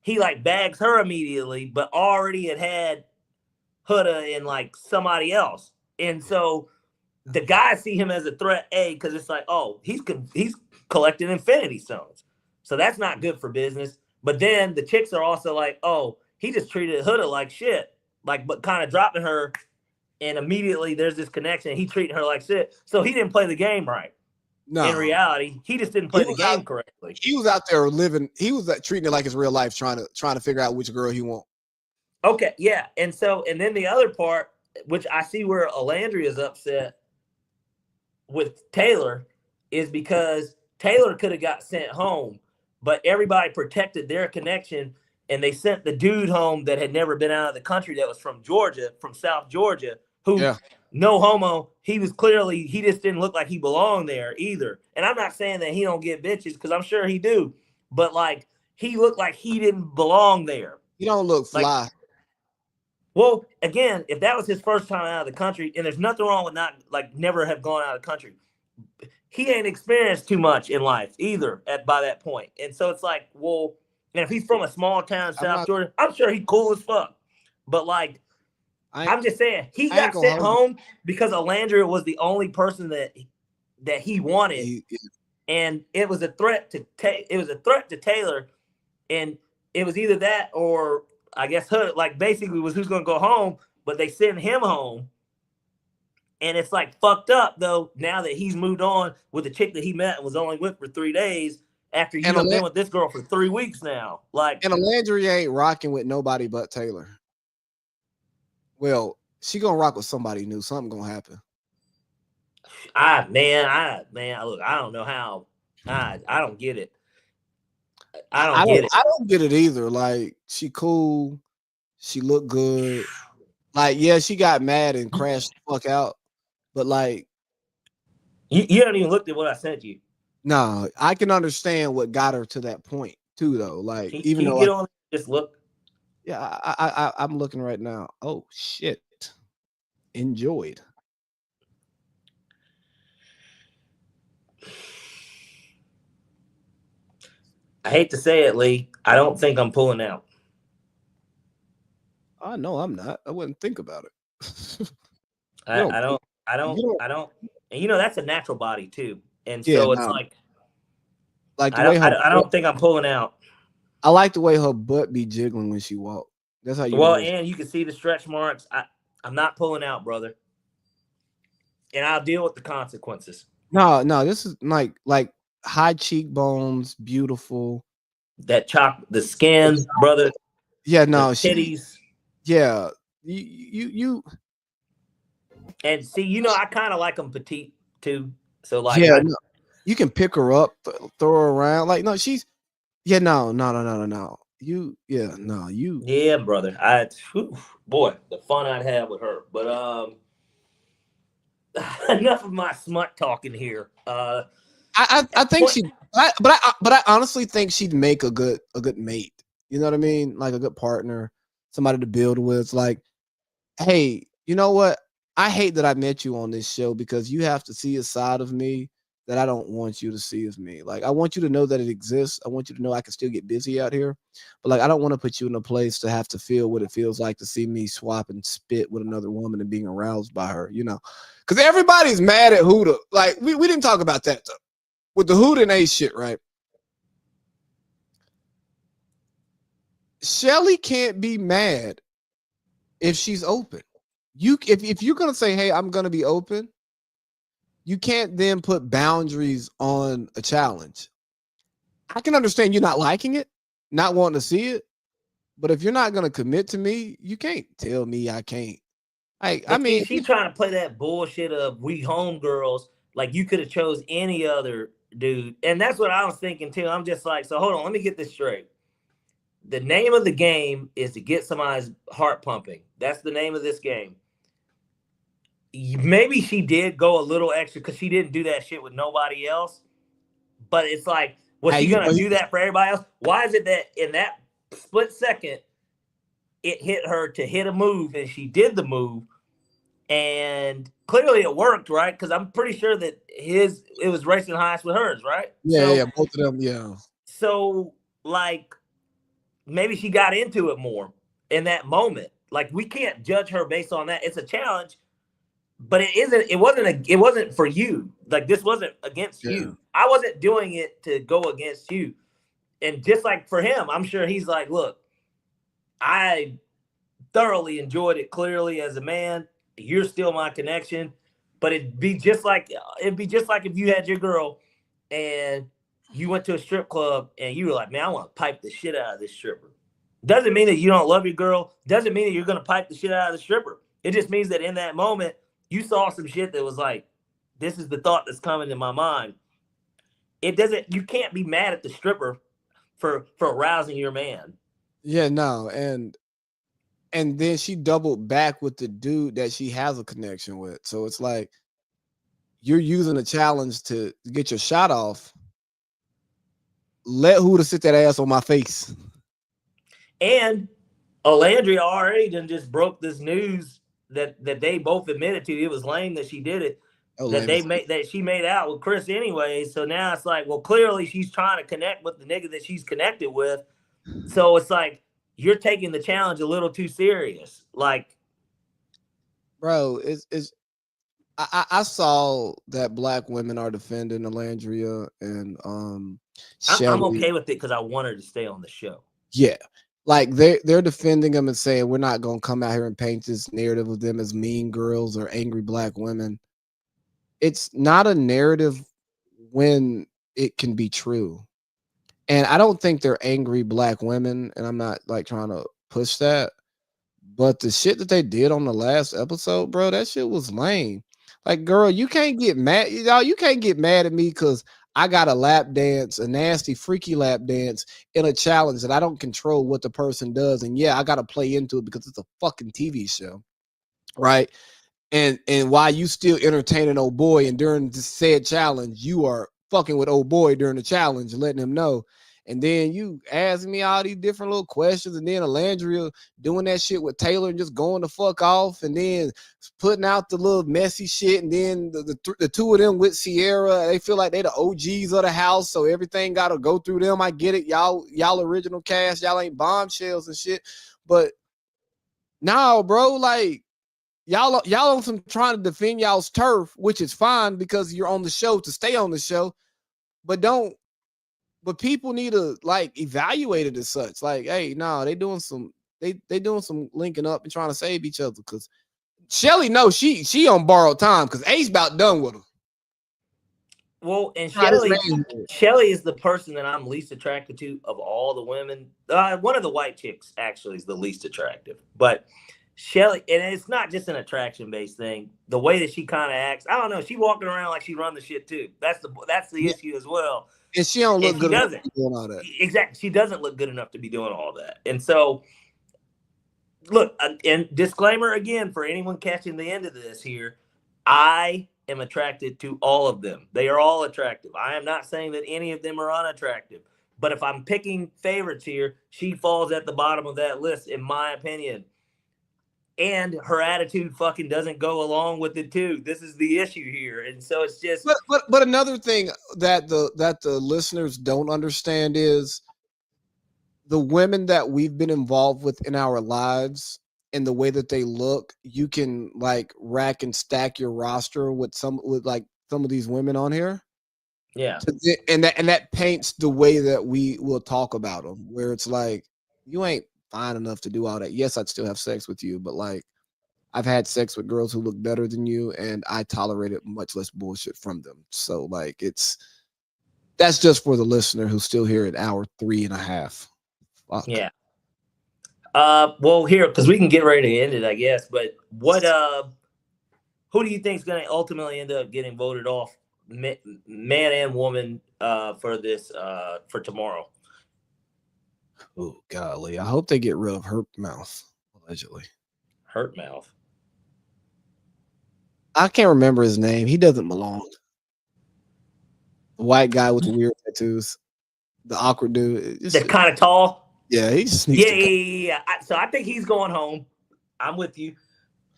Speaker 1: he like bags her immediately, but already had Huda and like somebody else. And so the guys see him as a threat, because it's like, oh, he's collecting Infinity Stones. So that's not good for business. But then the chicks are also like, oh, he just treated Huda like shit, like, but kind of dropping her. And immediately there's this connection. He treated her like shit. So he didn't play the game right. No. In reality, he just didn't play the game correctly.
Speaker 2: He was out there living. He was treating it like his real life, trying to figure out which girl he want.
Speaker 1: Okay, yeah, and then the other part, which I see where Alandria is upset with Taylor, is because Taylor could have got sent home, but everybody protected their connection, and they sent the dude home that had never been out of the country, that was from Georgia, from South Georgia, who. Yeah. No homo. He just didn't look like he belonged there either. And I'm not saying that he don't get bitches, because I'm sure he do. But like, he looked like he didn't belong there.
Speaker 2: He don't look fly.
Speaker 1: Like, well, again, if that was his first time out of the country, and there's nothing wrong with never have gone out of the country, he ain't experienced too much in life either by that point. And so it's like, well, and if he's from a small town in South Georgia, I'm sure he's cool as fuck. But like, I'm just saying, he got sent home because Alandria was the only person that he wanted, and it was a threat to Taylor, and it was either that or I guess her, like, basically was who's gonna go home, but they sent him home, and it's like fucked up though. Now that he's moved on with the chick that he met and was only with for 3 days after you've been with this girl for 3 weeks now, like,
Speaker 2: and Alandria ain't rocking with nobody but Taylor. Well, she gonna rock with somebody new. Something gonna happen.
Speaker 1: Look, I don't know how. I don't get it. I
Speaker 2: don't get it either. Like, she cool. She look good. Like, yeah, she got mad and crashed the fuck out. But like,
Speaker 1: you haven't even looked at what I sent you.
Speaker 2: No, I can understand what got her to that point too, though. Like,
Speaker 1: just look.
Speaker 2: Yeah, I'm looking right now. Oh shit. enjoyed?
Speaker 1: I hate to say it, Lee. I don't think I'm pulling out.
Speaker 2: I know I'm not. I wouldn't think about it.
Speaker 1: I don't. And that's a natural body too. And so it's
Speaker 2: like the way
Speaker 1: I don't think I'm pulling out.
Speaker 2: I like the way her butt be jiggling when she walk. That's how you.
Speaker 1: Well, and you can see the stretch marks. I'm not pulling out, brother. And I'll deal with the consequences.
Speaker 2: No, this is like high cheekbones, beautiful.
Speaker 1: The skin, brother.
Speaker 2: Yeah, no,
Speaker 1: titties.
Speaker 2: Yeah, you.
Speaker 1: And see, I kind of like them petite too. So like,
Speaker 2: yeah, you can pick her up, throw her around. Like, no, she's. Yeah, no. You,
Speaker 1: Yeah, brother. Boy, the fun I'd have with her. But enough of my smut talking here.
Speaker 2: I think but I honestly think she'd make a good mate. You know what I mean? Like a good partner, somebody to build with. Like, hey, you know what? I hate that I met you on this show because you have to see a side of me that I don't want you to see as me. Like, I want you to know that it exists. I want you to know I can still get busy out here. But like, I don't want to put you in a place to have to feel what it feels like to see me swap and spit with another woman and being aroused by her, Because everybody's mad at Huda. Like, we didn't talk about that though. With the Huda and Ace shit, right? Shelly can't be mad if she's open. If you're gonna say, hey, I'm gonna be open, you can't then put boundaries on a challenge. I can understand you not liking it, not wanting to see it, but if you're not gonna commit to me, you can't tell me I can't. I mean,
Speaker 1: she's trying to play that bullshit of we homegirls. Like you could have chose any other dude, and that's what I was thinking too. I'm just like, so hold on, let me get this straight. The name of the game is to get somebody's heart pumping. That's the name of this game. Maybe she did go a little extra because she didn't do that shit with nobody else. But it's like, was she gonna do that for everybody else? Why is it that in that split second it hit her to hit a move and she did the move? And clearly it worked, right? Because I'm pretty sure that it was racing highest with hers, right?
Speaker 2: Yeah, both of them, yeah.
Speaker 1: So like maybe she got into it more in that moment. Like we can't judge her based on that. It's a challenge, but it wasn't for you. Like this wasn't against you. I wasn't doing it to go against you. And just like for him, I'm sure he's like, look, I thoroughly enjoyed it clearly as a man. You're still my connection, but it'd be just like if you had your girl and you went to a strip club and you were like, man, I want to pipe the shit out of this stripper. Doesn't mean that you don't love your girl. Doesn't mean that you're going to pipe the shit out of the stripper. It just means that in that moment, you saw some shit that was like, this is the thought that's coming in my mind. You can't be mad at the stripper for arousing your man.
Speaker 2: Yeah, no. And then she doubled back with the dude that she has a connection with. So it's like you're using a challenge to get your shot off. Let Huda sit that ass on my face.
Speaker 1: And Olandria already just broke this news that they both admitted to. It was lame that she did it. That she made out with Chris anyway. So now it's like, well, clearly she's trying to connect with the nigga that she's connected with. So it's like you're taking the challenge a little too serious. Like,
Speaker 2: bro, I saw that black women are defending Olandria and
Speaker 1: I'm okay with it because I want her to stay on the show.
Speaker 2: Yeah. Like they're defending them and saying we're not gonna come out here and paint this narrative of them as mean girls or angry black women. It's not a narrative when it can be true. And I don't think they're angry black women, and I'm not like trying to push that. But the shit that they did on the last episode, bro, that shit was lame. Like, girl, you can't get mad. You can't get mad at me because I got a lap dance, a nasty, freaky lap dance in a challenge that I don't control what the person does. And yeah, I got to play into it because it's a fucking TV show, right? And while you still entertaining old boy and during the said challenge, you are fucking with old boy during the challenge and letting him know. And then you ask me all these different little questions, and then Alandria doing that shit with Taylor and just going the fuck off, and then putting out the little messy shit, and then the two of them with Sierra, they feel like they the OGs of the house, so everything got to go through them. I get it, y'all original cast, y'all ain't bombshells and shit, but no, bro, like y'all on some trying to defend y'all's turf, which is fine because you're on the show to stay on the show, but people need to like evaluate it as such. Like, hey, no, they doing some linking up and trying to save each other. Because Shelly knows she on borrowed time because Ace about done with her.
Speaker 1: Well, and Shelly is the person that I'm least attracted to of all the women. One of the white chicks actually is the least attractive, but Shelly, and it's not just an attraction-based thing. The way that she kind of acts, I don't know. She walking around like she run the shit too. That's the issue as well. And
Speaker 2: she don't look good enough to be doing all that.
Speaker 1: Exactly. She doesn't look good enough to be doing all that. And so, look, and disclaimer again for anyone catching the end of this here, I am attracted to all of them. They are all attractive. I am not saying that any of them are unattractive. But if I'm picking favorites here, she falls at the bottom of that list, in my opinion. And her attitude fucking doesn't go along with it too. This is the issue here, and so it's just.
Speaker 2: But another thing that the listeners don't understand is the women that we've been involved with in our lives and the way that they look. You can like rack and stack your roster with some of these women on here.
Speaker 1: Yeah,
Speaker 2: and that paints the way that we will talk about them. Where it's like you ain't fine enough to do all that. Yes, I'd still have sex with you, but like I've had sex with girls who look better than you, and I tolerated much less bullshit from them. So like that's just for the listener who's still here at hour 3.5. Fuck.
Speaker 1: Yeah. Well, here, because we can get ready to end it, I guess. But who do you think is going to ultimately end up getting voted off, man and woman, for this for tomorrow?
Speaker 2: Oh, golly. I hope they get rid of Hurt Mouth, allegedly.
Speaker 1: Hurt Mouth?
Speaker 2: I can't remember his name. He doesn't belong. The white guy with the weird tattoos. The awkward dude.
Speaker 1: They're kind of tall?
Speaker 2: Yeah, he just needs
Speaker 1: Yeah. So I think he's going home. I'm with you.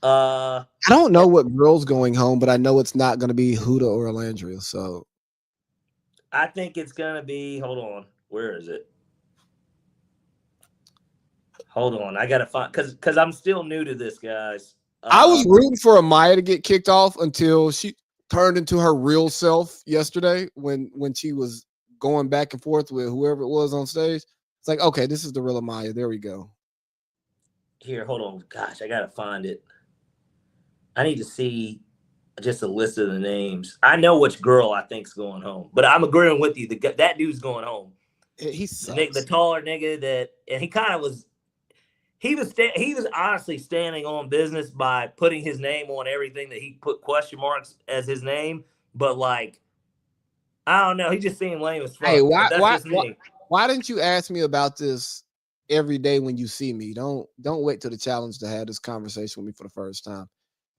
Speaker 2: I don't know what girl's going home, but I know it's not going to be Huda or Alandria. So
Speaker 1: I think it's going to be, hold on. Where is it? Hold on, I gotta find because I'm still new to this, guys.
Speaker 2: I was rooting for Amaya to get kicked off until she turned into her real self yesterday when she was going back and forth with whoever it was on stage. It's like, okay, this is the real Amaya. There we go.
Speaker 1: Here, hold on. Gosh, I gotta find it. I need to see just a list of the names. I know which girl I think's going home, but I'm agreeing with you. That dude's going home.
Speaker 2: He sucks.
Speaker 1: The taller nigga and he kind of was. He was honestly standing on business by putting his name on everything that he put question marks as his name. But like, I don't know. He just seemed lame as fuck.
Speaker 2: Hey, why didn't you ask me about this every day when you see me? Don't wait till the challenge to have this conversation with me for the first time.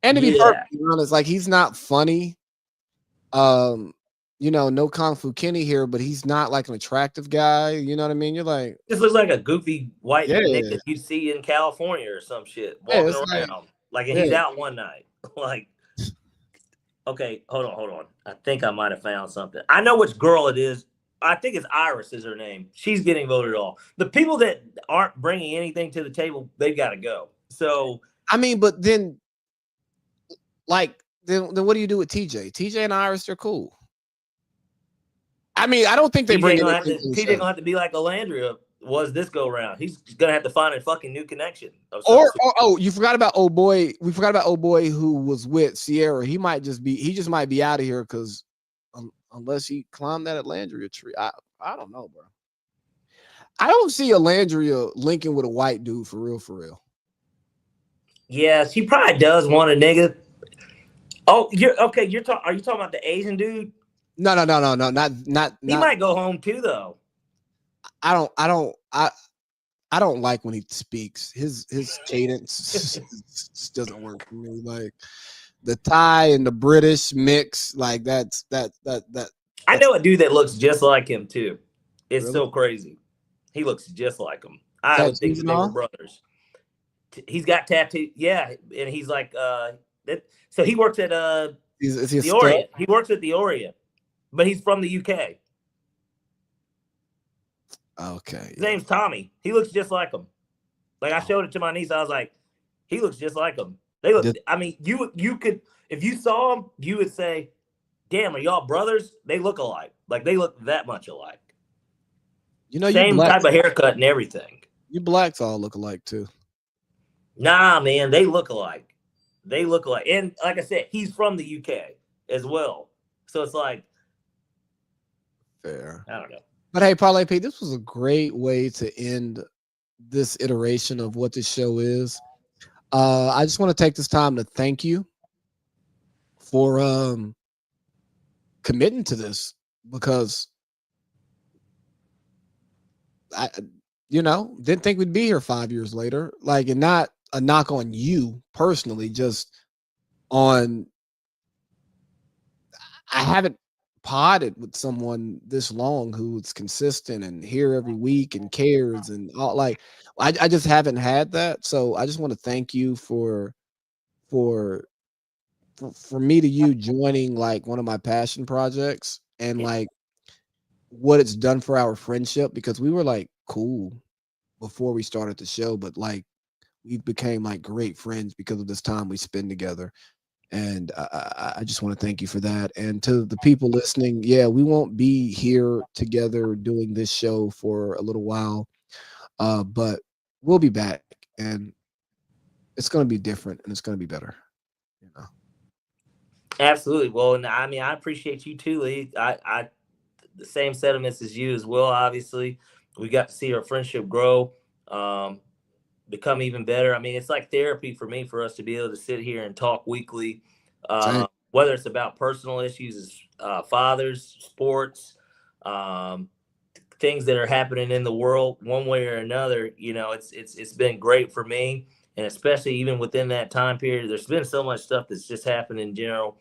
Speaker 2: And to be perfectly honest, like he's not funny. No Kung Fu Kenny here, but he's not like an attractive guy. You know what I mean? You're like,
Speaker 1: this looks like a goofy white nigga that you see in California or some shit walking around. He's out one night. Like, okay, hold on. I think I might have found something. I know which girl it is. I think it's Iris is her name. She's getting voted off. The people that aren't bringing anything to the table, they've got to go. So,
Speaker 2: I mean, but then, then what do you do with TJ? TJ and Iris, they're cool. I mean, I don't think they bring
Speaker 1: TJ gonna have to be like Alandria was this go round. He's gonna have to find a fucking new connection.
Speaker 2: You forgot about old boy. We forgot about old boy who was with Sierra. He just might be out of here because unless he climbed that Alandria tree. I don't know, bro. I don't see Alandria linking with a white dude for real.
Speaker 1: Yeah, she probably does want a nigga. Oh, are you talking about the Asian dude?
Speaker 2: No, not.
Speaker 1: He might go home too, though.
Speaker 2: I don't like when he speaks. His cadence doesn't work for me. Like the Thai and the British mix, like that.
Speaker 1: I know a dude that looks just like him too. It's
Speaker 2: Really?
Speaker 1: so crazy. He looks just like him. I would think
Speaker 2: Tattoos
Speaker 1: that
Speaker 2: and
Speaker 1: they were
Speaker 2: all?
Speaker 1: brothers. He's got tattoo. Yeah, and he's like that. So he works at
Speaker 2: Is he a
Speaker 1: the
Speaker 2: stud?
Speaker 1: Orient. He works at the Orient, but he's from the UK.
Speaker 2: Okay.
Speaker 1: His name's Tommy. He looks just like him. Like I showed it to my niece. I was like, he looks just like him. They look. I mean, you could if you saw them, you would say, "Damn, are y'all brothers?" They look alike. Like they look that much alike.
Speaker 2: You know, you
Speaker 1: Same
Speaker 2: blacks,
Speaker 1: type of haircut and everything.
Speaker 2: you blacks all look alike too.
Speaker 1: Nah, man, they look alike. They look alike. And like I said, he's from the UK as well. So it's like,
Speaker 2: Fair.
Speaker 1: I don't know.
Speaker 2: But hey, Parlay P, this was a great way to end this iteration of what this show is. I just want to take this time to thank you for committing to this, because I didn't think we'd be here 5 years later. Like, and not a knock on you personally, just on I haven't podded with someone this long who's consistent and here every week and cares and all. Like, I just haven't had that. So I just want to thank you for me to you joining like one of my passion projects, and like what it's done for our friendship, because we were like cool before we started the show, but like we became like great friends because of this time we spend together. And I just want to thank you for that. And to the people listening, yeah, we won't be here together doing this show for a little while, but we'll be back, and it's going to be different, and it's going to be better. You know.
Speaker 1: Absolutely. Well, and I mean, I appreciate you too, Lee. I the same sentiments as you as well. Obviously, we got to see our friendship grow, become even better. I mean, it's like therapy for me, for us to be able to sit here and talk weekly, whether it's about personal issues as fathers, sports, things that are happening in the world, one way or another. You know, it's been great for me, and especially even within that time period, there's been so much stuff that's just happened in general.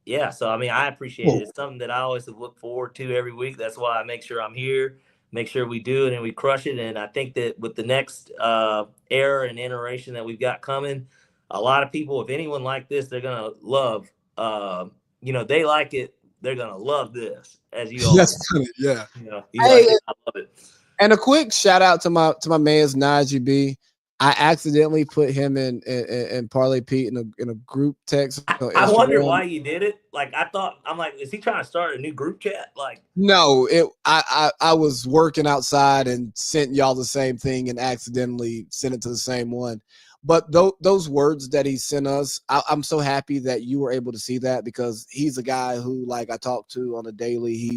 Speaker 1: Yeah, so I mean, I appreciate it. It's something that I always have looked forward to every week. That's why I make sure I'm here, make sure we do it and we crush it. And I think that with the next era and iteration that we've got coming, a lot of people, if anyone like this, they're gonna love. They like it. They're gonna love this, as you all.
Speaker 2: Yes, yeah.
Speaker 1: You like it, I love it.
Speaker 2: And a quick shout out to my man's Najee B. I accidentally put him and Parlay Pete in a group text.
Speaker 1: I wonder why you did it. Like I'm like, is he trying to start a new group chat? Like,
Speaker 2: no, I was working outside and sent y'all the same thing and accidentally sent it to the same one. But those words that he sent us, I'm so happy that you were able to see that, because he's a guy who, like, I talk to on a daily.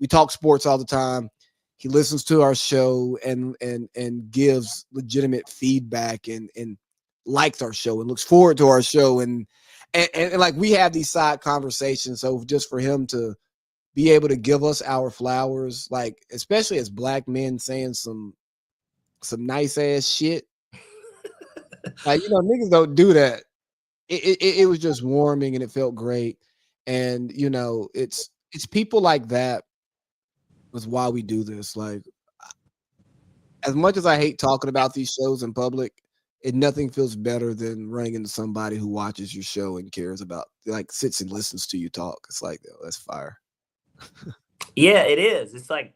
Speaker 2: We talk sports all the time. He listens to our show and gives legitimate feedback and likes our show and looks forward to our show and like we have these side conversations. So just for him to be able to give us our flowers, like especially as black men saying some nice ass shit, like, niggas don't do that. It was just warming and it felt great. And it's people like that was why we do this. Like, as much as I hate talking about these shows in public, nothing feels better than running into somebody who watches your show and cares about, like, sits and listens to you talk. It's like, oh, that's fire.
Speaker 1: Yeah, it is. It's like,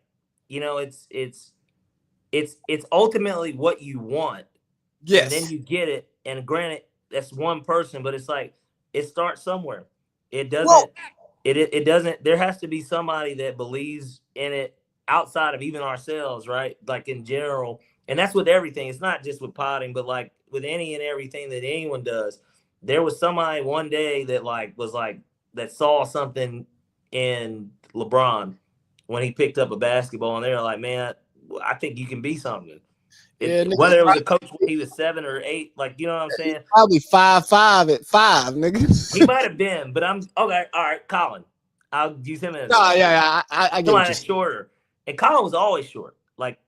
Speaker 1: it's ultimately what you want.
Speaker 2: Yes.
Speaker 1: And then you get it. And granted, that's one person, but it's like, it starts somewhere. It doesn't. Whoa. It doesn't. There has to be somebody that believes in it outside of even ourselves, right? Like in general, and that's with everything. It's not just with potting, but like with any and everything that anyone does. There was somebody one day that that saw something in LeBron when he picked up a basketball, and they're like, "Man, I think you can be something." Whether it was a coach when he was 7 or 8, like, you know what I'm saying?
Speaker 2: Probably 5'5" at 5, nigga.
Speaker 1: He might have been, but I'm okay. All right, Colin. I'll use him as
Speaker 2: I get
Speaker 1: somebody shorter. And Colin was always short. Like,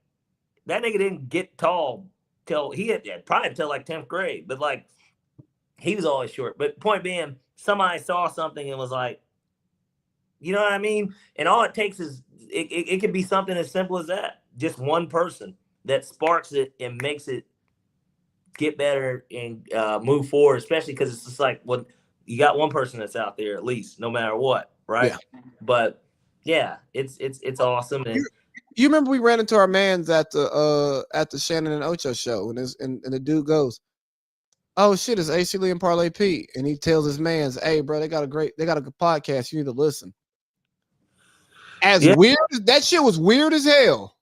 Speaker 1: that nigga didn't get tall till he had probably until like 10th grade. But like, he was always short. But point being, somebody saw something and was like, You know what I mean? And all it takes is it could be something as simple as that. Just one person that sparks it and makes it get better and move forward, especially because it's just like when you got one person that's out there at least, no matter what, right?
Speaker 2: Yeah.
Speaker 1: But yeah, it's awesome. And
Speaker 2: You remember we ran into our mans at the Shannon and Ocho show, and the dude goes, "Oh shit, it's AC Lee and Parlay Pete," and he tells his mans, "Hey, bro, they got a good podcast. You need to listen." Weird, that shit was weird as hell.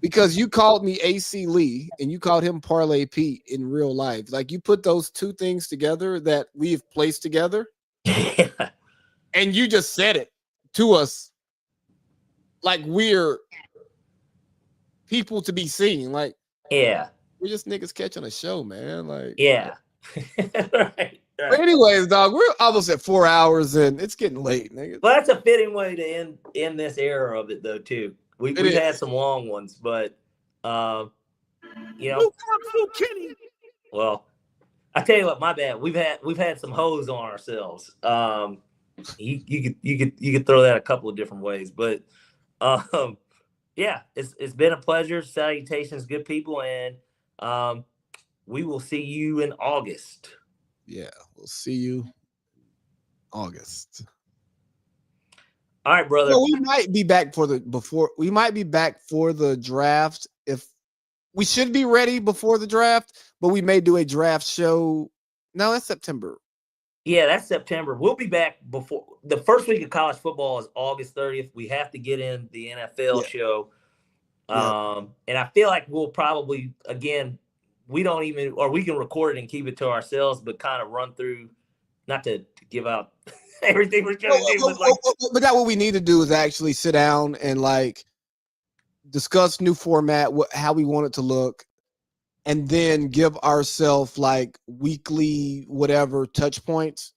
Speaker 2: Because you called me AC Lee and you called him Parlay Pete in real life. Like you put those two things together that we've placed together, and you just said it to us like we're people to be seen. Like,
Speaker 1: yeah,
Speaker 2: we're just niggas catching a show, man. Like,
Speaker 1: yeah. Right.
Speaker 2: But anyways, dog, we're almost at 4 hours and it's getting late, nigga.
Speaker 1: Well, that's a fitting way to end this era of it, though. Too. We've had some long ones, but you know. Well, I tell you what, my bad. We've had some hoes on ourselves. You could throw that a couple of different ways, but yeah, it's been a pleasure. Salutations, good people, and we will see you in August.
Speaker 2: Yeah, we'll see you August.
Speaker 1: All right, brother.
Speaker 2: So we might be back for the draft. If we should be ready before the draft, but we may do a draft show. No, that's September.
Speaker 1: Yeah, that's September. We'll be back before the first week of college football is August 30th. We have to get in the NFL show. And I feel like we'll probably, again, we can record it and keep it to ourselves, but kind of run through, not to give out everything we're going to do.
Speaker 2: But what we need to do is actually sit down and like discuss new format, how we want it to look, and then give ourselves like weekly whatever touch points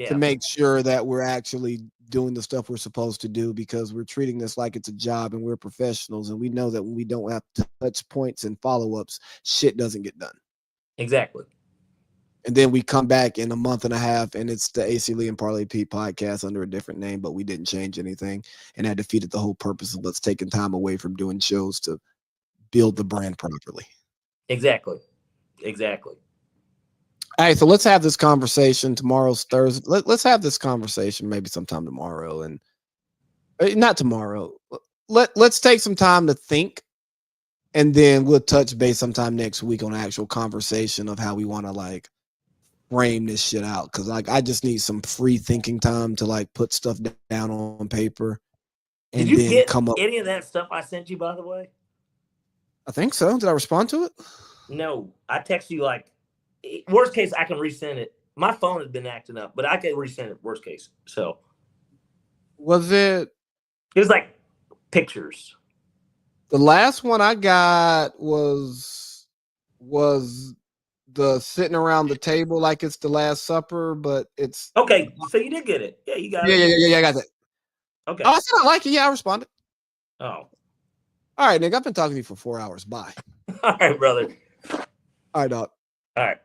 Speaker 2: to make sure that we're actually doing the stuff we're supposed to do, because we're treating this like it's a job and we're professionals, and we know that when we don't have touch points and follow-ups, shit doesn't get done.
Speaker 1: Exactly.
Speaker 2: And then we come back in a month and a half and it's the AC Lee and Parlay Pete podcast under a different name, but we didn't change anything, and that defeated the whole purpose of us taking time away from doing shows to build the brand properly.
Speaker 1: Exactly.
Speaker 2: All right, so let's have this conversation. Tomorrow's Thursday. Let's have this conversation maybe sometime tomorrow, and not tomorrow. Let's take some time to think, and then we'll touch base sometime next week on an actual conversation of how we want to like frame this shit out. Because like I just need some free thinking time to like put stuff down on paper.
Speaker 1: And did you get any of that stuff I sent you, by the way?
Speaker 2: I think so. Did I respond to it?
Speaker 1: No, I texted you like. Worst case, I can resend it. My phone has been acting up, but I can resend it. Worst case, so
Speaker 2: was it?
Speaker 1: It was like pictures.
Speaker 2: The last one I got was the sitting around the table like it's the Last Supper, but it's
Speaker 1: okay. So you did get it. Yeah, you got it.
Speaker 2: Yeah, I got that.
Speaker 1: Okay.
Speaker 2: Oh, I said I like it. Yeah, I responded.
Speaker 1: Oh.
Speaker 2: All right, Nick. I've been talking to you for 4 hours. Bye.
Speaker 1: All right, brother.
Speaker 2: All right, dog.
Speaker 1: All right.